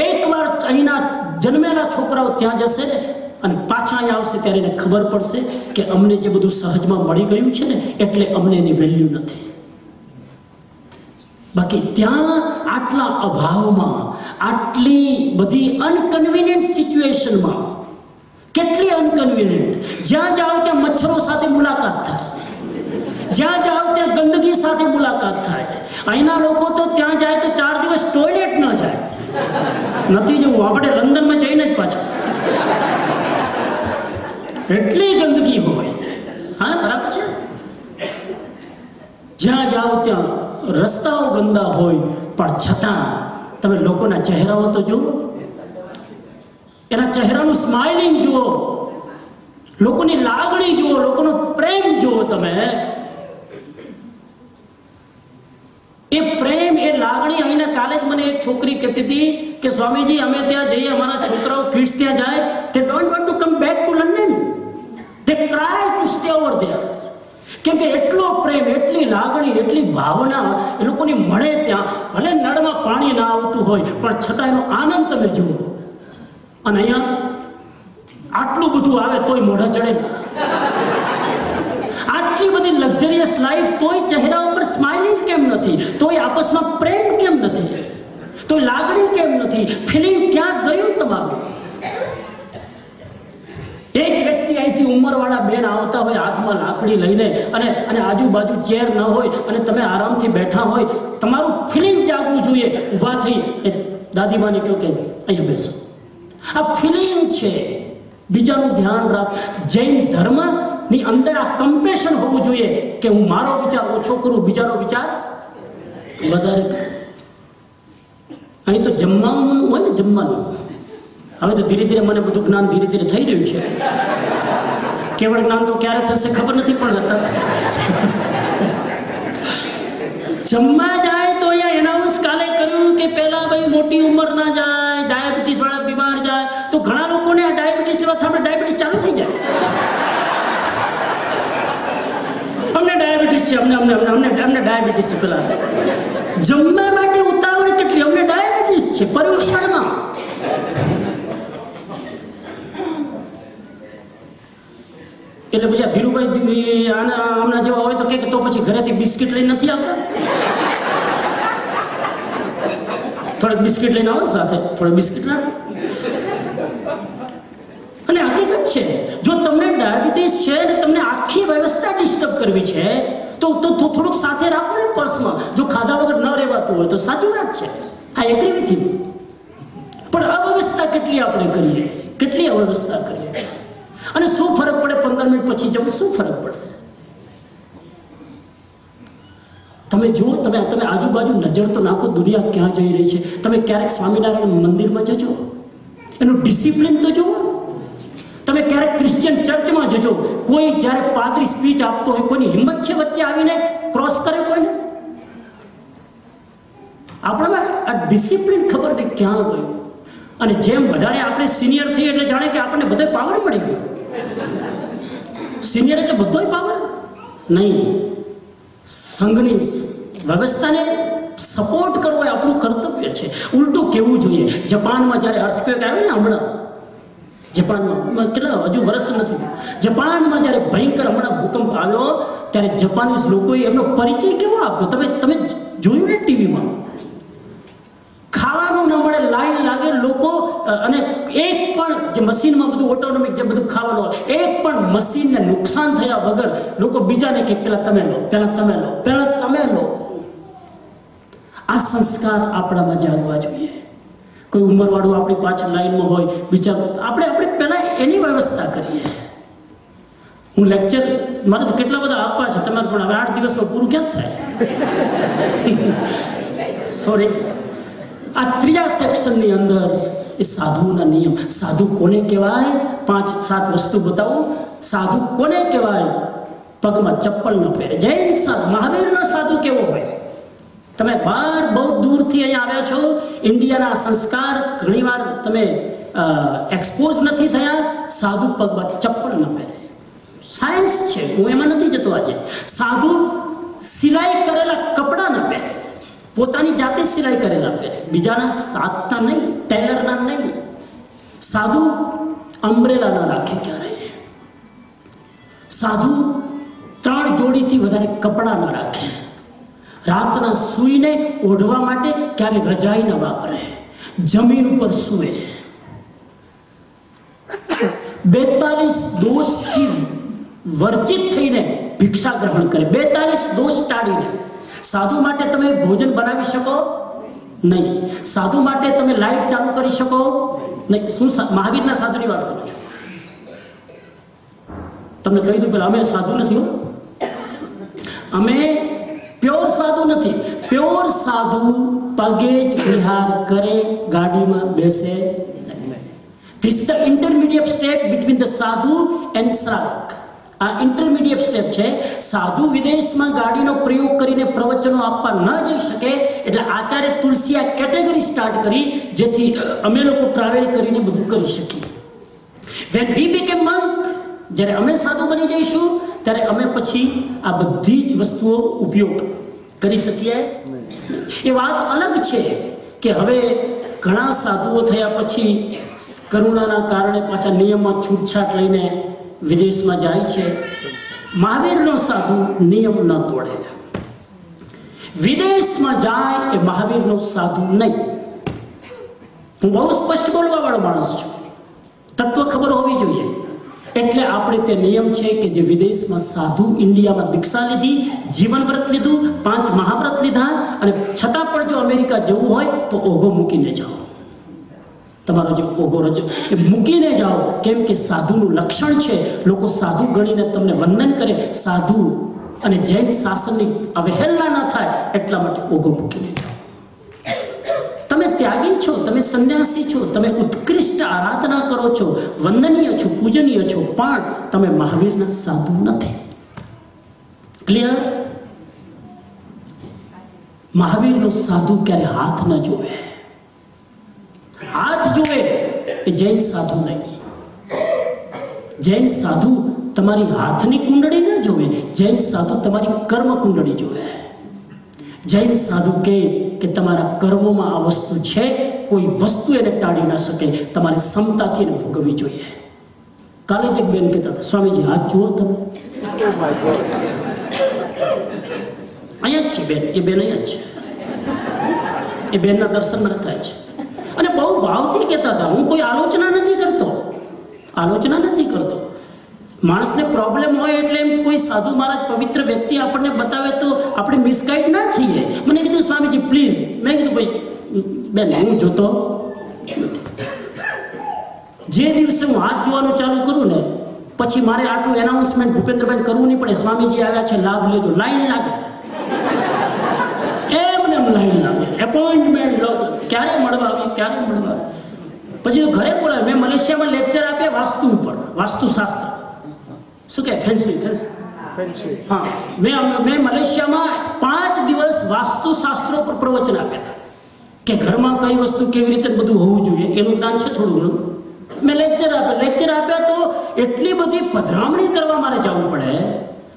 એકવાર અહીંના જન્મેલા છોકરાઓ ત્યાં જશે ને અને પાછા અહીંયા આવશે ત્યારે એને ખબર પડશે કે અમને જે બધું સહજમાં મળી ગયું છે ને એટલે અમને એની વેલ્યુ નથી. બાકી ત્યાં આટલા અભાવમાં, આટલી બધી અનકન્વિનિયન્ટ સિચ્યુએશનમાં, કેટલી અનકન્વિનિયન્ટ. જ્યાં જાઓ ત્યાં મચ્છરો સાથે મુલાકાત થાય, જ્યાં જાઓ ત્યાં ગંદકી સાથે મુલાકાત થાય. અહીંના લોકો તો ત્યાં જાય તો 4 દિવસ ટોયલેટ ન જાય. નથી જવું, આપણે લંડનમાં જઈને જ પાછા. એટલી ગંદકી હોય. હા, બરાબર છે. જ્યાં જાઓ ત્યાં રસ્તાઓ ગંદા હોય, પણ છતાં તમે લોકોના ચહેરાઓ તો જુઓ, એના ચહેરાનું સ્માઇલિંગ જુઓ, લોકોની લાગણી જુઓ, લોકોનો પ્રેમ જુઓ. તમે લાગણી અહીંને કાલે જ મને એક છોકરી કહેતી હતી કે સ્વામીજી અમે ત્યાં જઈએ, અમારા છોકરાઓ કિડ્સ ત્યાં જાય, they don't want to come back to London, they cry to stay over there. કેમ કે એટલો પ્રેમ, એટલી લાગણી, એટલી ભાવના એ લોકોની મળે ત્યાં. ભલે નળમાં પાણી ના આવતું હોય પણ છતાં એનો આનંદ તમે જુઓ. અને અહીંયા આટલું બધું આવે તોય મોઢા ચડે ના. આટલી બધી લક્ઝરિયસ લાઈફ તોય ચહેરા ઉપર સ્માઇલિંગ કેમ નથી? તોય આપસમાં પ્રેમ કેમ નથી? તોય લાગણી કેમ નથી? ફિલિંગ ક્યાં ગયું તમારું? એક વ્યક્તિ અહીંથી ઉંમરવાળા બેન આવતા હોય હાથમાં લાકડી લઈને અને આજુબાજુ ચેર ન હોય અને તમે આરામથી બેઠા હોય, તમારું ફિલિંગ જાગવું જોઈએ. ઊભા થઈ દાદીમાને કહ્યું કે અહીંયા બેસો. આ ફિલિંગ છે. બીજાનું ધ્યાન રાખ. જૈન ધર્મની અંદર આ કમ્પેશન હોવું જોઈએ કે હું મારો વિચાર ઓછો કરું, બીજાનો વિચાર વધારે કરું. અહીં તો જમવાનું હોય ને, જમવાનું. હવે તો ધીરે ધીરે મને બધું જ્ઞાન ધીરે ધીરે થઈ રહ્યું છે. કેવળ જ્ઞાન તો ક્યારે થશે ખબર નથી, પણ હતા જમવા જાય તો અહીંયા એનાઉન્સ કાલે કર્યું કે પહેલા ભાઈ મોટી ઉંમર ના જાય, ડાયાબિટીસ વાળા બીમાર જાય. તો ઘણા લોકોને આ ડાયાબિટીસ વાત સામે ડાયાબિટીસ ચાલુ થઈ જાય. અમને ડાયાબિટીસ છે, અમને ડાયાબિટીસ છે. પેલા જમવા માટે ઉતાવળ કેટલી, અમને ડાયાબિટીસ છે પર્યુષણમાં. એટલે પછી ધીરુભાઈ આમના જેવા હોય તો કે તો પછી ઘરેથી બિસ્કિટ લઈને નથી આવતા? થોડીક બિસ્કિટ લઈને આવો સાથે, થોડીક બિસ્કિટ લાવો. અને હકીકત છે, જો તમને ડાયાબિટીસ છે અને તમને આખી વ્યવસ્થા ડિસ્ટર્બ કરવી છે તો થોડુંક સાથે રાખો ને પર્સમાં. જો ખાધા વગર ન રહેવાતું હોય તો સાચી વાત છે, આ એગ્રી વિથ યુ. પણ અવ્યવસ્થા કેટલી આપણે કરીએ, કેટલી અવ્યવસ્થા કરીએ. અને શું ફરક પડે 15 મિનિટ પછી જવું? શું ફરક પડે? તમે જુઓ, તમે આજુબાજુ નજર તો નાખો, દુનિયા ક્યાં જઈ રહી છે. તમે ક્યારેક સ્વામિનારાયણ મંદિરમાં જજો, એનું ડિસિપ્લિન તો જુઓ. તમે ક્યારેક ક્રિશ્ચિયન ચર્ચમાં જજો, કોઈ જ્યારે પાદરી સ્પીચ આપતો હોય, કોઈની હિંમત છે વચ્ચે આવીને ક્રોસ કરે કોઈને? આપણામાં આ ડિસિપ્લિન ખબર નહીં ક્યાં ગયું. અને જેમ વધારે આપણે સિનિયર થઈએ એટલે જાણે કે આપણને બધો પાવર મળી ગયો. સિનિયર એટલે બધોય પાવર નહીં. સંઘની વ્યવસ્થાને સપોર્ટ કરવો એ આપણું કર્તવ્ય છે. ઉલટું કહેવું જોઈએ. જપાનમાં જ્યારે અર્થક્વેક આવ્યો ને હમણાં, જાપાનમાં કેટલા હજુ વર્ષ નથી, જાપાનમાં જ્યારે ભયંકર હમણાં ભૂકંપ આવ્યો ત્યારે જાપાનીઝ લોકોએ એમનો પરિચય કેવો આપ્યો? તમે જોયું ને ટીવીમાં? ખાવાનું ન મળે, લાઈન લાગે લોકો. અને એક પણ જે મશીનમાં બધું ઓટોનોમિક જે બધું ખાવાનું હોય, એક પણ મશીનને નુકસાન થયા વગર લોકો બીજાને કે પહેલા તમે લો, પહેલા તમે લો, પહેલા તમે લો. આ સંસ્કાર આપણામાં જાગવા જોઈએ. કોઈ ઉંમરવાળું આપણી પાછળ લાઈનમાં હોય, બિચારો, આપણે પહેલા એની વ્યવસ્થા કરીએ. હું લેક્ચર મારે તો કેટલા બધા આપવા છે તમારે, પણ હવે 8 દિવસમાં પૂરું ક્યાં થાય? સોરી. આ ત્રીજા સેક્શનની અંદર એ સાધુના નિયમ. સાધુ કોને કહેવાય? 5-7 વસ્તુ બતાવું. સાધુ કોને કહેવાય? પગમાં ચપ્પલ ન પહેરે. જૈન સાધુ, મહાવીરનો સાધુ કેવો હોય? તમે બહાર બહુ દૂરથી અહીંયા આવ્યા છો, ઇન્ડિયાના સંસ્કાર ઘણીવાર તમે એક્સપોઝ નથી થયા. સાધુ પગમાં ચપ્પલ ન પહેરે. સાયન્સ છે, હું એમાં નથી જતો આજે. સાધુ સિલાઈ કરેલા કપડાં ન પહેરે, પોતાની જાતે સિલાઈ કરેલા પહેરે, બીજાના હાથના નહીં, ટેલરના નહીં. સાધુ અમ્બ્રેલા ન રાખે ક્યારે. સાધુ 3 જોડીથી વધારે કપડાં ન રાખે. રાતના સૂઈને ઓઢવા માટે ક્યારે રજાઈ ન વાપરે. જમીન ઉપર સૂવે. 42 દોષથી વર્જિત થઈને ભિક્ષા ગ્રહણ કરે. 42 દોષ ટાળીને. સાધુ માટે તમે ભોજન બનાવી શકો નહીં. સાધુ માટે તમે લાઈટ ચાલુ કરી શકો નહીં. શું મહાવીરના સાધુની વાત કરું છું. તમને કહી દઉં પેલા, અમે સાધુ નથી હો. અમે પ્યોર સાધુ નથી. પ્યોર સાધુ પગે જ વિહાર કરે, ગાડીમાં બેસે. This is the intermediate step between the sadhu and શ્રાવક. આ ઇન્ટરમીડિયેટ સ્ટેપ છે. સાધુ વિદેશમાં ગાડીનો પ્રયોગ કરીને પ્રવચનો આપવા ન જઈ શકે એટલે આચાર્ય તુલસી આ કેટેગરી સ્ટાર્ટ કરી જેથી અમે લોકો ટ્રાવેલ કરીને બધું કરી શકીએ. When we became monk, જ્યારે અમે સાધુ બની જઈશું ત્યારે અમે પછી આ બધી જ વસ્તુઓ ઉપયોગ કરી શકીએ. એ વાત અલગ છે કે હવે ઘણા સાધુઓ થયા પછી કરુણાના કારણે પાછા નિયમમાં છૂટછાટ લઈને વિદેશમાં જાય છે. મહાવીરનો સાધુ નિયમ ન તોડે. વિદેશમાં જાય એ મહાવીરનો સાધુ નહીં. હું બહુ સ્પષ્ટ બોલવા વાળો માણસ છું. તત્વ ખબર હોવી જોઈએ. એટલે આપણે તે નિયમ છે કે જે વિદેશમાં સાધુ ઇન્ડિયામાં દીક્ષા લીધી, જીવન વ્રત લીધું, 5 મહાવ્રત લીધા અને છતાં પણ જો અમેરિકા જવું હોય તો ઓઘો મૂકીને જાઓ. તમારો જે ઓઘો રજો એ મૂકીને જાઓ. કેમ કે સાધુનું લક્ષણ છે લોકો સાધુ ગણીને તમને વંદન કરે. સાધુ અને જૈન શાસનની અવહેલના ન થાય એટલા માટે ઓઘો મૂકીને જાઓ. તમે ત્યાગી છો, તમે સંન્યાસી છો, તમે ઉત્કૃષ્ટ આરાધના કરો છો, વંદનીય છો, પૂજનીય છો, પણ તમે મહાવીરના સાધુ નથી. ક્લિયર? મહાવીરનો સાધુ ક્યારે હાથ ન જોવે. હાથ જોવે એ જૈન સાધુ નહીં. જૈન સાધુ તમારી હાથની કુંડળી ન જોવે. જૈન સાધુ તમારી કર્મ કુંડળી જોવે. જૈન સાધુ કહે કે તમારા કર્મોમાં આ વસ્તુ છે, કોઈ વસ્તુ એને ટાળી ના શકે, તમારે ક્ષમતાથી એને ભોગવવી જોઈએ. કાલે જ એક બેન કહેતા હતા, સ્વામીજી હાથ જુઓ તમે. અહીંયા જ છે બેન, એ બેન અહીંયા જ છે. એ બેનના દર્શન મને થાય છે અને બહુ ભાવથી કહેતા હતા. હું કોઈ આલોચના નથી કરતો, આલોચના નથી કરતો. માણસને પ્રોબ્લેમ હોય એટલે એમ કોઈ સાધુ મહારાજ પવિત્ર વ્યક્તિ આપણને બતાવે તો આપણે મિસગાઈડ ના થઈએ. મને કીધું સ્વામીજી પ્લીઝ. મેં કીધું ભાઈ બેન હું જોતો નથી. જે દિવસે હું હાથ જોવાનું ચાલુ કરું ને પછી મારે આટલું એનાઉન્સમેન્ટ ભૂપેન્દ્રભાઈ કરવું નહીં પડે. સ્વામીજી આવ્યા છે, લાભ લેજો. લાઈન લાગે, એમને લાઈન લાગે, એપોઇન્ટમેન્ટ લો. ક્યારે મળવા આવે, ક્યારે મળવા આવે. પછી ઘરે બોલાવે. મેં મલેશિયામાં લેક્ચર આપ્યા વાસ્તુ ઉપર, વાસ્તુશાસ્ત્ર. શું કહે? ફેન્સી. હા, મેં મલેશિયામાં 5 દિવસ વાસ્તુશાસ્ત્રો પર પ્રવચન આપ્યા હતા કે ઘરમાં કઈ વસ્તુ કેવી રીતે બધું હોવું જોઈએ એનું જ્ઞાન છે થોડું ઘણું. મેં લેક્ચર આપ્યા તો એટલી બધી પધરામણી કરવા મારે જવું પડે.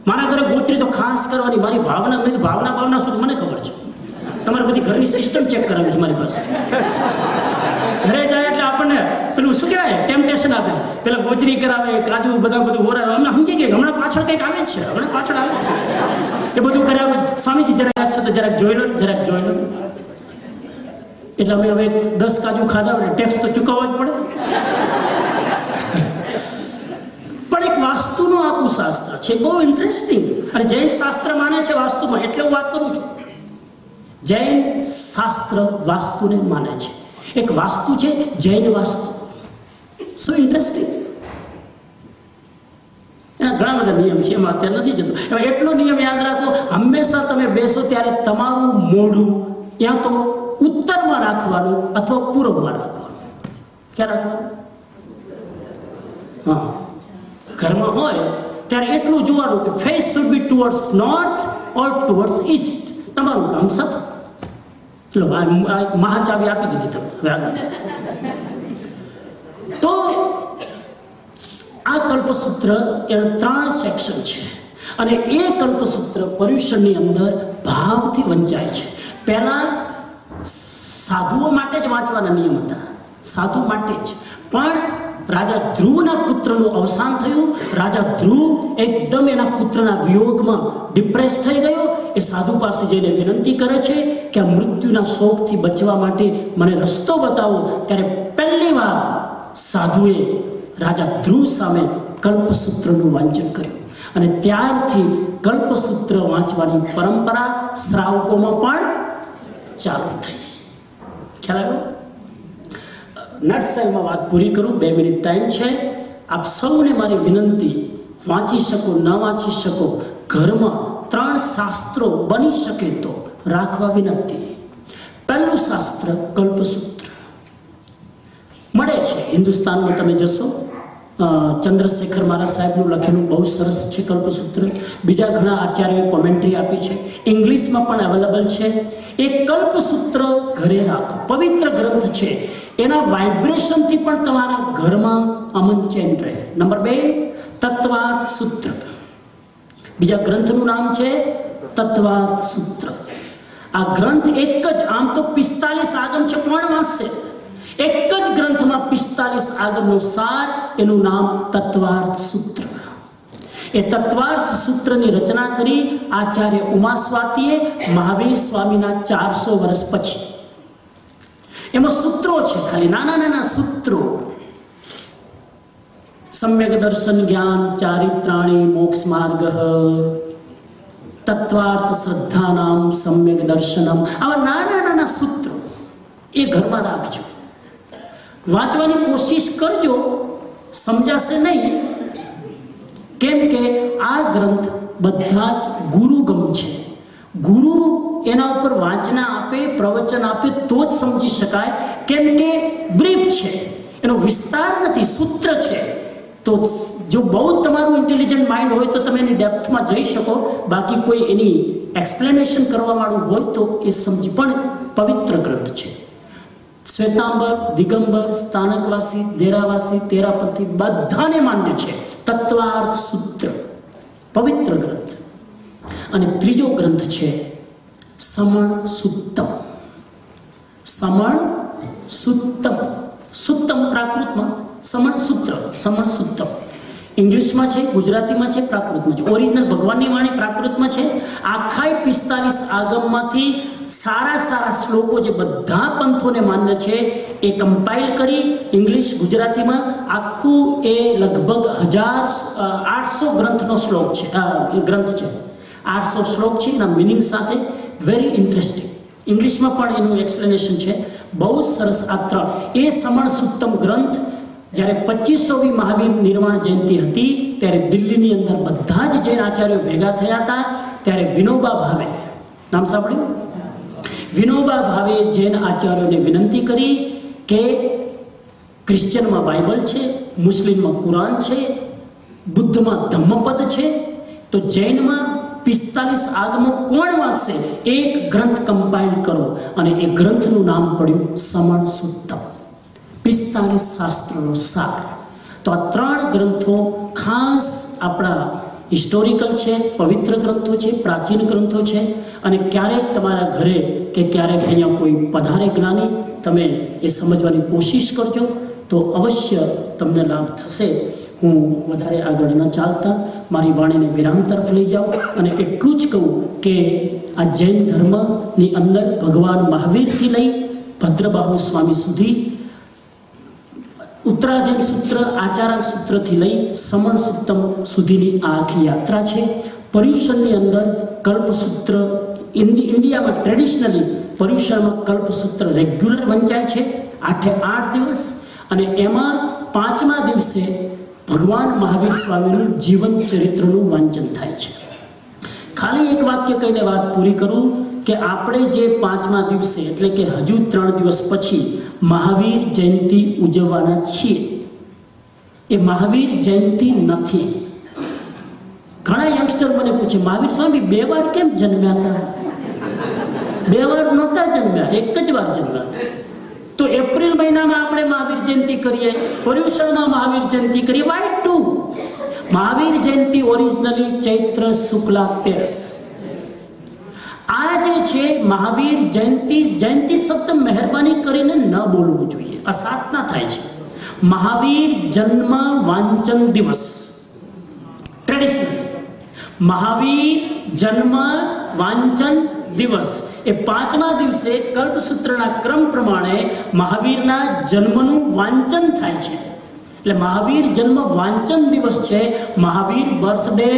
મારા ઘરે ગોચરી તો ખાસ કરવાની. મારી ભાવના શું મને ખબર છે. તમારે બધી ઘરની સિસ્ટમ ચેક કરાવી છે મારી પાસે. ઘરે જાય એટલે આપણને પેલું શું કહેવાય ટેમ્પટેશન આપે. પેલા ગોચરી કરાવે, કાજુ બધા બધું ઓરાવે. અમને સમજી ગયા હમણાં પાછળ કંઈક આવે જ છે, હમણાં પાછળ આવે છે. એ બધું કરાવે. સ્વામીજી જરાક છો તો જરાક જોઈ લો. એટલે અમે હવે 10 કાજુ ખાધા એટલે ટેક્સ તો ચૂકવવા જ પડે. પણ એક વાસ્તુનું આખું શાસ્ત્ર છે, બહુ ઇન્ટરેસ્ટિંગ. અને જૈન શાસ્ત્ર માને છે વાસ્તુમાં, એટલે હું વાત કરું છું. જૈન શાસ્ત્ર વાસ્તુને માને છે. એક વાસ્તુ છે જૈન વાસ્તુ. શું ઇન્ટરેસ્ટિંગ. એના ઘણા બધા નિયમ છે, એમાં અત્યારે નથી જતો. એમાં એટલો નિયમ યાદ રાખો, હંમેશા તમે બેસો ત્યારે તમારું મોઢું યા તો ઉત્તરમાં રાખવાનું અથવા પૂર્વમાં રાખવાનું. ક્યાં રાખવાનું? હા, ઘરમાં હોય ત્યારે એટલું જોવાનું કે face should be towards north or towards East. તમારું કામ સફળ. ચલો મહાચાવી આપી દીધી તમે. તો આ કલ્પસૂત્ર એના 3 સેક્શન છે અને એ કલ્પસૂત્ર પર્યુષણની અંદર ભાવથી વંચાય છે. પહેલા સાધુઓ માટે જ વાંચવાના નિયમ હતા, સાધુ માટે જ. પણ રાજા ધ્રુવના પુત્રનું અવસાન થયું. રાજા ધ્રુવ એકદમ એના પુત્રના વિયોગમાં ડિપ્રેસ થઈ ગયો. એ સાધુ પાસે જઈને વિનંતી કરે છે કે આ મૃત્યુના શોકથી બચવા માટે મને રસ્તો બતાવો. ત્યારે પહેલી વાર સાધુએ રાજા ધ્રુવ સામે કલ્પસૂત્રનું વાંચન કર્યું અને ત્યારથી કલ્પસૂત્ર વાંચવાની પરંપરા શ્રાવકોમાં પણ ચાલુ થઈ. ખ્યાલ આવ્યો? નટસેલમાં વાત પૂરી કરું, 2 મિનિટ ટાઈમ છે. આપ સૌને મારી વિનંતી, વાંચી શકો ન વાંચી શકો, ઘરમાં 3 શાસ્ત્રો બની શકે તો રાખવા વિનંતી. પહેલું શાસ્ત્ર કલ્પસૂત્ર મળે છે હિન્દુસ્તાનમાં. તમે જશો ચંદ્રશેખર મારા સાહેબનું લખેલું બહુ સરસ છે કલ્પસૂત્ર. બીજા ઘણા આચાર્યોએ કોમેન્ટ્રી આપી છે, ઇંગ્લિશમાં પણ અવેલેબલ છે. એ કલ્પસૂત્ર ઘરે રાખો, પવિત્ર ગ્રંથ છે, એના વાઇબ્રેશનથી પણ તમારા ઘરમાં અમન ચેન રહે. નંબર 2, તત્વાર્થ સૂત્ર. બીજા ગ્રંથનું નામ છે તત્વાર્થ સૂત્ર. આ ગ્રંથ એક જ, આમ તો 45 આગમ છે, કોણ વાંચશે? એક જ ગ્રંથમાં 45 આગમનો સાર, એનું નામ તત્વાર્થ સૂત્ર. એ તત્વાર્થ સૂત્રની રચના કરી આચાર્ય ઉમા સ્વાતિએ મહાવીર સ્વામીના 400 વર્ષ પછી. એમાં સૂત્રો છે, ખાલી નાના નાના સૂત્રો. સમ્યક દર્શન જ્ઞાન ચારિત્રાણી મોક્ષ માર્ગ, તત્વાર્થ શ્રદ્ધાનામ સમ્યક દર્શનમ, આવા નાના નાના સૂત્રો એ ઘરમાં રાખજો. વાંચવાની કોશિશ કરજો, સમજાશે નહીં. કેમ કે આ ગ્રંથ બધા જ ગુરુગમ છે. ગુરુ એના ઉપર વાંચના આપે, પ્રવચન આપે તો જ સમજી શકાય. કેમ કે બ્રીફ છે, એનો વિસ્તાર નથી, સૂત્ર છે. તો જો બહુ તમારું ઇન્ટેલિજન્ટ માઇન્ડ હોય તો તમે એની ડેપ્થમાં જઈ શકો, બાકી કોઈ એની એક્સપ્લેનેશન કરવા વાળું હોય તો એ સમજી. પણ પવિત્ર ગ્રંથ છે. શ્વેતાંબર, દિગંબર, સ્થાનકવાસી, દેરાવાસી, તેરાપંથી બધાને માન્ય છે તત્વાર્થ સૂત્ર, પવિત્ર ગ્રંથ. અને ત્રીજો ગ્રંથ છે સમણ સુત્તમ. સમણ સુત્તમ, સુત્તમ પ્રાકૃતમાં, સમણ સૂત્ર, સમણ સુત્તમ ઇંગ્લિશમાં છે, ગુજરાતીમાં છે, પ્રાકૃતમાં છે. ઓરિજિનલ ભગવાનની વાણી પ્રાકૃતમાં છે. આખાય 45 આગમમાંથી સારા સારા શ્લોકો જે બધા પંથોને માન્ય છે એ કમ્પાઇલ કરી ઇંગ્લિશ ગુજરાતીમાં આખું એ લગભગ 1800 ગ્રંથનો શ્લોક છે, ગ્રંથ છે. 800 શ્લોક છે એના મિનિંગ સાથે. Very interesting. ઇંગ્લિશમાં પણ એનું એક્સપ્લેનેશન છે. બહુ સરસ. આ 3 એ સમણ સુત્તમ ગ્રંથ જ્યારે 25મી મહાવીર નિર્વાણ જયંતિ હતી ત્યારે દિલ્હીની અંદર બધા જ જૈન આચાર્યો ભેગા થયા હતા. ત્યારે વિનોબા ભાવે, નામ સાંભળ્યું? વિનોબા ભાવે જૈન આચાર્યોને વિનંતી કરી કે ક્રિશ્ચનમાં બાઇબલ છે, મુસ્લિમમાં કુરાન છે, બુદ્ધમાં ધમ્મપદ છે, તો જૈનમાં 45 આગમો કોણ વાંચશે? એક ગ્રંથ કમ્પાઇલ કરો. અને એ ગ્રંથનું નામ પડ્યું સમણ સુત્તમ, 45 શાસ્ત્રોનો સાર. તો આ 3 ગ્રંથો ખાસ આપણા હિસ્ટોરિકલ છે, પવિત્ર ગ્રંથો છે, પ્રાચીન ગ્રંથો છે. અને ક્યારેક તમારા ઘરે કે ક્યારેક અહીંયા કોઈ પધારે જ્ઞાની, તમે એ સમજવાની કોશિશ કરજો તો અવશ્ય તમને લાભ થશે. હું વધારે આગળ ન ચાલતા મારી વાણીને વિરામ તરફ લઈ જાઉં અને એટલું જ કહું કે આ જૈન ધર્મની અંદર ભગવાન મહાવીરથી લઈ ભદ્રબાહુ સ્વામી સુધી, ઉત્તરાધ્યયન સૂત્ર, આચારામ સૂત્રથી લઈ સમણ સુત્તમ સુધીની આ આખી યાત્રા છે. પર્યુષણની અંદર કલ્પસૂત્ર, ઇન્ડિયામાં ટ્રેડિશનલી પર્યુષણમાં કલ્પસૂત્ર રેગ્યુલર વંચાય છે 8 દિવસ. અને એમાં 5મા દિવસે ભગવાન મહાવીર સ્વામીનું જીવન ચરિત્રનું વાંચન થાય છે. ખાલી એક વાક્ય કહીને વાત પૂરી કરું કે આપણે જે 5મા દિવસે એટલે કે હજુ 3 દિવસ પછી મહાવીર જયંતિ ઉજવવાના છીએ, એ મહાવીર જયંતિ નથી. ઘણા યંગસ્ટર મને પૂછે, મહાવીર સ્વામી 2 વાર કેમ જન્મ્યા હતા? 2 વાર નહોતા જન્મ્યા, એક જ વાર જન્મ્યા. તો એપ્રિલ મહિનામાં આપણે મહાવીર જયંતિ કરીએ, પર્યુષણમાં મહાવીર જયંતિ કરીએ. Why two? Mahavir Jayanti originally Chaitra Shukla 13. આ જે છે મહાવીર જયંતિ, જયંતિ શબ્દ મહેરબાની કરીને ન બોલવું જોઈએ, અસાધના થાય છે. મહાવીર જન્મ વાંચન દિવસ, ટ્રેડિશનલ મહાવીર જન્મ વાંચન દિવસ, એ 5મા દિવસે કલ્પસૂત્રના ક્રમ પ્રમાણે મહાવીરના જન્મનું વાંચન થાય છે. એટલે મહાવીર જન્મ વાંચન દિવસ છે, મહાવીર બર્થડે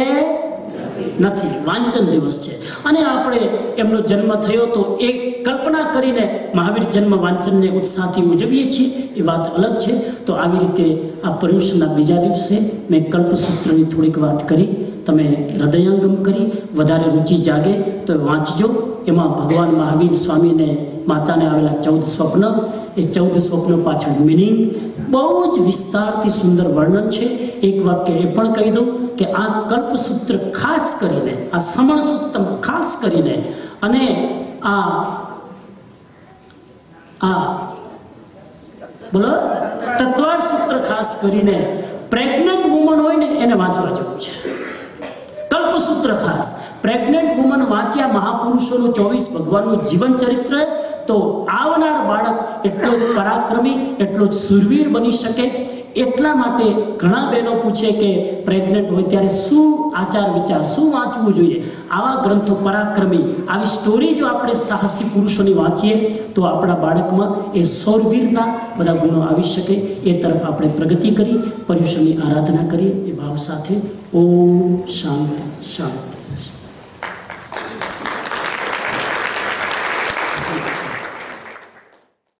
નથી, વાંચન દિવસ છે. અને આપણે એમનો જન્મ થયો તો એ કલ્પના કરીને મહાવીર જન્મ વાંચનને ઉત્સાહથી ઉજવીએ છીએ, એ વાત અલગ છે. તો આવી રીતે આ પર્યુષણના બીજા દિવસે મેં કલ્પસૂત્રની થોડીક વાત કરી. તમે હૃદયંગમ કરી વધારે રુચિ જાગે તો વાંચજો. એમાં ભગવાન મહાવીર સ્વામીને માતાને આવેલા 14 સ્વપ્ન, એ 14 સ્વપ્ન પાછળ મિનિંગ બહુ જ વિસ્તારથી સુંદર વર્ણન છે. એક વાક્ય એ પણ કહી દઉં કે આ કલ્પસૂત્ર ખાસ કરીને, આ સમણ સૂત્તમ ખાસ કરીને, અને બોલો તત્વાર સૂત્ર ખાસ કરીને પ્રેગ્નન્ટ વુમન હોય ને એને વાંચવા જેવું છે. કલ્પસૂત્ર ખાસ પ્રેગ્નન્ટ વુમન વાંચ્યા મહાપુરુષોનું 24 ભગવાનનું જીવન ચરિત્ર, તો આવનાર બાળક એટલો જ પરાક્રમી, એટલો જ સુરવીર બની શકે. એટલા માટે ઘણા બહેનો પૂછે કે પ્રેગ્નન્ટ હોય ત્યારે શું આચાર વિચાર, શું વાંચવું જોઈએ. આવા ગ્રંથો પરાક્રમી, આવી સ્ટોરી જો આપણે સાહસી પુરુષોની વાંચીએ તો આપણા બાળકમાં એ સૌરવીરના બધા ગુણો આવી શકે. એ તરફ આપણે પ્રગતિ કરી, પર્યુષણની આરાધના કરીએ એ ભાવ સાથે. ઓમ શાંતિ શાંતિ.